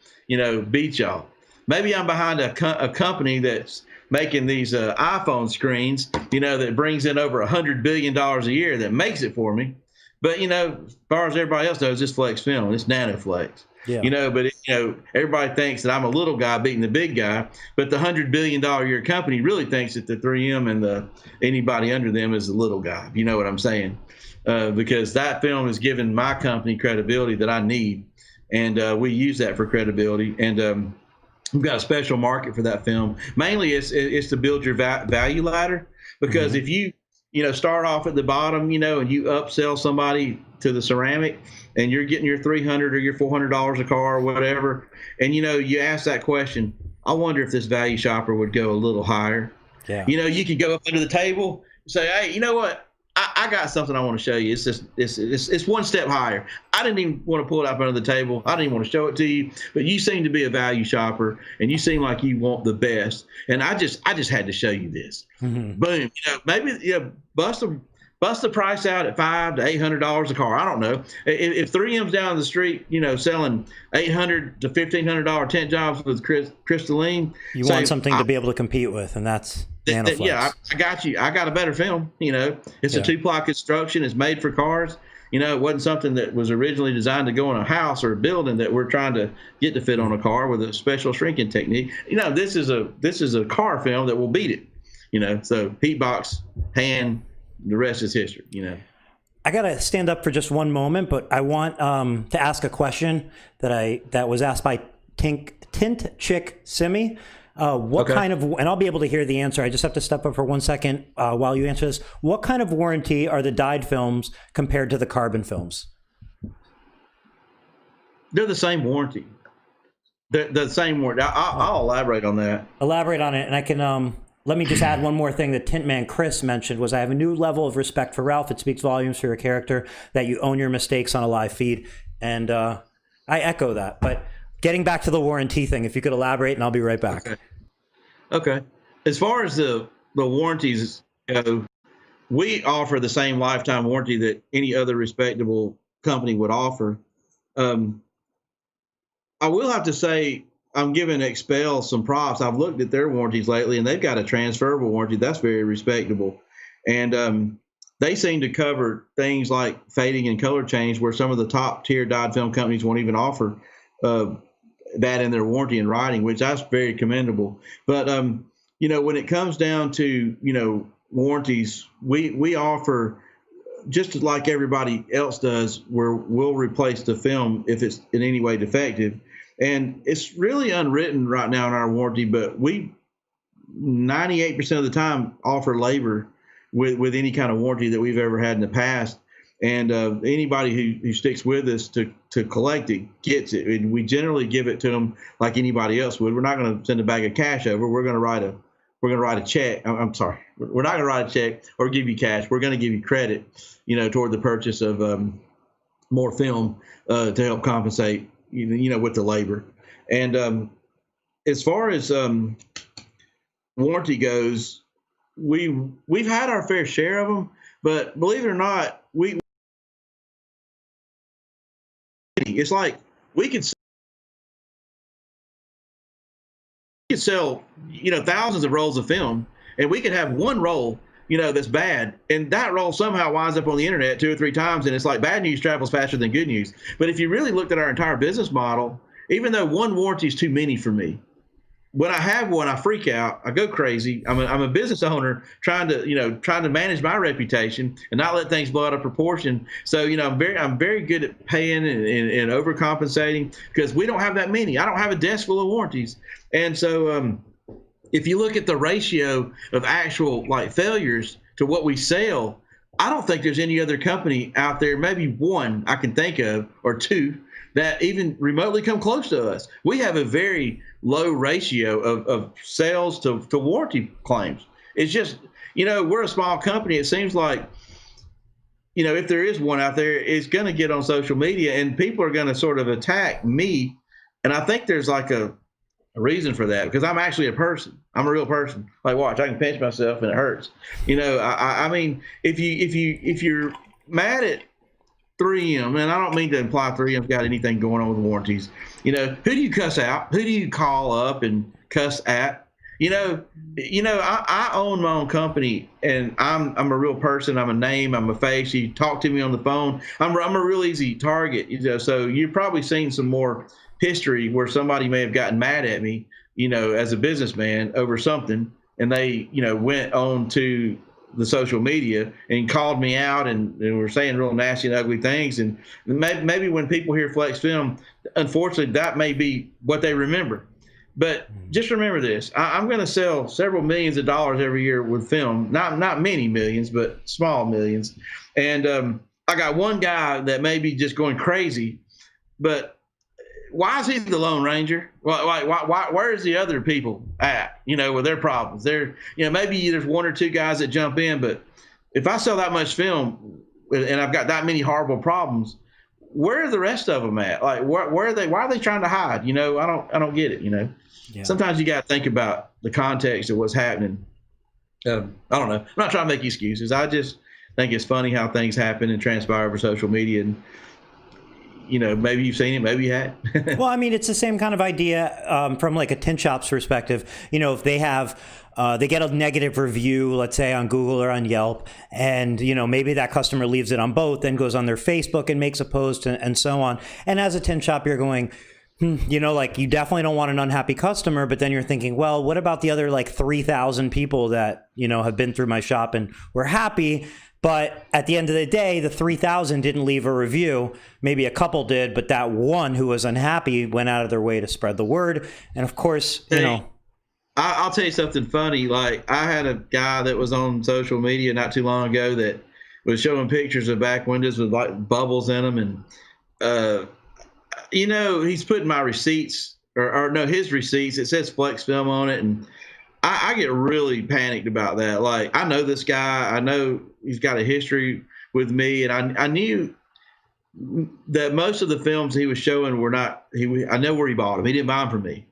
beat y'all. Maybe I'm behind a company that's making these iPhone screens, that brings in over $100 billion a year that makes it for me. But, as far as everybody else knows, it's Flexfilm, it's NanoFlex. Yeah. But everybody thinks that I'm a little guy beating the big guy, but the $100 billion a year company really thinks that the 3M and anybody under them is the little guy. You know what I'm saying? Because that film has given my company credibility that I need, and we use that for credibility. And we've got a special market for that film. Mainly, it's to build your value ladder, because if you start off at the bottom, and you upsell somebody to the ceramic, and you're getting your $300 or your $400 a car or whatever, and you ask that question, I wonder if this value shopper would go a little higher. Yeah. You could go up under the table and say, hey, you know what? I got something I want to show you. It's one step higher. I didn't even want to pull it up under the table. I didn't even want to show it to you, but you seem to be a value shopper, and you seem like you want the best. And I just had to show you this. Boom. Maybe bust the price out at $500 to $800 a car. I don't know. If 3M's down the street, selling $800 to $1,500 tent jobs with crystalline, you want something to be able to compete with, and that's NanoFlex. Yeah, I got you. I got a better film. It's a two-ply construction. It's made for cars. It wasn't something that was originally designed to go in a house or a building that we're trying to get to fit on a car with a special shrinking technique. This is a car film that will beat it. So heat box, hand, the rest is history. I gotta stand up for just one moment, but I want to ask a question that was asked by Tint Chick Simi. What kind of, and I'll be able to hear the answer. I just have to step up for 1 second while you answer this. What kind of warranty are the dyed films compared to the carbon films? They're the same warranty. They're the same warranty. I'll elaborate on that. Elaborate on it, and I can. Let me just add one more thing that Tintman Chris mentioned was I have a new level of respect for Ralph. It speaks volumes for your character that you own your mistakes on a live feed, and I echo that. But getting back to the warranty thing, if you could elaborate, and I'll be right back. Okay. As far as the warranties go, we offer the same lifetime warranty that any other respectable company would offer. I will have to say I'm giving Expel some props. I've looked at their warranties lately, and they've got a transferable warranty that's very respectable. And they seem to cover things like fading and color change, where some of the top tier dyed film companies won't even offer that in their warranty in writing, which that's very commendable. But when it comes down to warranties, we offer, just like everybody else does, where we'll replace the film if it's in any way defective. And it's really unwritten right now in our warranty, but we 98% of the time offer labor with any kind of warranty that we've ever had in the past. And anybody who sticks with us to collect it gets it. And we generally give it to them like anybody else would. We're not going to send a bag of cash over. We're going to write a check. I'm sorry. We're not going to write a check or give you cash. We're going to give you credit, toward the purchase of more film to help compensate, with the labor. And as far as warranty goes, we've had our fair share of them, but believe it or not, it's like we could sell, thousands of rolls of film, and we could have one roll, that's bad, and that roll somehow winds up on the internet 2 or 3 times, and it's like bad news travels faster than good news. But if you really looked at our entire business model, even though one warranty is too many for me, when I have one, I freak out. I go crazy. I'm a business owner trying to manage my reputation and not let things blow out of proportion. So, I'm very good at paying and overcompensating because we don't have that many. I don't have a desk full of warranties. And so if you look at the ratio of actual failures to what we sell, I don't think there's any other company out there, maybe one I can think of or two, that even remotely come close to us. We have a very low ratio of sales to warranty claims. It's just, we're a small company. It seems like, if there is one out there, it's going to get on social media and people are going to sort of attack me. And I think there's like a reason for that, because I'm actually a person. I'm a real person. Like, watch, I can pinch myself and it hurts. I mean, if you're mad at 3M, and I don't mean to imply 3M's got anything going on with warranties. Who do you cuss out? Who do you call up and cuss at? I own my own company, and I'm a real person. I'm a name. I'm a face. You talk to me on the phone, I'm a real easy target. So you've probably seen some more history where somebody may have gotten mad at me, as a businessman over something, and they, went on to the social media and called me out and were saying real nasty and ugly things. And maybe when people hear Flexfilm, unfortunately, that may be what they remember. But just remember this: I'm going to sell several millions of dollars every year with film. Not many millions, but small millions. And I got one guy that may be just going crazy, but why is he the Lone Ranger? Why where's the other people at, with their problems? Maybe there's 1 or 2 guys that jump in, but if I sell that much film and I've got that many horrible problems, where are the rest of them at? Like, where are they? Why are they trying to hide? I don't get it. Yeah. Sometimes you got to think about the context of what's happening. I don't know. I'm not trying to make excuses. I just think it's funny how things happen and transpire over social media. And maybe you've seen it, maybe you had. Well, I mean, it's the same kind of idea from like a tint shop's perspective. If they have, they get a negative review, let's say on Google or on Yelp, and, maybe that customer leaves it on both, then goes on their Facebook and makes a post and so on. And as a tint shop, you're going, like you definitely don't want an unhappy customer, but then you're thinking, well, what about the other 3,000 people that, have been through my shop and were happy? But at the end of the day, the 3,000 didn't leave a review. Maybe a couple did, but that one who was unhappy went out of their way to spread the word. And of course, I'll tell you something funny. Like, I had a guy that was on social media not too long ago that was showing pictures of back windows with bubbles in them. And, he's putting my receipts or no, his receipts. It says Flexfilm on it. And I get really panicked about that. Like, I know this guy. I know he's got a history with me, and I knew that most of the films he was showing were not. I know where he bought them. He didn't buy them from me,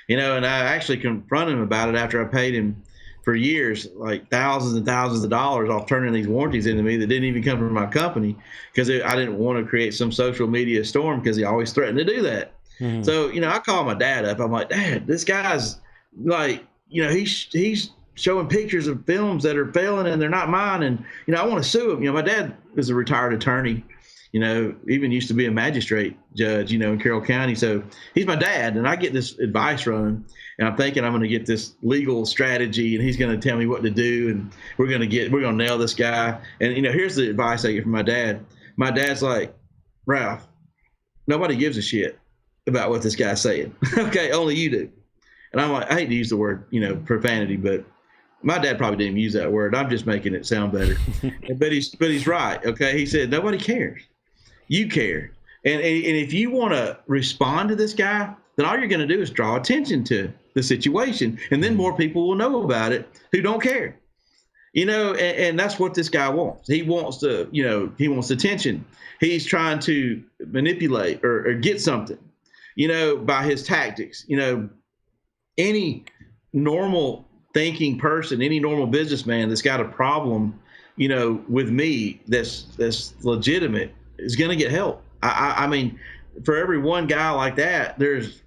And I actually confronted him about it after I paid him for years, like thousands and thousands of dollars off turning these warranties into me that didn't even come from my company, because I didn't want to create some social media storm, because he always threatened to do that. Mm-hmm. So, I called my dad up. I'm like, Dad, this guy's like, he's showing pictures of films that are failing and they're not mine. And, I want to sue him. My dad is a retired attorney, even used to be a magistrate judge, in Carroll County. So he's my dad, and I get this advice from him, and I'm thinking I'm going to get this legal strategy, and he's going to tell me what to do, and we're going to nail this guy. And, here's the advice I get from my dad. My dad's like, Ralph, nobody gives a shit about what this guy's saying. Okay, only you do. And I'm like, I hate to use the word, profanity, but my dad probably didn't use that word. I'm just making it sound better. but he's right. Okay, he said nobody cares. You care. And if you want to respond to this guy, then all you're going to do is draw attention to the situation, and then more people will know about it who don't care. And that's what this guy wants. He wants he wants attention. He's trying to manipulate or get something, by his tactics. Any normal thinking person, any normal businessman that's got a problem, with me that's legitimate is going to get help. I mean, for every one guy like that, there's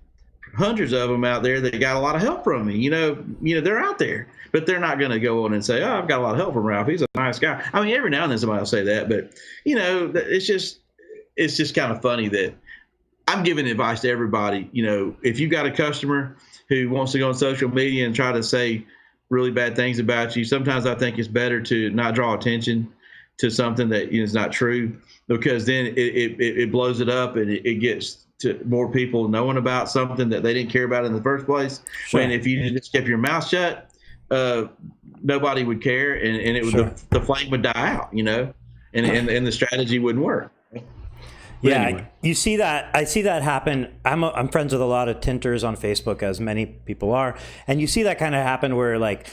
hundreds of them out there that got a lot of help from me. They're out there, but they're not going to go on and say, "Oh, I've got a lot of help from Ralph. He's a nice guy." I mean, every now and then somebody will say that, but it's just kind of funny that I'm giving advice to everybody. If you got a customer who wants to go on social media and try to say really bad things about you, sometimes I think it's better to not draw attention to something that is not true, because then it blows it up, and it gets to more people knowing about something that they didn't care about in the first place. Sure. When if you just kept your mouth shut, nobody would care, and it would, sure, the flame would die out, and the strategy wouldn't work. Yeah, anyway. You see that. I see that happen. I'm friends with a lot of tinters on Facebook, as many people are, and you see that kind of happen where like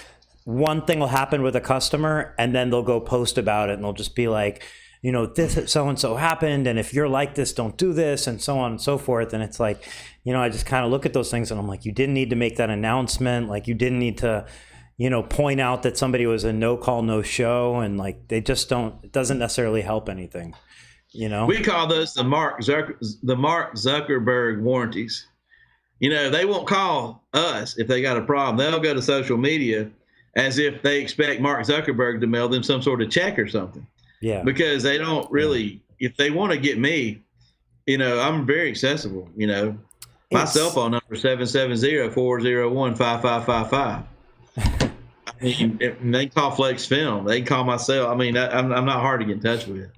one thing will happen with a customer, and then they'll go post about it, and they'll just be like, this so and so happened, and if you're like this, don't do this, and so on and so forth. And it's like, I just kind of look at those things, and I'm like, you didn't need to make that announcement. Like, you didn't need to, point out that somebody was a no call, no show, and like they just don't. It doesn't necessarily help anything. We call those the Mark Zuckerberg warranties. They won't call us if they got a problem. They'll go to social media as if they expect Mark Zuckerberg to mail them some sort of check or something. Yeah. Because they don't really, if they want to get me, I'm very accessible. My cell phone number is 770-401-5555. I mean, they call Flexfilm. They call my cell. I mean, I'm not hard to get in touch with.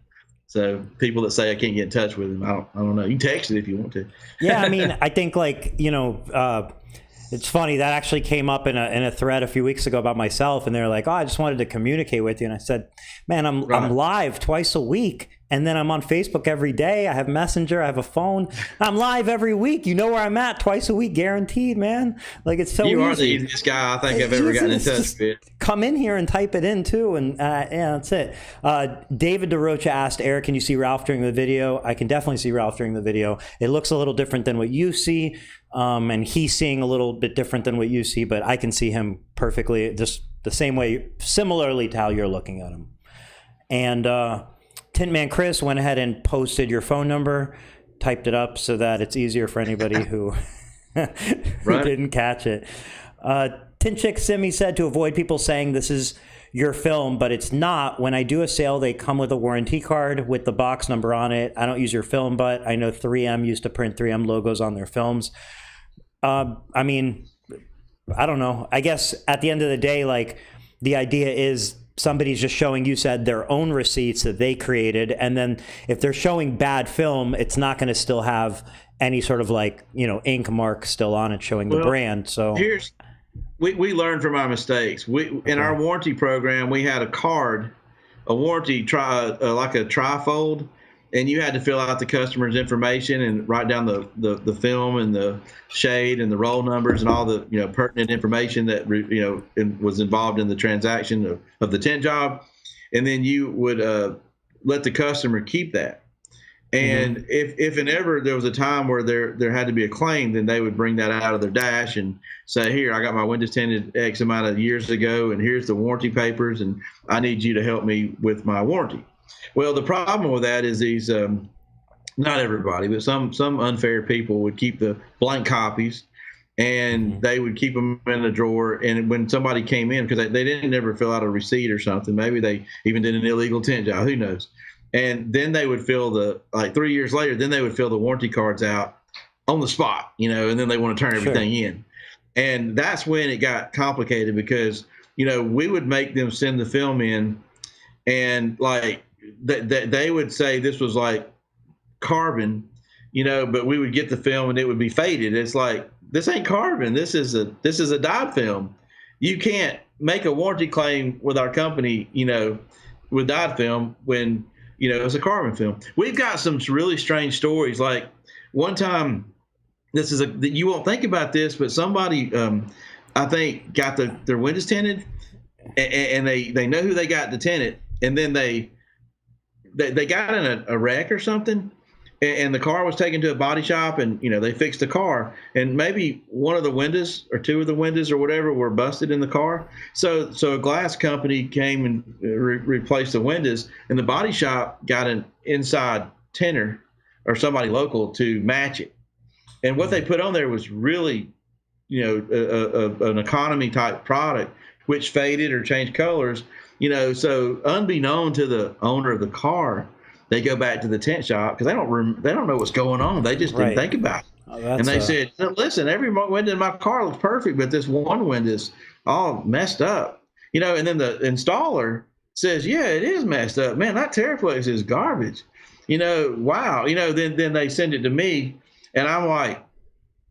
So people that say I can't get in touch with them, I don't know. You can text it if you want to. Yeah, I mean, I think like, it's funny that actually came up in a thread a few weeks ago about myself, and they're like, "Oh, I just wanted to communicate with you." And I said, "Man, I'm live twice a week, and then I'm on Facebook every day. I have Messenger, I have a phone. I'm live every week. You know where I'm at twice a week, guaranteed, man. Like it's so easy." You are the easiest guy I think I've ever gotten in touch with. Come in here and type it in too, and yeah, that's it. David DeRocha asked, "Eric, can you see Ralph during the video?" I can definitely see Ralph during the video. It looks a little different than what you see. And he's seeing a little bit different than what you see, but I can see him perfectly, just the same way, similarly to how you're looking at him. And Tintman Chris went ahead and posted your phone number, typed it up so that it's easier for anybody who didn't catch it. Tint Chick Simi said to avoid people saying this is your film, but it's not. When I do a sale, they come with a warranty card with the box number on it. I don't use your film, but I know 3M used to print 3M logos on their films. I mean, I don't know. I guess at the end of the day, like the idea is somebody's just showing, you said, their own receipts that they created. And then if they're showing bad film, it's not going to still have any sort of like, ink mark still on it showing the brand. So we learned from our mistakes. In our warranty program, we had a card, a warranty like a trifold, and you had to fill out the customer's information and write down the film and the shade and the roll numbers and all the pertinent information that was involved in the transaction of the tint job, and then you would let the customer keep that. And if and ever there was a time where there had to be a claim, then they would bring that out of their dash and say, "Here, I got my windows tinted X amount of years ago, and here's the warranty papers, and I need you to help me with my warranty." Well, the problem with that is these, not everybody, but some unfair people would keep the blank copies, and they would keep them in a drawer. And when somebody came in, because they didn't ever fill out a receipt or something, maybe they even did an illegal tint job, who knows? And then they would fill like 3 years later, then they would fill the warranty cards out on the spot, and then they want to turn everything in. And that's when it got complicated because, we would make them send the film in, and like they would say this was like carbon, but we would get the film and it would be faded. It's like, this ain't carbon. This is a dyed film. You can't make a warranty claim with our company, with dyed film when, it's a carbon film. We've got some really strange stories. Like one time, you won't think about this, but somebody, I think, got their windows tinted, and they know who they got to tint it, and then they got in a wreck or something, and the car was taken to a body shop, and they fixed the car, and maybe one of the windows or two of the windows or whatever were busted in the car. So a glass company came and replaced the windows, and the body shop got an inside tinter or somebody local to match it. And what they put on there was really, an economy type product, which faded or changed colors. So unbeknown to the owner of the car, they go back to the tint shop because they don't know what's going on. They just didn't think about it. And they said, listen, every window in my car looks perfect, but this one window's all messed up. And then the installer says, yeah, it is messed up. Man, that Terraflex is garbage. Wow. Then they send it to me, and I'm like,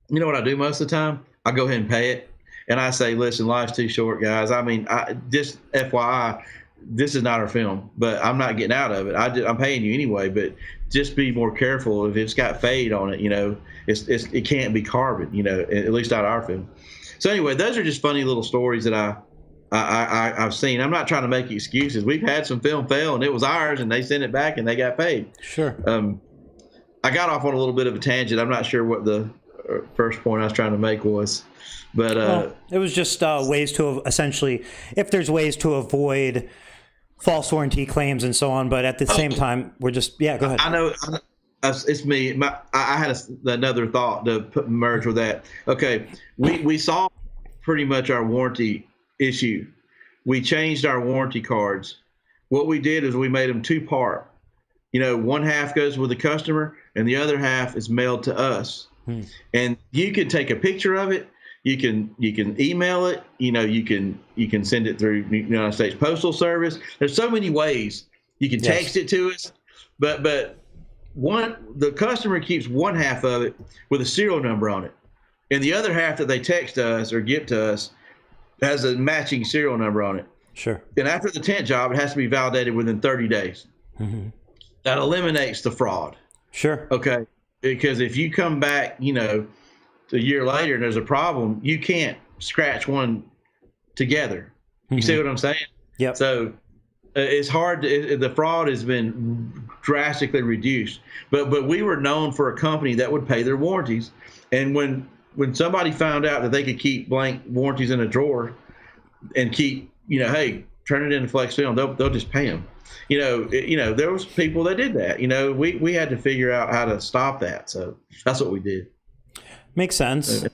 you know what I do most of the time? I go ahead and pay it. And I say, listen, life's too short, guys. I mean, just FYI, this is not our film, but I'm not getting out of it. I'm paying you anyway, but just be more careful. If it's got fade on it, it can't be carbon, at least not our film. So anyway, those are just funny little stories that I've seen. I'm not trying to make excuses. We've had some film fail, and it was ours, and they sent it back, and they got paid. Sure. I got off on a little bit of a tangent. I'm not sure what the first point I was trying to make was. But it was just ways to essentially, if there's ways to avoid false warranty claims and so on, but at the same time, we're just, go ahead. I know it's me. I had another thought to merge with that. Okay, we solved pretty much our warranty issue. We changed our warranty cards. What we did is we made them two-part. One half goes with the customer, and the other half is mailed to us. And you can take a picture of it. You can email it. You can send it through United States Postal Service. There's so many ways you can text it to us, but the customer keeps one half of it with a serial number on it, and the other half that they text us or give to us has a matching serial number on it. Sure. And after the tint job, it has to be validated within 30 days. Mm-hmm. That eliminates the fraud. Sure. Okay. Because if you come back, a year later and there's a problem, you can't scratch one together. You see what I'm saying? Yep. So it's hard. The fraud has been drastically reduced. But we were known for a company that would pay their warranties. And when somebody found out that they could keep blank warranties in a drawer and keep, hey, turn it into Flexfilm, they'll just pay them. There was people that did that. We had to figure out how to stop that. So that's what we did. Makes sense.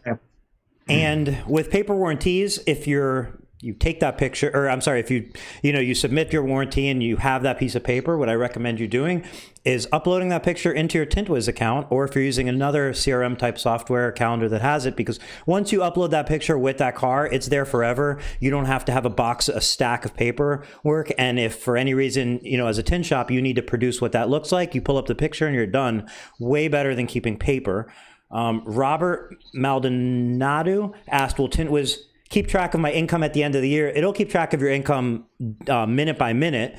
And with paper warranties, if you take that picture, or I'm sorry, if you submit your warranty and you have that piece of paper, what I recommend you doing is uploading that picture into your Tint Wiz account, or if you're using another CRM type software calendar that has it, because once you upload that picture with that car, it's there forever. You don't have to have a stack of paperwork. And if for any reason, as a tint shop, you need to produce what that looks like, you pull up the picture and you're done. Way better than keeping paper. Robert Maldonado asked, will Tint Wiz keep track of my income at the end of the year? It'll keep track of your income minute by minute.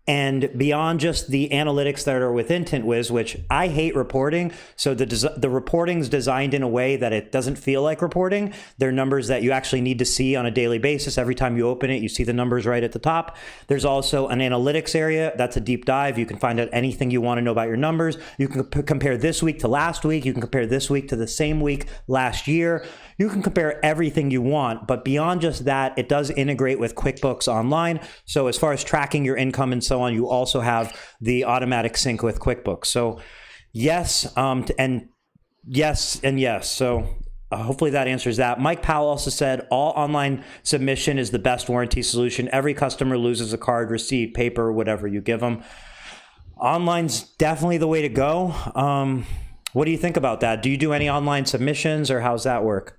And beyond just the analytics that are within Tint Wiz, which I hate reporting, so the reporting's designed in a way that it doesn't feel like reporting. They're numbers that you actually need to see on a daily basis. Every time you open it, you see the numbers right at the top. There's also an analytics area. That's a deep dive. You can find out anything you want to know about your numbers. You can compare this week to last week. You can compare this week to the same week last year. You can compare everything you want, but beyond just that, it does integrate with QuickBooks Online. So as far as tracking your income and so on, you also have the automatic sync with QuickBooks. So yes, and yes, and yes. So hopefully that answers that. Mike Powell also said, all online submission is the best warranty solution. Every customer loses a card, receipt, paper, whatever you give them. Online's definitely the way to go. What do you think about that? Do you do any online submissions, or how's that work?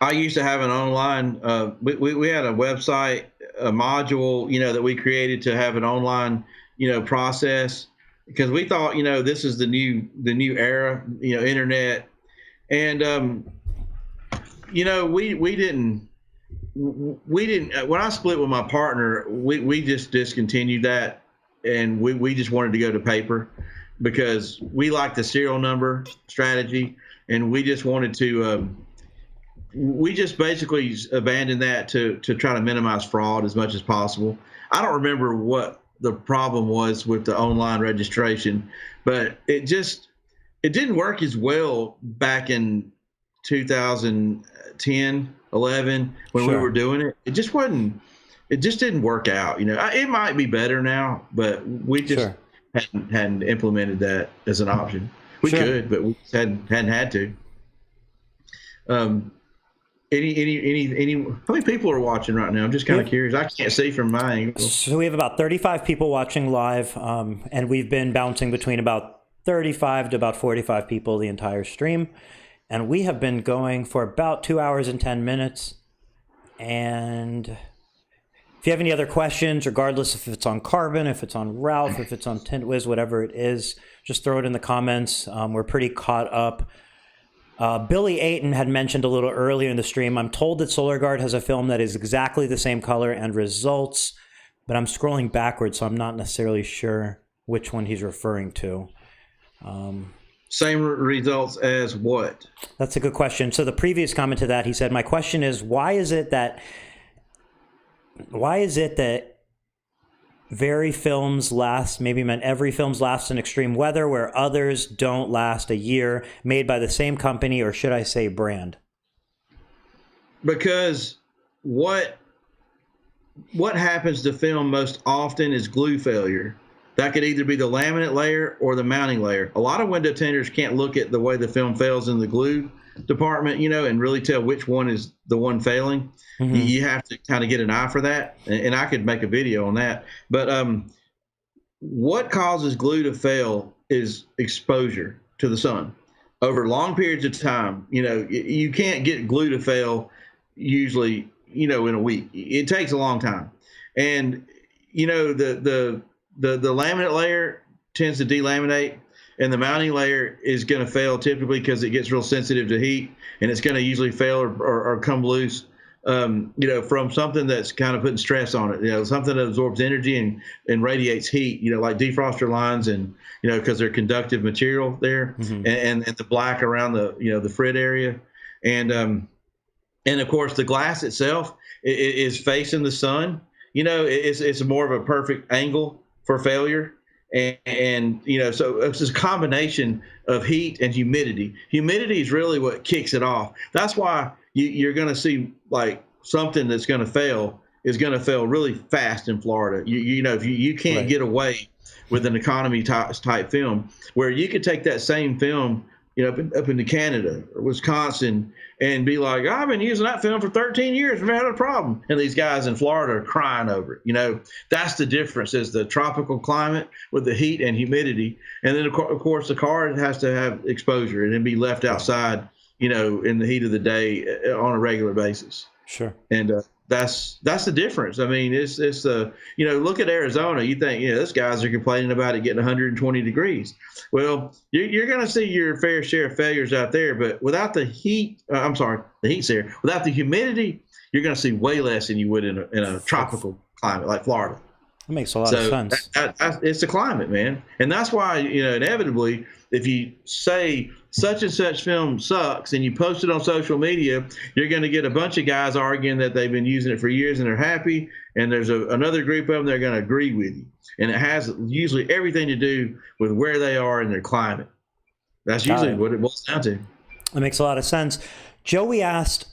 I used to have an online, we had a website, a module, that we created to have an online, process, because we thought, this is the new era, internet. And, we didn't, when I split with my partner, we just discontinued that. And we just wanted to go to paper because we like the serial number strategy. And we just wanted to, we just basically abandoned that to try to minimize fraud as much as possible. I don't remember what the problem was with the online registration, but it didn't work as well back in 2010, 11 when we were doing it. It just didn't work out. It might be better now, but we just hadn't implemented that as an option. We could, but we hadn't had to. Any how many people are watching right now? I'm just kind of curious. I can't see from my angle. So we have about 35 people watching live, and we've been bouncing between about 35 to about 45 people the entire stream. And we have been going for about 2 hours and 10 minutes. And if you have any other questions, regardless if it's on Carbon, if it's on Ralph, if it's on Tint Wiz, whatever it is, just throw it in the comments. We're pretty caught up. Billy Ayton had mentioned a little earlier in the stream, I'm told that SolarGuard has a film that is exactly the same color and results, but I'm scrolling backwards, so I'm not necessarily sure which one he's referring to. Same results as what? That's a good question. So the previous comment to that, he said, my question is, why is it that every films last in extreme weather where others don't last a year, made by the same company, or should I say brand? Because what happens to film most often is glue failure. That could either be the laminate layer or the mounting layer. A lot of window tinters can't look at the way the film fails in the glue department, and really tell which one is the one failing. Mm-hmm. You have to kind of get an eye for that. And I could make a video on that. But what causes glue to fail is exposure to the sun over long periods of time. You can't get glue to fail usually, in a week. It takes a long time. And, the laminate layer tends to delaminate, and the mounting layer is going to fail typically because it gets real sensitive to heat, and it's going to usually fail or come loose, from something that's kind of putting stress on it, something that absorbs energy and radiates heat, like defroster lines, and, because they're conductive material there, mm-hmm. and the black around the frit area. And of course the glass itself is facing the sun. It's more of a perfect angle for failure. And so it's this combination of heat and humidity. Humidity is really what kicks it off. That's why you're going to see like something that's going to fail is going to fail really fast in Florida. If you can't get away with an economy type film, where you could take that same film, up into Canada or Wisconsin and be like, I've been using that film for 13 years, never had a problem. And these guys in Florida are crying over it. That's the difference, is the tropical climate with the heat and humidity. And then of course the car has to have exposure and then be left outside, in the heat of the day on a regular basis. Sure. And that's the difference. I mean, it's look at Arizona. You think, those guys are complaining about it getting 120 degrees. Well, you're going to see your fair share of failures out there, but without the heat, the heat's there. Without the humidity, you're going to see way less than you would in a tropical climate like Florida. That makes a lot of sense. It's the climate, man. And that's why, inevitably, if you say such and such film sucks and you post it on social media, you're going to get a bunch of guys arguing that they've been using it for years and they're happy. And there's another group of them that are going to agree with you. And it has usually everything to do with where they are in their climate. That's usually what it boils down to. That makes a lot of sense. Joey asked,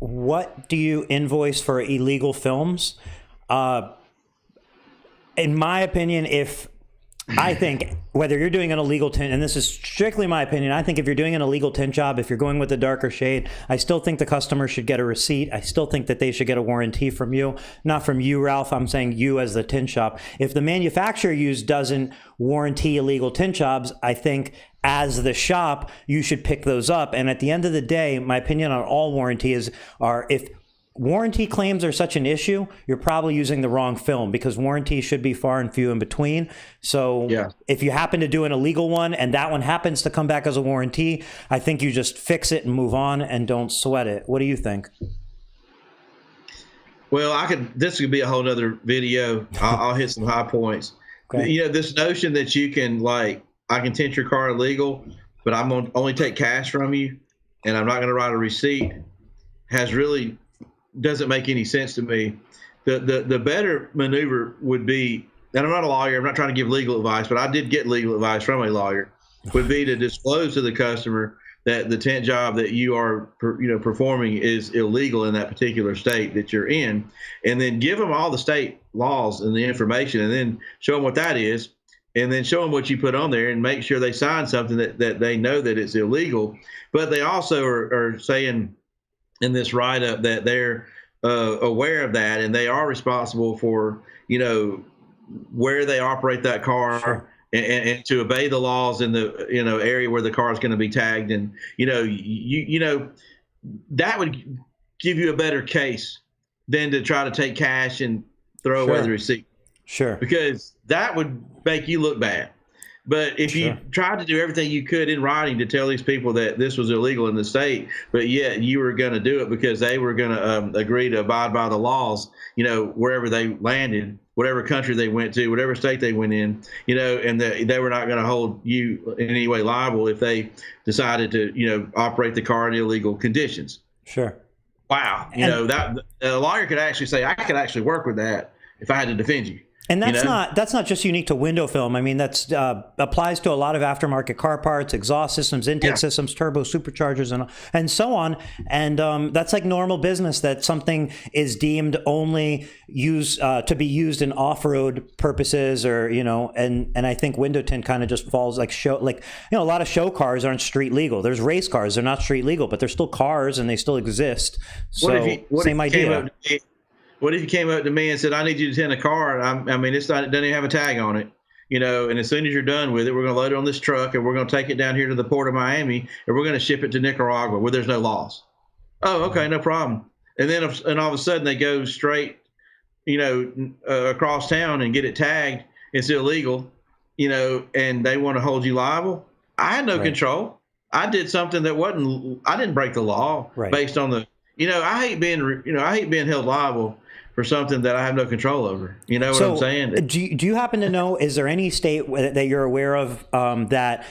what do you invoice for illegal films? In my opinion, if I think whether you're doing an illegal tint, and this is strictly my opinion, I think if you're doing an illegal tint job, if you're going with a darker shade, I still think the customer should get a receipt. I still think that they should get a warranty from you. Not from you, Ralph. I'm saying you as the tint shop. If the manufacturer doesn't warranty illegal tint jobs, I think as the shop, you should pick those up. And at the end of the day, my opinion on all warranties are if warranty claims are such an issue, you're probably using the wrong film, because warranties should be far and few in between. So if you happen to do an illegal one and that one happens to come back as a warranty, I think you just fix it and move on and don't sweat it. What do you think? Well, this could be a whole nother video. I'll hit some high points. Okay. You know, this notion that you can, like, I can tint your car illegal, but I'm going to only take cash from you and I'm not going to write a receipt, doesn't make any sense to me. The better maneuver would be, and I'm not a lawyer, I'm not trying to give legal advice, but I did get legal advice from a lawyer, would be to disclose to the customer that the tint job that you are performing is illegal in that particular state that you're in, and then give them all the state laws and the information, and then show them what that is, and then show them what you put on there, and make sure they sign something that they know that it's illegal. But they also are saying in this write-up that they're aware of that, and they are responsible for, where they operate that car. Sure. And to obey the laws in the area where the car is going to be tagged, and that would give you a better case than to try to take cash and throw away the receipt. Sure. Because that would make you look bad. But if you tried to do everything you could in writing to tell these people that this was illegal in the state, but yet you were going to do it because they were going to agree to abide by the laws, wherever they landed, whatever country they went to, whatever state they went in, and they were not going to hold you in any way liable if they decided to, operate the car in illegal conditions. Sure. Wow. That a lawyer could actually say, I could actually work with that if I had to defend you. And that's not just unique to window film. I mean, that's applies to a lot of aftermarket car parts, exhaust systems, intake systems, turbo superchargers, and so on. And that's like normal business, that something is deemed only to be used in off-road purposes, or and I think window tint kind of just falls a lot of show cars aren't street legal. There's race cars, they're not street legal, but they're still cars and they still exist. So same idea. What if you came up to me and said, I need you to tint a car? It doesn't even have a tag on it, and as soon as you're done with it, we're going to load it on this truck and we're going to take it down here to the port of Miami and we're going to ship it to Nicaragua where there's no laws. Oh, okay, no problem. And then all of a sudden they go straight, across town and get it tagged. It's illegal, and they want to hold you liable. I had no control. I did something I didn't break the law based on the, I hate being held liable for something that I have no control over. You know what I'm saying? Do you happen to know, is there any state that you're aware of that,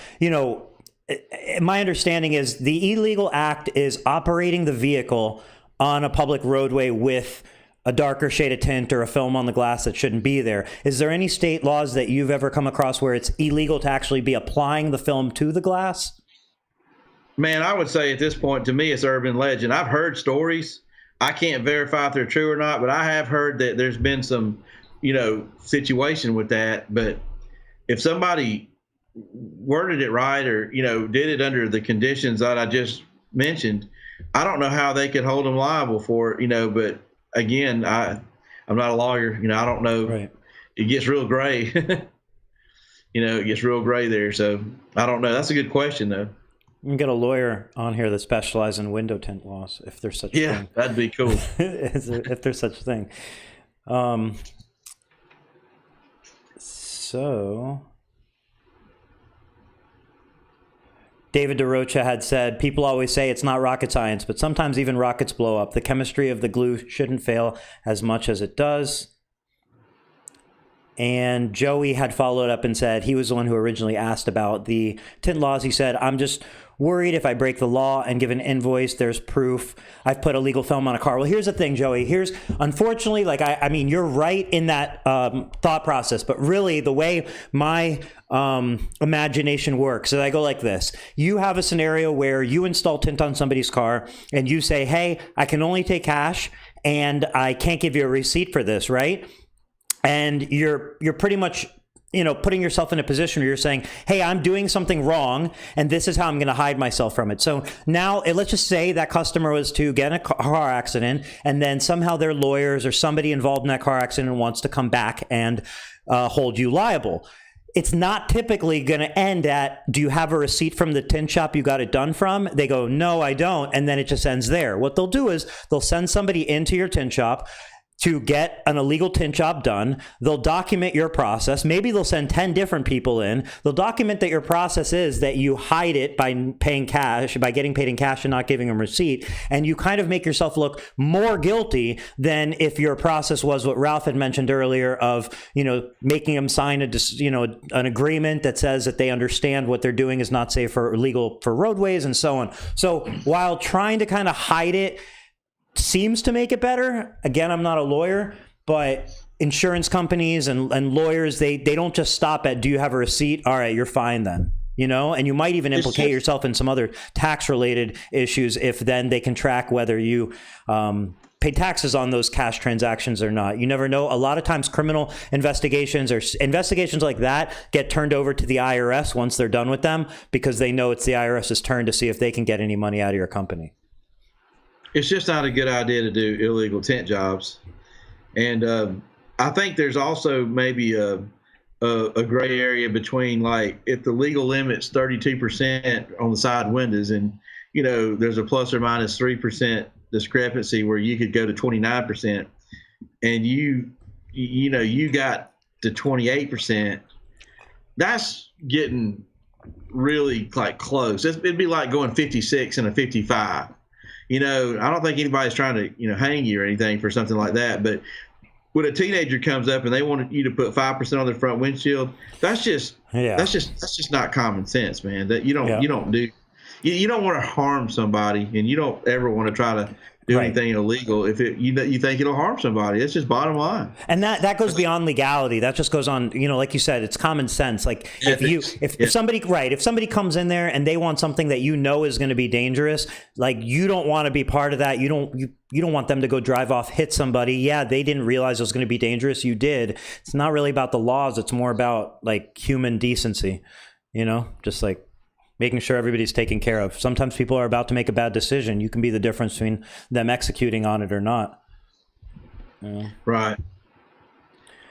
my understanding is the illegal act is operating the vehicle on a public roadway with a darker shade of tint or a film on the glass that shouldn't be there. Is there any state laws that you've ever come across where it's illegal to actually be applying the film to the glass? Man, I would say at this point, to me, it's urban legend. I've heard stories. I can't verify if they're true or not, but I have heard that there's been some, situation with that. But if somebody worded it right, or, did it under the conditions that I just mentioned, I don't know how they could hold them liable for it, but again, I'm not a lawyer, I don't know. Right. It gets real gray. It gets real gray there. So I don't know. That's a good question, though. We can get a lawyer on here that specializes in window tint laws, if there's such a thing. Yeah, that'd be cool. If there's such a thing. So, David DeRocha had said, people always say it's not rocket science, but sometimes even rockets blow up. The chemistry of the glue shouldn't fail as much as it does. And Joey had followed up and said he was the one who originally asked about the tint laws. He said, I'm just worried if I break the law and give an invoice, there's proof I've put illegal film on a car. Well, here's the thing, Joey. Unfortunately, I mean, you're right in that thought process, but really the way my imagination works is I go like this. You have a scenario where you install tint on somebody's car and you say, hey, I can only take cash and I can't give you a receipt for this, right? And you're pretty much putting yourself in a position where you're saying, hey, I'm doing something wrong, and this is how I'm going to hide myself from it. So now let's just say that customer was to get in a car accident, and then somehow their lawyers or somebody involved in that car accident wants to come back and hold you liable. It's not typically going to end at, do you have a receipt from the tint shop you got it done from? They go, no, I don't. And then it just ends there. What they'll do is they'll send somebody into your tint shop to get an illegal tint job done. They'll document your process. Maybe they'll send 10 different people in. They'll document that your process is that you hide it by paying cash, by getting paid in cash and not giving them a receipt. And you kind of make yourself look more guilty than if your process was what Ralph had mentioned earlier of, making them sign an agreement that says that they understand what they're doing is not safe or illegal for roadways and so on. So while trying to kind of hide it seems to make it better. Again, I'm not a lawyer, but insurance companies and lawyers, they don't just stop at, do you have a receipt? All right, you're fine then. And you might even implicate yourself in some other tax related issues if then they can track whether you pay taxes on those cash transactions or not. You never know. A lot of times criminal investigations or investigations like that get turned over to the IRS once they're done with them, because they know it's the IRS's turn to see if they can get any money out of your company. It's just not a good idea to do illegal tint jobs. And I think there's also maybe a gray area between, like, if the legal limit's 32% on the side windows and, there's a plus or minus 3% discrepancy where you could go to 29% and you got to 28%, that's getting really like close. It'd be like going 56 and a 55. I don't think anybody's trying to, hang you or anything for something like that. But when a teenager comes up and they want you to put 5% on their front windshield, that's just not common sense, man. That you don't do. You don't want to harm somebody, and you don't ever want to try to do anything illegal if you think it'll harm somebody. It's just bottom line. And that goes beyond legality. That just goes on, like you said, it's common sense. Like if somebody comes in there and they want something that is going to be dangerous, like you don't want to be part of that. You don't want them to go drive off, hit somebody. Yeah, they didn't realize it was going to be dangerous. You did. It's not really about the laws. It's more about like human decency, just like making sure everybody's taken care of. Sometimes people are about to make a bad decision. You can be the difference between them executing on it or not. Right.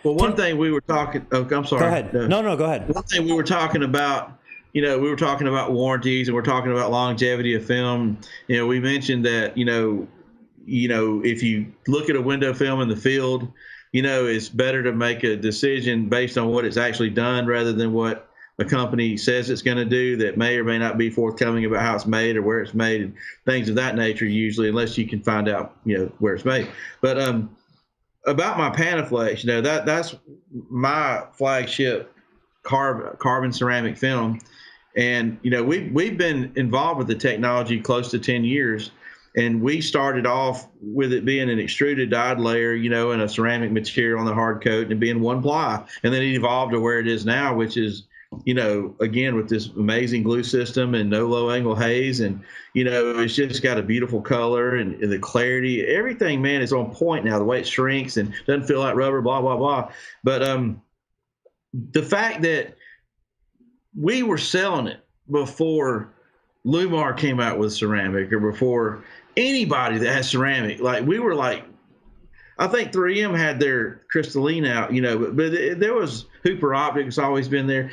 Well, one thing we were talking. Oh, I'm sorry. Go ahead. No, go ahead. One thing we were talking about. We were talking about warranties and we're talking about longevity of film. We mentioned that. If you look at a window film in the field, it's better to make a decision based on what it's actually done rather than what a company says it's going to do that may or may not be forthcoming about how it's made or where it's made and things of that nature, usually, unless you can find out, where it's made. But about my Panaflex, that's my flagship carbon ceramic film. And, we've been involved with the technology close to 10 years. And we started off with it being an extruded dyed layer, and a ceramic material on the hard coat and it being one ply. And then it evolved to where it is now, which is, again, with this amazing glue system and no low angle haze. And, it's just got a beautiful color and the clarity, everything, man, is on point now. The way it shrinks and doesn't feel like rubber, blah, blah, blah. But the fact that we were selling it before Lumar came out with ceramic or before anybody that has ceramic, like we were like, I think 3M had their crystalline out, but there was Hooper Optics always been there.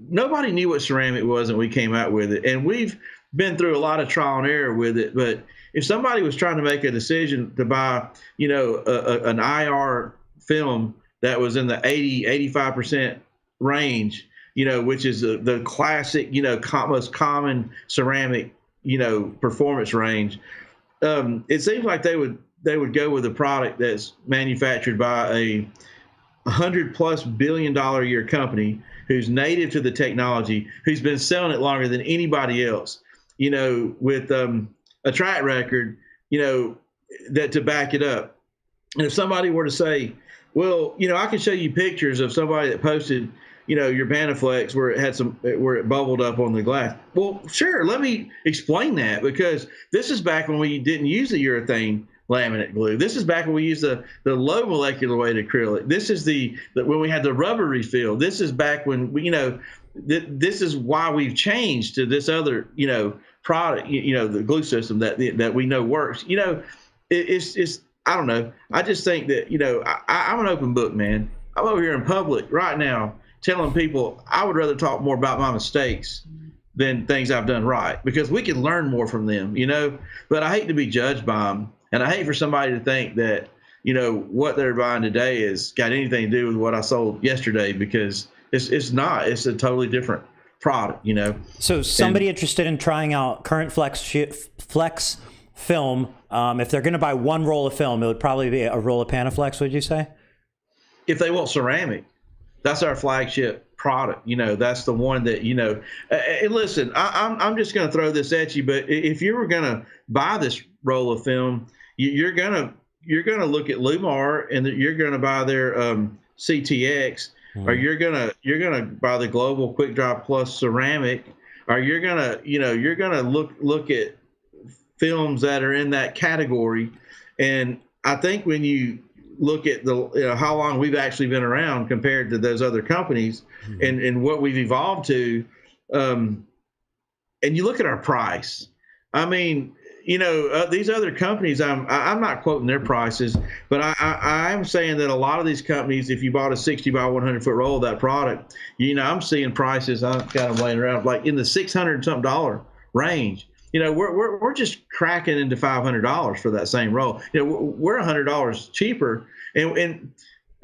Nobody knew what ceramic was when we came out with it. And we've been through a lot of trial and error with it. But if somebody was trying to make a decision to buy, an IR film that was in the 85% range, which is the classic, most common ceramic, performance range, it seems like they would go with a product that's manufactured by a $100+ billion a year company who's native to the technology, who's been selling it longer than anybody else, with a track record, that to back it up. And if somebody were to say, well, I can show you pictures of somebody that posted, your Panaflex where it bubbled up on the glass. Well, sure. Let me explain that, because this is back when we didn't use the urethane laminate glue. This is back when we used the low molecular weight acrylic. This is the when we had the rubber refill. This is back when we, this is why we've changed to this other, product, the glue system that we know works. It's I don't know. I just think that, I'm an open book, man. I'm over here in public right now telling people I would rather talk more about my mistakes than things I've done right, because we can learn more from them, but I hate to be judged by them. And I hate for somebody to think that, what they're buying today has got anything to do with what I sold yesterday, because it's not. It's a totally different product, So somebody interested in trying out current Flex film, if they're going to buy one roll of film, it would probably be a roll of Panaflex, would you say? If they want ceramic, that's our flagship product. That's the one that, and listen, I'm just going to throw this at you, but if you were going to buy this roll of film, you're going to look at Lumar, and you're going to buy their CTX, or you're going to buy the Global Quick Dry Plus ceramic, or you're going to look at films that are in that category. And I think when you look at how long we've actually been around compared to those other companies, and what we've evolved to, and you look at our price. I mean, these other companies, I'm not quoting their prices, but I'm saying that a lot of these companies, if you bought a 60 by 100 foot roll of that product, I'm seeing prices, I've got them laying around like in the $600 something range. We're just cracking into $500 for that same roll. We're $100 cheaper, and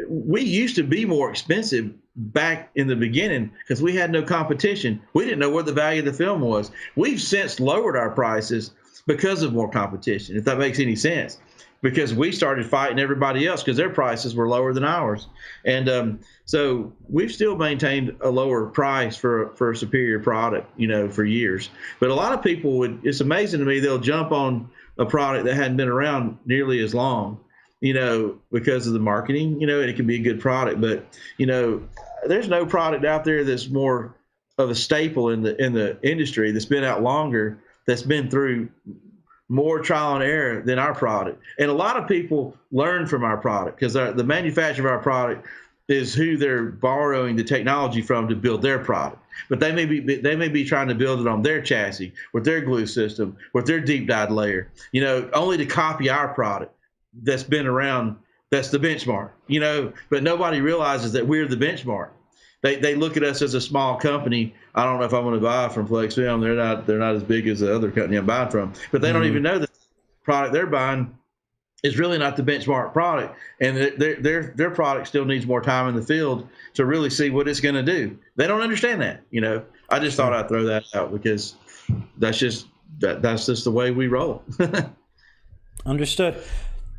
we used to be more expensive back in the beginning because we had no competition. We didn't know what the value of the film was. We've since lowered our prices because of more competition, if that makes any sense, because we started fighting everybody else because their prices were lower than ours. And so we've still maintained a lower price for a superior product, for years. But a lot of people it's amazing to me, they'll jump on a product that hadn't been around nearly as long, because of the marketing, and it can be a good product. But, there's no product out there that's more of a staple in the industry that's been out longer, that's been through more trial and error than our product. And a lot of people learn from our product because the manufacturer of our product is who they're borrowing the technology from to build their product. But they may be trying to build it on their chassis, with their glue system, with their deep dyed layer, only to copy our product that's been around. That's the benchmark, but nobody realizes that we're the benchmark. They look at us as a small company. I don't know if I'm going to buy from Flexfilm. They're not as big as the other company I'm buying from, but they don't even know that the product they're buying is really not the benchmark product, and their product still needs more time in the field to really see what it's going to do. They don't understand that. I just thought I'd throw that out because that's just the way we roll. Understood.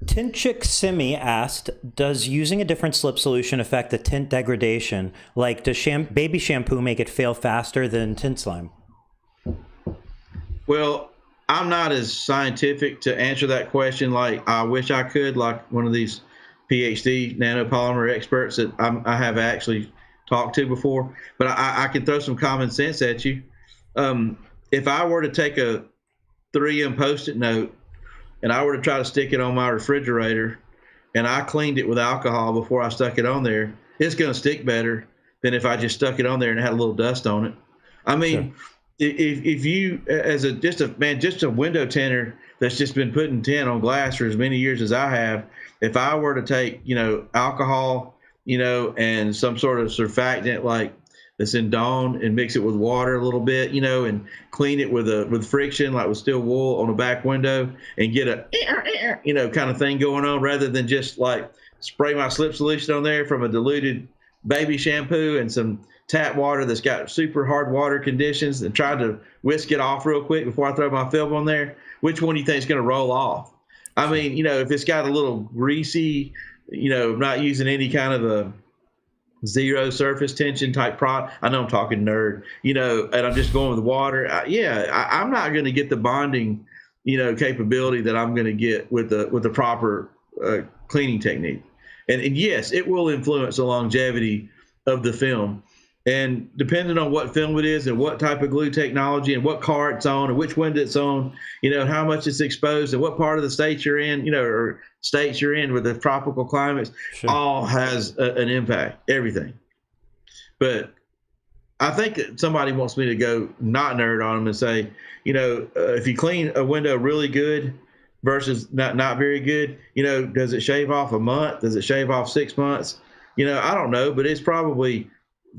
Tintchick Simi asked, does using a different slip solution affect the tint degradation? Like, does baby shampoo make it fail faster than tint slime? Well, I'm not as scientific to answer that question like I wish I could, like one of these PhD nanopolymer experts that I have actually talked to before. But I can throw some common sense at you. If I were to take a 3M Post-it note and I were to try to stick it on my refrigerator, and I cleaned it with alcohol before I stuck it on there, it's going to stick better than if I just stuck it on there and had a little dust on it. I mean, sure. If you, as just a window tinter that's just been putting tint on glass for as many years as I have, if I were to take, alcohol, and some sort of surfactant like that's in Dawn and mix it with water a little bit, and clean it with friction, like with steel wool on a back window, and get a, kind of thing going on, rather than just like spray my slip solution on there from a diluted baby shampoo and some tap water that's got super hard water conditions, and try to whisk it off real quick before I throw my film on there. Which one do you think is going to roll off? I mean, if it's got a little greasy, not using any kind of a zero surface tension type product. I know I'm talking nerd, and I'm just going with water. I'm not going to get the bonding, capability that I'm going to get with the proper cleaning technique. And yes, it will influence the longevity of the film. And depending on what film it is and what type of glue technology and what car it's on and which window it's on, how much it's exposed and what part of the state you're in, or states you're in with the tropical climates, Sure. all has an impact, everything. But I think that somebody wants me to go not nerd on them and say, if you clean a window really good versus not very good, does it shave off a month? Does it shave off 6 months? I don't know, but it's probably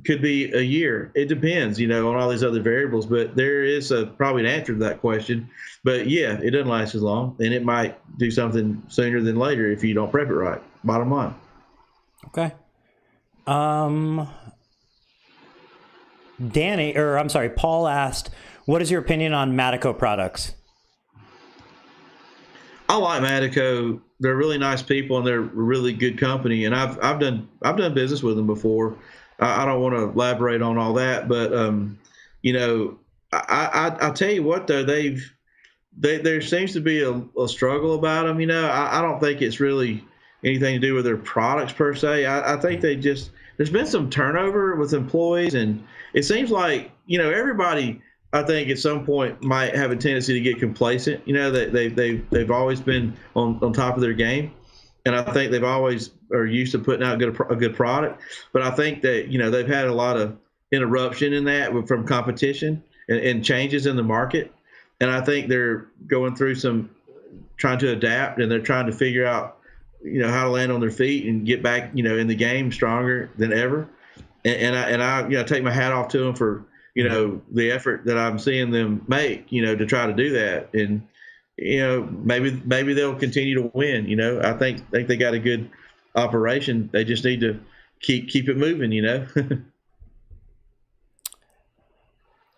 could be a year. It depends, on all these other variables, but there is probably an answer to that question. But yeah, it doesn't last as long, and it might do something sooner than later if you don't prep it right. Bottom line. Okay. Paul asked, what is your opinion on Matico products? I like Matico. They're really nice people and they're a really good company. And I've done business with them before. I don't want to elaborate on all that, but I'll tell you what though, there seems to be a struggle about them. I don't think it's really anything to do with their products per se. I think there's been some turnover with employees, and it seems like everybody, I think at some point might have a tendency to get complacent. That they've always been on top of their game, and I think they've always are used to putting out a good product. But I think that they've had a lot of interruption in that from competition and changes in the market, and I think they're going through some trying to adapt, and they're trying to figure out how to land on their feet and get back in the game stronger than ever. And I take my hat off to them for the effort that I'm seeing them make, to try to do that. And, maybe they'll continue to win. I think they got a good operation. They just need to keep it moving,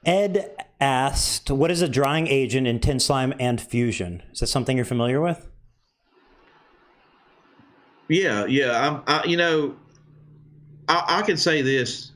Ed asked, what is a drying agent in Tint Slime and Fusion? Is that something you're familiar with? Yeah. I can say this.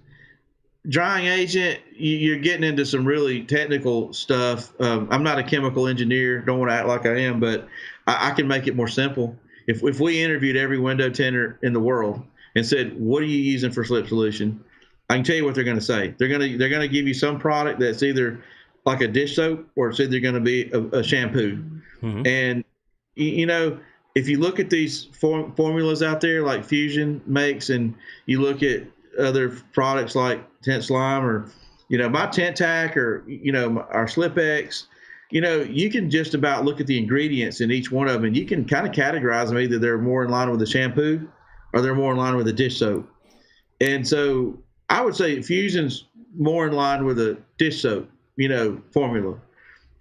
Drying agent, you're getting into some really technical stuff. I'm not a chemical engineer, don't want to act like I am, but I can make it more simple. If we interviewed every window tinter in the world and said, what are you using for slip solution? I can tell you what they're going to say. They're going to give you some product that's either like a dish soap or it's either going to be a shampoo. Mm-hmm. And, if you look at these formulas out there like Fusion makes, and you look at other products like Tint Slime or, my Tint Tack or, our Slip X, you can just about look at the ingredients in each one of them and you can kind of categorize them. Either they're more in line with the shampoo or they're more in line with the dish soap. And so I would say Fusion's more in line with a dish soap, formula.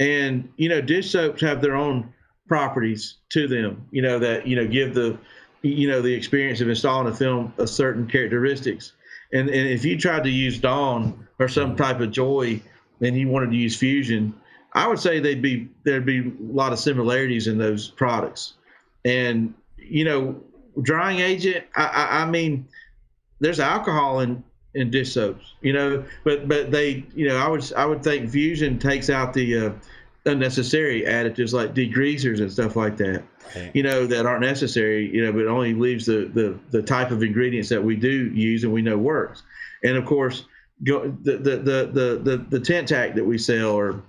And, dish soaps have their own properties to them, that, give the experience of installing a film a certain characteristics. And if you tried to use Dawn or some type of Joy and you wanted to use Fusion, I would say there'd be a lot of similarities in those products. And, drying agent, I mean, there's alcohol in dish soaps, but they, I would think Fusion takes out the unnecessary additives like degreasers and stuff like that, right, that aren't necessary, but only leaves the type of ingredients that we do use and we know works. And of course, the Tint Tack that we sell, or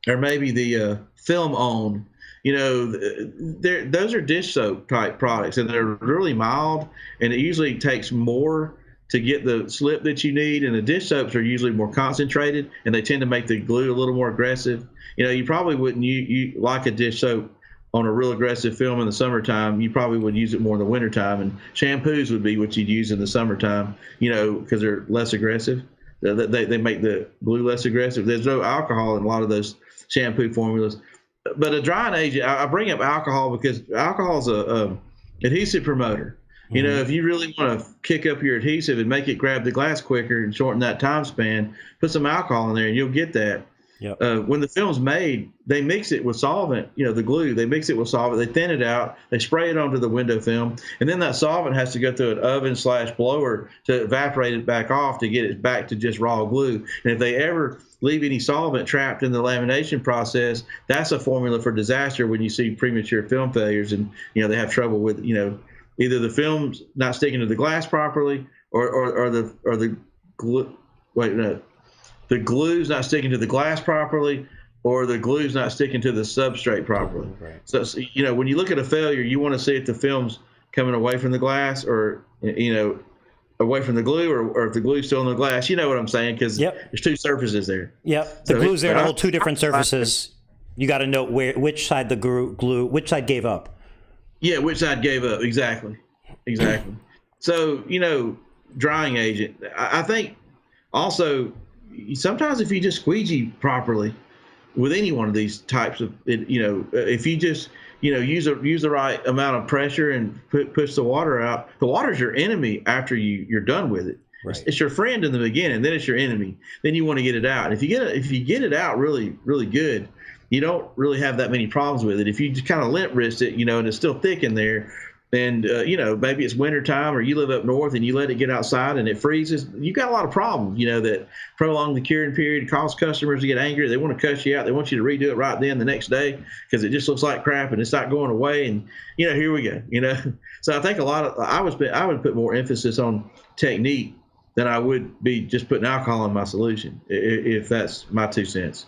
maybe the Film On, those are dish soap type products, and they're really mild, and it usually takes more to get the slip that you need. And the dish soaps are usually more concentrated, and they tend to make the glue a little more aggressive. You probably wouldn't you like a dish soap on a real aggressive film in the summertime. You probably would use it more in the wintertime, and shampoos would be what you'd use in the summertime, because they're less aggressive. They make the glue less aggressive. There's no alcohol in a lot of those shampoo formulas. But a drying agent, I bring up alcohol because alcohol is a adhesive promoter. Mm-hmm. If you really want to kick up your adhesive and make it grab the glass quicker and shorten that time span, put some alcohol in there and you'll get that. Yep. When the film's made, they mix it with solvent, the glue. They mix it with solvent. They thin it out. They spray it onto the window film. And then that solvent has to go through an oven/blower to evaporate it back off to get it back to just raw glue. And if they ever leave any solvent trapped in the lamination process, that's a formula for disaster when you see premature film failures and, they have trouble with, either the film's not sticking to the glass properly or the glue. Wait, no, the glue's not sticking to the glass properly, or the glue's not sticking to the substrate properly. Right. So when you look at a failure, you want to see if the film's coming away from the glass, or away from the glue, or if the glue's still in the glass. You know what I'm saying? Because there's two surfaces there. Yep. The glue's there to hold two different surfaces. You got to note which side the glue, which side gave up. Yeah, which side gave up. Exactly. So, drying agent. I think also sometimes if you just squeegee properly with any one of these types of, if you just, use the right amount of pressure and push the water out. The water's your enemy after you're done with it. Right. It's your friend in the beginning, then it's your enemy. Then you want to get it out. If you get it out really, really good, you don't really have that many problems with it. If you just kind of lint wrist it, and it's still thick in there, and maybe it's winter time, or you live up north and you let it get outside and it freezes, you got a lot of problems, that prolong the curing period, cause customers to get angry. They want to cuss you out. They want you to redo it right then the next day because it just looks like crap and it's not going away. And here we go. So I think I would put more emphasis on technique than I would be just putting alcohol in my solution, if that's my 2 cents.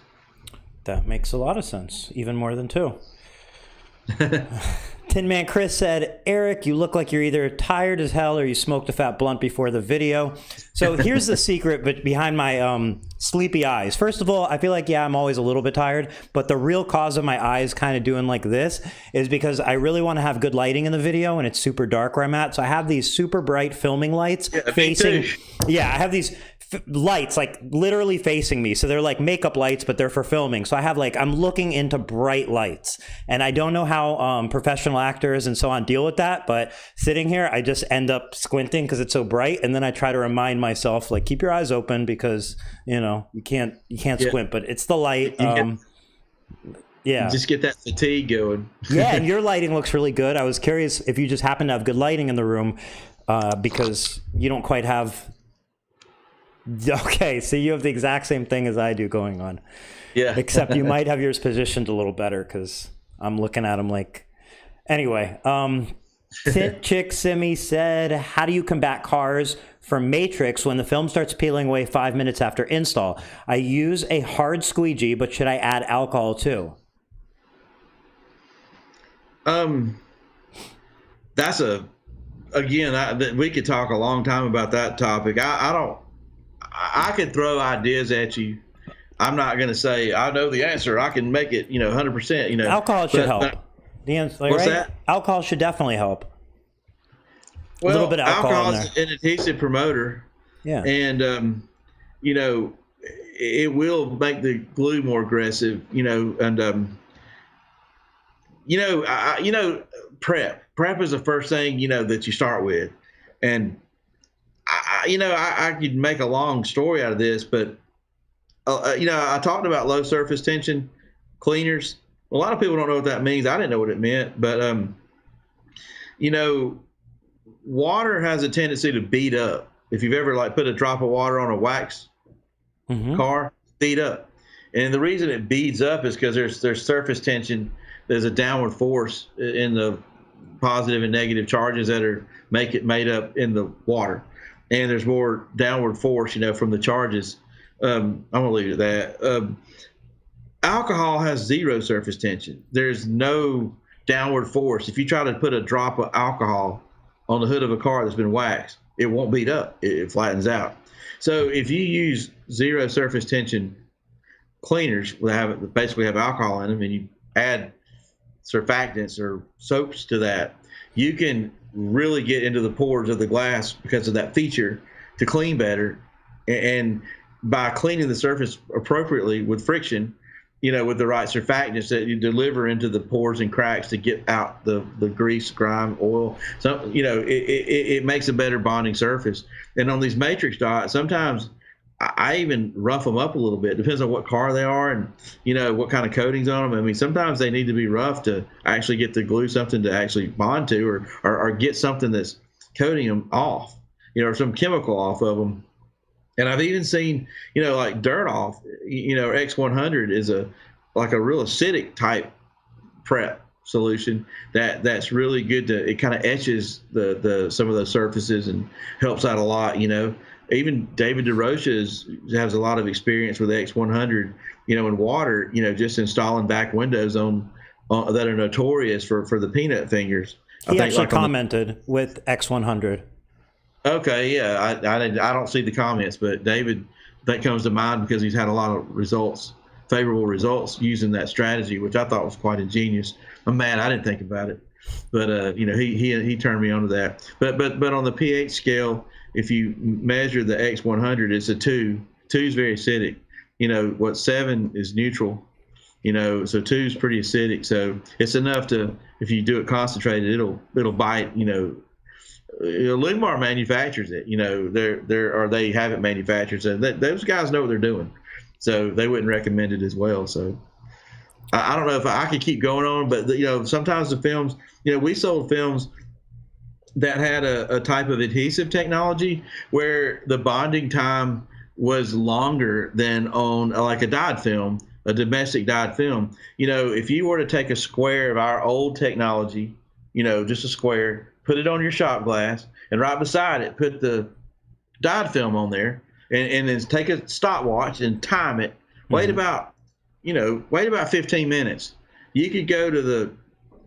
That makes a lot of sense, even more than 2. Tin Man Chris said, Eric, you look like you're either tired as hell or you smoked a fat blunt before the video. So here's the secret behind my sleepy eyes. First of all, I feel like, I'm always a little bit tired, but the real cause of my eyes kind of doing like this is because I really want to have good lighting in the video, and it's super dark where I'm at. So I have these super bright filming lights facing. Yeah, I have these lights like literally facing me, so they're like makeup lights, but they're for filming. So I have I'm looking into bright lights, and I don't know how professional actors and so on deal with that, but sitting here I just end up squinting because it's so bright, and then I try to remind myself keep your eyes open because you can't squint, but it's the light. Just get that fatigue going. And your lighting looks really good. I was curious if you just happen to have good lighting in the room, because you don't quite have. Okay, so you have the exact same thing as I do going on. Yeah. Except you might have yours positioned a little better because I'm looking at them Anyway, Chick Simi said, how do you combat cars from Matrix when the film starts peeling away 5 minutes after install? I use a hard squeegee, but should I add alcohol too? That's we could talk a long time about that topic. I could throw ideas at you. I'm not going to say I know the answer. I can make it, 100%. Alcohol should help. The answer, what's that? Alcohol should definitely help. Well, a little bit of alcohol is an adhesive promoter. Yeah. And it will make the glue more aggressive. Prep is the first thing that you start with, and I could make a long story out of this, but I talked about low surface tension cleaners. A lot of people don't know what that means. I didn't know what it meant, but water has a tendency to bead up. If you've ever put a drop of water on a wax car, bead up, and the reason it beads up is because there's surface tension. There's a downward force in the positive and negative charges that are made up in the water. And there's more downward force, from the charges. I'm going to leave it at that. Alcohol has zero surface tension. There's no downward force. If you try to put a drop of alcohol on the hood of a car that's been waxed, it won't beat up. It flattens out. So if you use zero surface tension cleaners that basically have alcohol in them, and you add surfactants or soaps to that, you can really get into the pores of the glass because of that feature to clean better. And by cleaning the surface appropriately with friction, with the right surfactants that you deliver into the pores and cracks to get out the grease, grime, oil. So, it makes a better bonding surface. And on these matrix dots, sometimes I even rough them up a little bit. Depends on what car they are and, what kind of coatings on them. I mean, sometimes they need to be rough to actually get the glue something to actually bond to, or get something that's coating them off, or some chemical off of them. And I've even seen, dirt off, X100 is a real acidic type prep. solution that's really good it kind of etches the some of those surfaces and helps out a lot. Even David DeRocha has a lot of experience with X100, in water, just installing back windows on that are notorious for the peanut fingers. He actually commented with X100. Okay, yeah, I don't see the comments, but David, that comes to mind because he's had a lot of favorable results using that strategy, which I thought was quite ingenious. I'm mad I didn't think about it, but he turned me onto that. But on the pH scale, if you measure the X100, it's a 2. 2 is very acidic. 7 is neutral. So 2 is pretty acidic. So it's enough to, if you do it concentrated, it'll bite. Linmar manufactures it. They have it manufactured. So those guys know what they're doing. So they wouldn't recommend it as well. So I don't know if I could keep going on, but sometimes the films, we sold films that had a type of adhesive technology where the bonding time was longer than on like a dyed film, a domestic dyed film. If you were to take a square of our old technology, just a square, put it on your shot glass, and right beside it, put the dyed film on there, and then take a stopwatch and time it. Wait about 15 minutes. You could go to the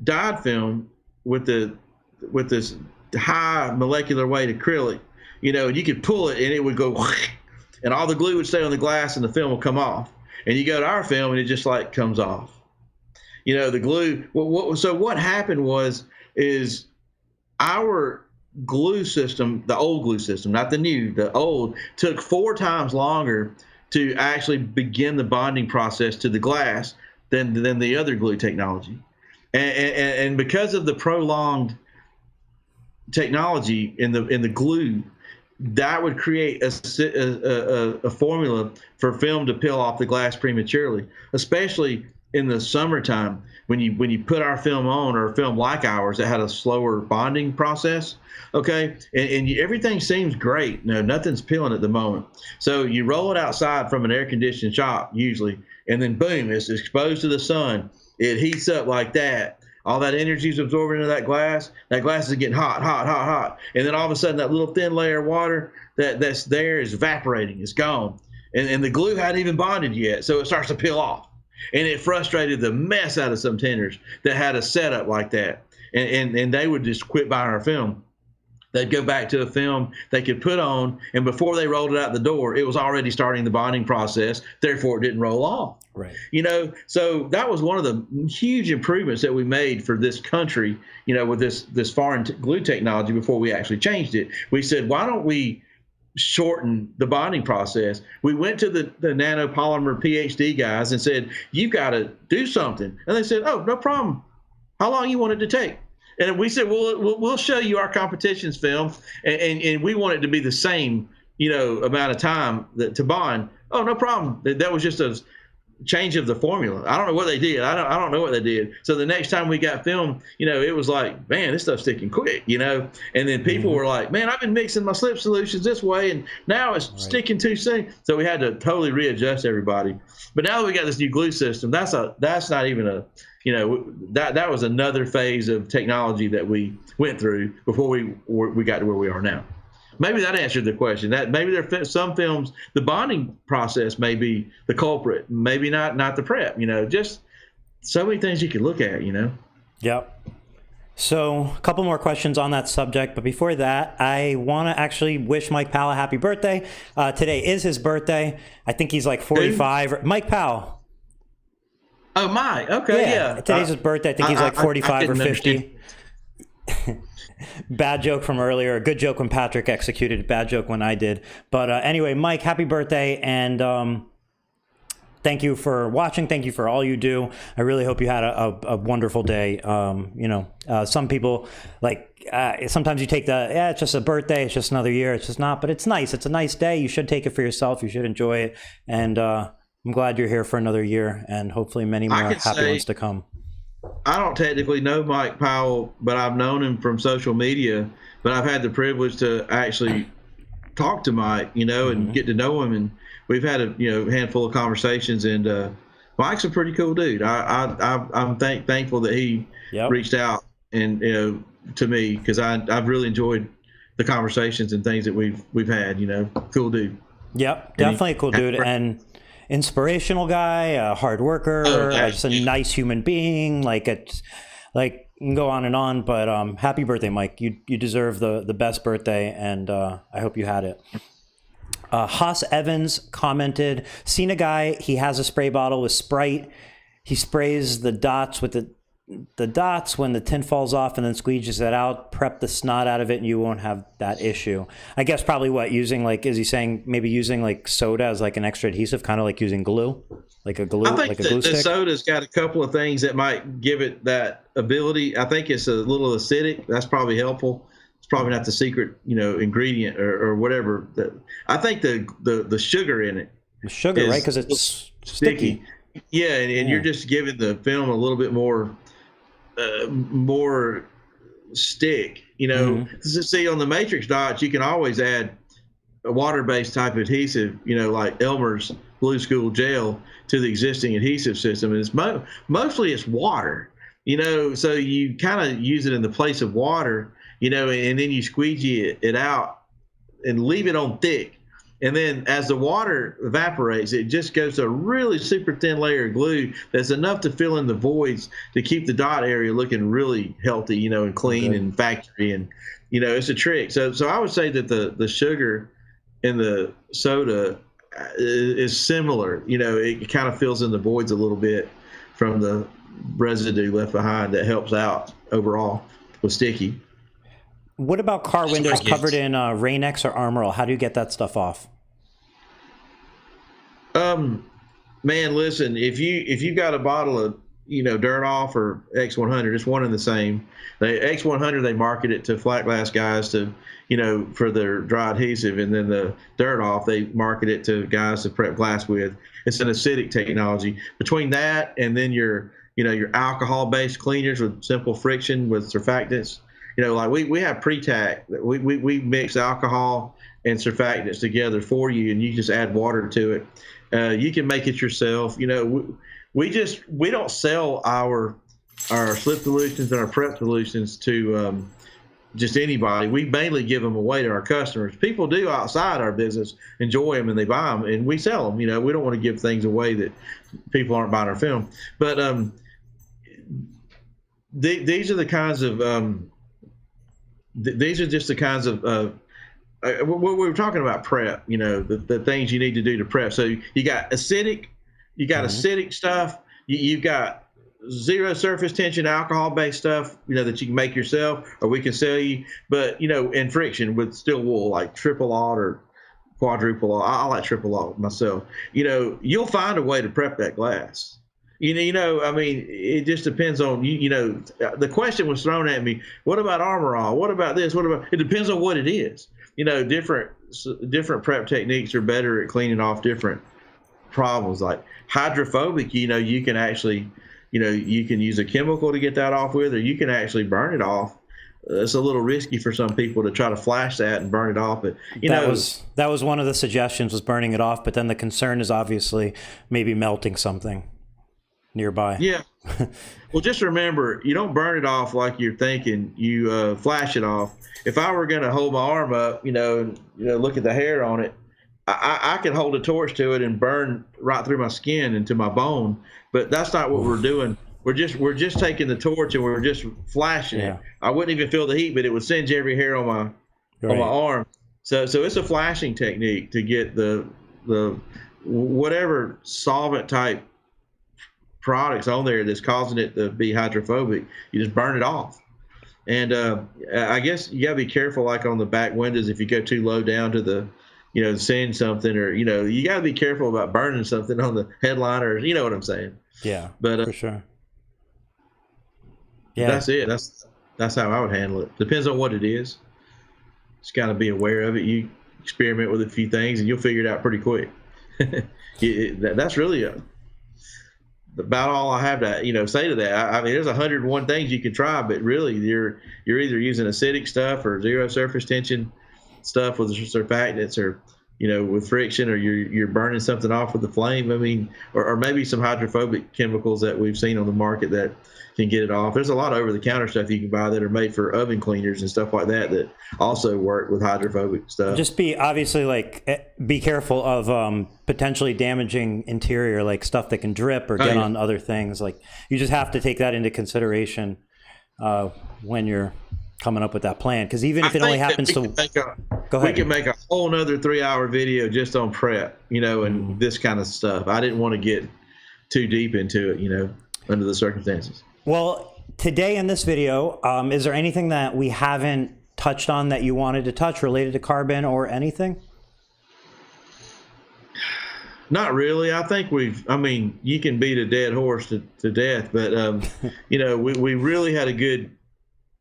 dyed film with this high molecular weight acrylic, and you could pull it and it would go, and all the glue would stay on the glass and the film will come off. And you go to our film and it just like comes off. The glue. So what happened is our glue system, the old glue system, not the new, the old, took 4 times longer to actually begin the bonding process to the glass than the other glue technology. And because of the prolonged technology in the glue, that would create a formula for film to peel off the glass prematurely, especially in the summertime when you put our film on, or a film like ours that had a slower bonding process. Okay, and everything seems great. Nothing's peeling at the moment. So you roll it outside from an air-conditioned shop usually, and then boom, it's exposed to the sun. It heats up like that. All that energy is absorbed into that glass. That glass is getting hot, hot, hot, hot. And then all of a sudden, that little thin layer of water that's there is evaporating. It's gone. And the glue hadn't even bonded yet, so it starts to peel off. And it frustrated the mess out of some tenders that had a setup like that. And they would just quit buying our film. They'd go back to a film they could put on, and before they rolled it out the door, it was already starting the bonding process. Therefore, it didn't roll off. Right. So that was one of the huge improvements that we made for this country, with this foreign glue technology before we actually changed it. We said, why don't we shorten the bonding process? We went to the nanopolymer PhD guys and said, you got to do something. And they said, oh, no problem. How long you want it to take? And we said, we'll show you our competition's film, and we want it to be the same, amount of time to bond. Oh, no problem. That was just a change of the formula. I don't know what they did. I don't know what they did. So the next time we got film, it was like, man, this stuff's sticking quick, And then people were like, man, I've been mixing my slip solutions this way, and now it's sticking too soon. So we had to totally readjust everybody. But now that we got this new glue system, that's not even a, that was another phase of technology that we went through before we got to where we are now. Maybe that answered the question. That maybe there are some films, the bonding process may be the culprit, maybe not the prep. Just so many things you could look at. Yep. So a couple more questions on that subject, but before that, I want to actually wish Mike Powell a happy birthday. Today is his birthday. I think he's like 45. Who? Mike Powell. Oh, Mike. Okay, yeah. Today's his birthday. I think he's like 45 or 50. Bad joke from earlier. A good joke when Patrick executed. Bad joke when I did. But anyway, Mike, happy birthday. And thank you for watching. Thank you for all you do. I really hope you had a wonderful day. Some people sometimes you take it's just a birthday. It's just another year. It's just not, but it's nice. It's a nice day. You should take it for yourself. You should enjoy it. And I'm glad you're here for another year, and hopefully many more happy ones to come. I don't technically know Mike Powell, but I've known him from social media. But I've had the privilege to actually talk to Mike, and get to know him. And we've had a handful of conversations. And Mike's a pretty cool dude. I'm thankful that he Yep. reached out and to me, because I've really enjoyed the conversations and things that we've had. Cool dude. Yep, definitely a cool dude and inspirational guy, a hard worker, just a nice human being. Like it's like you can go on and on, but happy birthday, Mike. You deserve the best birthday, and I hope you had it. Haas Evans commented, seen a guy, he has a spray bottle with Sprite. He sprays the dots with the dots when the tint falls off and then squeegees it out, prep the snot out of it, and you won't have that issue. I guess probably using like, is he saying maybe using like soda as like an extra adhesive, kind of like using glue, like a glue, I think like a glue stick? The soda's got a couple of things that might give it that ability. I think it's a little acidic. That's probably helpful. It's probably not the secret, ingredient or whatever. I think the sugar in it. The sugar, right? Because it's sticky. Yeah, and you're just giving the film a little bit more stick. See, on the matrix dots, you can always add a water-based type adhesive, like Elmer's Blue School gel to the existing adhesive system. And it's mostly it's water, so you kind of use it in the place of water, and then you squeegee it out and leave it on thick. And then as the water evaporates, it just goes to a really super thin layer of glue that's enough to fill in the voids to keep the dot area looking really healthy, and clean and factory. And, it's a trick. So I would say that the sugar in the soda is similar. It kind of fills in the voids a little bit from the residue left behind that helps out overall with sticky. What about car windows covered in Rain-X or Armor All? How do you get that stuff off? Man, listen, if you got a bottle of Dirt Off or X100, it's one and the same. The X100, they market it to flat glass guys to for their dry adhesive, and then the Dirt Off, they market it to guys to prep glass with. It's an acidic technology. Between that and then your alcohol-based cleaners with simple friction with surfactants. Like we have pre-tack. We mix alcohol and surfactants together for you, and you just add water to it. You can make it yourself. We don't sell our slip solutions and our prep solutions to just anybody. We mainly give them away to our customers. People do outside our business enjoy them and they buy them, and we sell them. We don't want to give things away that people aren't buying our film. But these are the kinds of these are just the kinds of what we were talking about prep, the things you need to do to prep. So you got acidic stuff. You've got zero surface tension alcohol-based stuff, that you can make yourself or we can sell you. But, and friction with steel wool, like triple aught or quadruple aught. I like triple aught myself. You'll find a way to prep that glass. It just depends on, the question was thrown at me, what about Armor All? What about this? It depends on what it is. Different prep techniques are better at cleaning off different problems. Like hydrophobic, you can actually, you can use a chemical to get that off with, or you can actually burn it off. It's a little risky for some people to try to flash that and burn it off. But that was one of the suggestions, was burning it off. But then the concern is obviously maybe melting something nearby. Yeah. Well, just remember, you don't burn it off like you're thinking. You flash it off. If I were going to hold my arm up, and look at the hair on it, I could hold a torch to it and burn right through my skin into my bone. But that's not what we're doing. We're just taking the torch and we're just flashing it. I wouldn't even feel the heat, but it would singe every hair on my arm. So it's a flashing technique to get the whatever solvent type products on there that's causing it to be hydrophobic. You just burn it off. And I guess you gotta be careful, like on the back windows, if you go too low down to the, send something, or you gotta be careful about burning something on the headliner. You know what I'm saying? Yeah, but for sure. Yeah, that's it. That's how I would handle it. Depends on what it is. Just gotta be aware of it. You experiment with a few things, and you'll figure it out pretty quick. That's really about all I have to say to that. I mean, there's 101 things you can try, but really you're either using acidic stuff or zero surface tension stuff with surfactants, or with friction, or you're burning something off with the flame. I mean, or maybe some hydrophobic chemicals that we've seen on the market that can get it off. There's a lot of over-the-counter stuff you can buy that are made for oven cleaners and stuff like that also work with hydrophobic stuff. Just be careful of potentially damaging interior, like stuff that can drip or get on other things. Like, you just have to take that into consideration when you're coming up with that plan. Because even if it only happens to go ahead. We can make a whole nother 3-hour video just on prep, and this kind of stuff. I didn't want to get too deep into it, under the circumstances. Well, today in this video, is there anything that we haven't touched on that you wanted to touch related to carbon or anything? Not really. I think you can beat a dead horse to death, but, we really had a good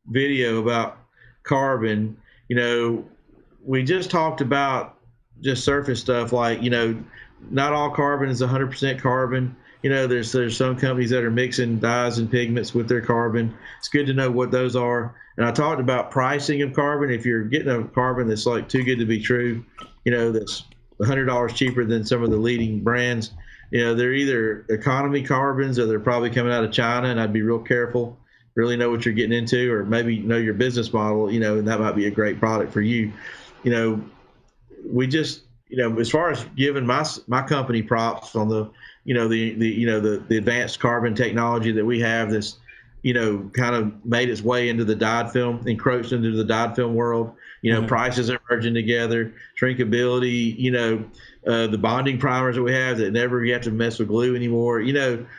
video about carbon. We just talked about just surface stuff, like, not all carbon is 100% carbon. There's some companies that are mixing dyes and pigments with their carbon. It's good to know what those are. And I talked about pricing of carbon. If you're getting a carbon that's like too good to be true, that's $100 cheaper than some of the leading brands, they're either economy carbons or they're probably coming out of China, and I'd be real careful, really know what you're getting into, or maybe know your business model, and that might be a great product for you. We just, as far as giving my company props on the the advanced carbon technology that we have, this kind of made its way into the dyed film, encroached into the dyed film world. Prices are merging together, shrinkability, the bonding primers that we have that never you have to mess with glue anymore. We've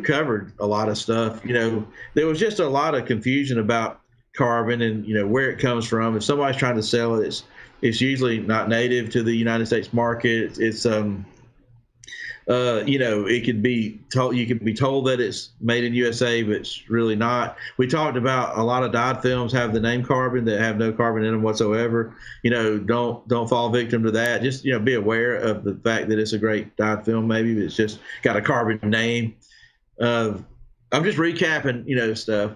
covered a lot of stuff. There was just a lot of confusion about carbon and where it comes from. If somebody's trying to sell it, it's usually not native to the United States market. It's it could be told, you could be told that it's made in USA, but it's really not. We talked about a lot of dyed films have the name carbon that have no carbon in them whatsoever. Don't fall victim to that. Just, be aware of the fact that it's a great dyed film, maybe, but it's just got a carbon name. I'm just recapping, stuff.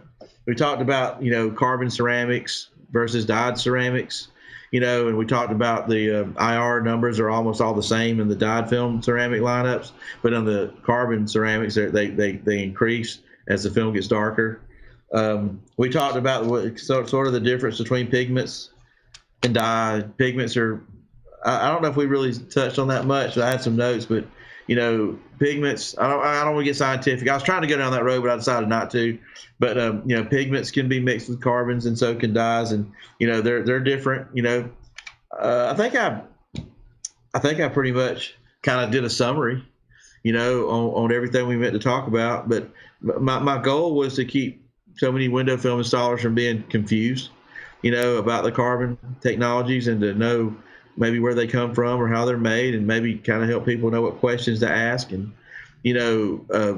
We talked about, carbon ceramics versus dyed ceramics. And we talked about the IR numbers are almost all the same in the dyed film ceramic lineups, but on the carbon ceramics, they increase as the film gets darker. We talked about sort of the difference between pigments and dye. Pigments are, I don't know if we really touched on that much. I had some notes, but pigments, I don't want to get scientific. I was trying to go down that road, but I decided not to. But pigments can be mixed with carbons, and so can dyes, and they're different. I think I pretty much kind of did a summary, on everything we meant to talk about. But my goal was to keep so many window film installers from being confused, about the carbon technologies, and to know maybe where they come from or how they're made, and maybe kind of help people know what questions to ask, and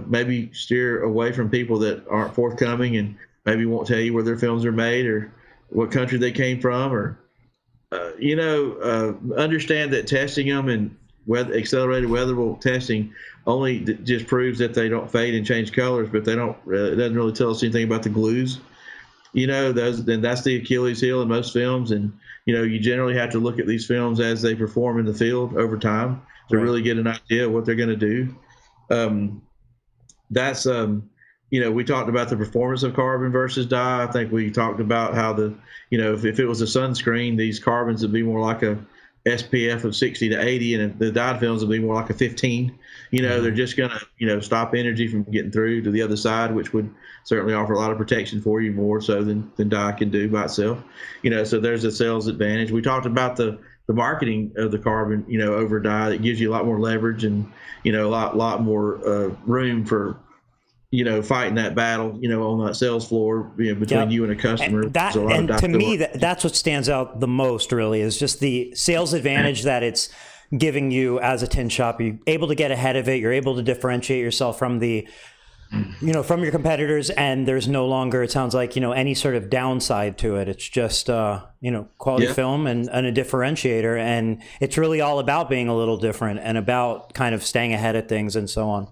maybe steer away from people that aren't forthcoming and maybe won't tell you where their films are made or what country they came from, or understand that testing them and accelerated weatherable testing only just proves that they don't fade and change colors, but it doesn't really tell us anything about the glues. That's the Achilles heel in most films, and you generally have to look at these films as they perform in the field over time to really get an idea of what they're going to do. We talked about the performance of carbon versus dye. I think we talked about how if it was a sunscreen, these carbons would be more like a SPF of 60 to 80, and the dyed films would be more like a 15. They're just going to, stop energy from getting through to the other side, which would certainly offer a lot of protection for you, more so than dye can do by itself. So there's a sales advantage. We talked about the marketing of the carbon, over dye, that gives you a lot more leverage and, a lot more room for, fighting that battle, on that sales floor, between you and a customer. And to me, that's what stands out the most, really, is just the sales advantage that it's giving you as a tin shop. You're able to get ahead of it. You're able to differentiate yourself from from your competitors, and there's no longer, it sounds like, any sort of downside to it. It's just, quality film and a differentiator. And it's really all about being a little different and about kind of staying ahead of things and so on.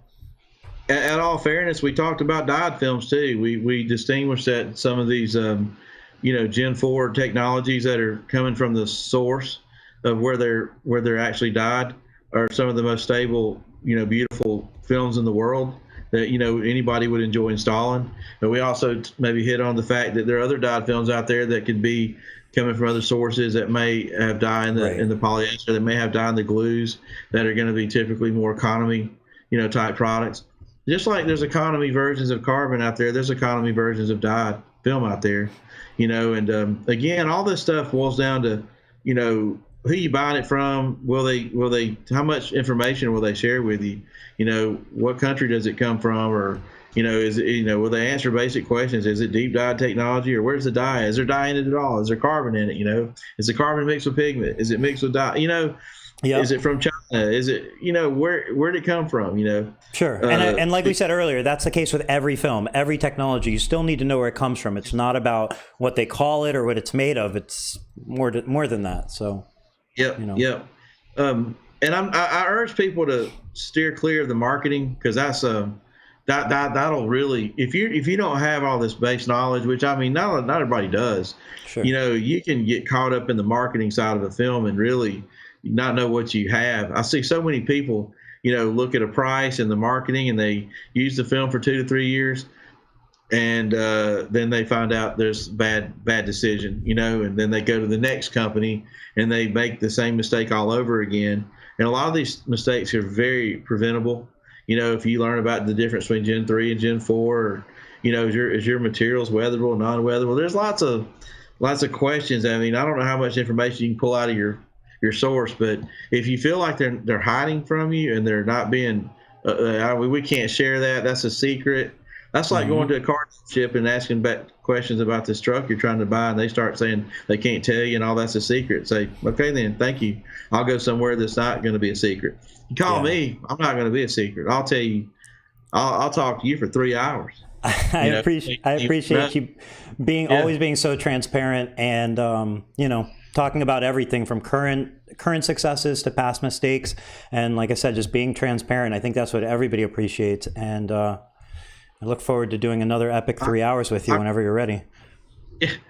In all fairness, we talked about dyed films too. We distinguished that some of these, Gen 4 technologies that are coming from the source, of where they're actually dyed are some of the most stable, beautiful films in the world that anybody would enjoy installing. But we also maybe hit on the fact that there are other dyed films out there that could be coming from other sources that may have dye in the polyester, that may have dye in the glues that are going to be typically more economy, type products. Just like there's economy versions of carbon out there, there's economy versions of dyed film out there, and again, all this stuff boils down to, who you buying it from. Will they, how much information will they share with you? What country does it come from? Or, is it, will they answer basic questions? Is it deep dyed technology, or where's the dye? Is there dye in it at all? Is there carbon in it? Is the carbon mixed with pigment? Is it mixed with dye? Yep. Is it from China? Is it, where'd it come from? Sure. And like we said earlier, that's the case with every film, every technology. You still need to know where it comes from. It's not about what they call it or what it's made of. It's more than that. So, yep. And I urge people to steer clear of the marketing, because that's that'll really, if you don't have all this base knowledge, which I mean, not everybody does. Sure. You can get caught up in the marketing side of a film and really not know what you have. I see so many people, look at a price and the marketing, and they use the film for 2 to 3 years, and then they find out there's bad decision, and then they go to the next company and they make the same mistake all over again. And a lot of these mistakes are very preventable. If you learn about the difference between Gen 3 and Gen 4, or, is your materials weatherable, non-weatherable? There's lots of questions. I mean, I don't know how much information you can pull out of your source, but if you feel like they're hiding from you and they're not being, we can't share that. That's a secret. That's like going to a car dealership and asking back questions about this truck you're trying to buy, and they start saying they can't tell you and all that's a secret. Say, okay, then, thank you. I'll go somewhere that's not going to be a secret. You call me, I'm not going to be a secret. I'll tell you, I'll talk to you for 3 hours. I appreciate you always being so transparent, and talking about everything from current successes to past mistakes, and like I said, just being transparent. I think that's what everybody appreciates, and I look forward to doing another epic 3 hours with you whenever you're ready.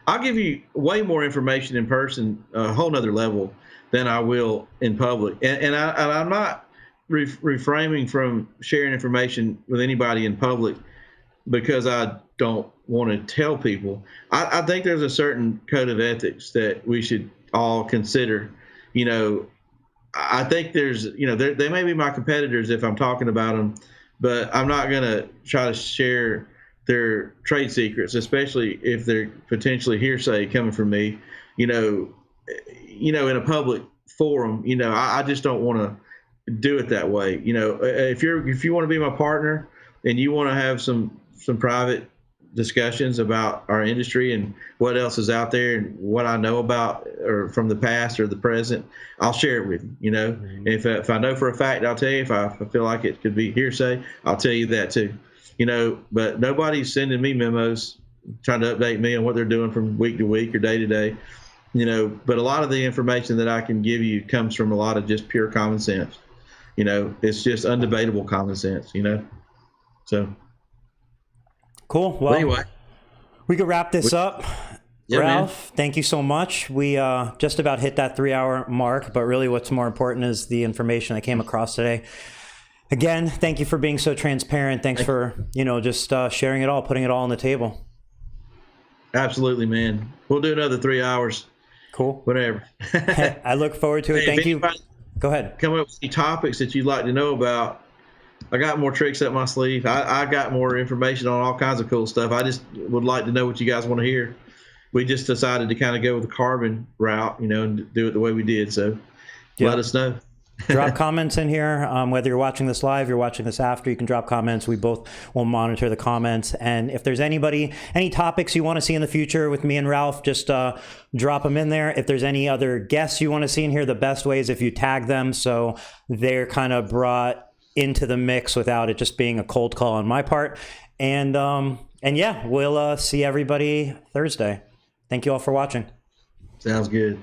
I'll give you way more information in person, a whole nother level, than I will in public. And I'm not refraining from sharing information with anybody in public because I don't want to tell people. I think there's a certain code of ethics that we should all consider. I think there's, they may be my competitors if I'm talking about them, but I'm not going to try to share their trade secrets, especially if they're potentially hearsay coming from me, in a public forum. I just don't want to do it that way. If you want to be my partner and you want to have some private discussions about our industry and what else is out there and what I know about, or from the past or the present, I'll share it with you. Mm-hmm. If I know for a fact, I'll tell you. If I feel like it could be hearsay, I'll tell you that too. But nobody's sending me memos trying to update me on what they're doing from week to week or day to day. But a lot of the information that I can give you comes from a lot of just pure common sense. It's just undebatable common sense. So. Cool. Well, anyway, we could wrap this up. Yeah, Ralph, thank you so much. We just about hit that 3 hour mark, but really what's more important is the information I came across today. Again, thank you for being so transparent. Thanks for, just sharing it all, putting it all on the table. Absolutely, man. We'll do another 3 hours. Cool. Whatever. I look forward to it. Thank you. Go ahead. Come up with any topics that you'd like to know about. I got more tricks up my sleeve. I got more information on all kinds of cool stuff. I just would like to know what you guys want to hear. We just decided to kind of go with the carbon route, and do it the way we did. So let us know. Drop comments in here. Whether you're watching this live, you're watching this after, you can drop comments. We both will monitor the comments. And if there's any topics you want to see in the future with me and Ralph, just drop them in there. If there's any other guests you want to see in here, the best way is if you tag them so they're kind of brought into the mix without it just being a cold call on my part. And yeah, we'll see everybody Thursday. Thank you all for watching. Sounds good.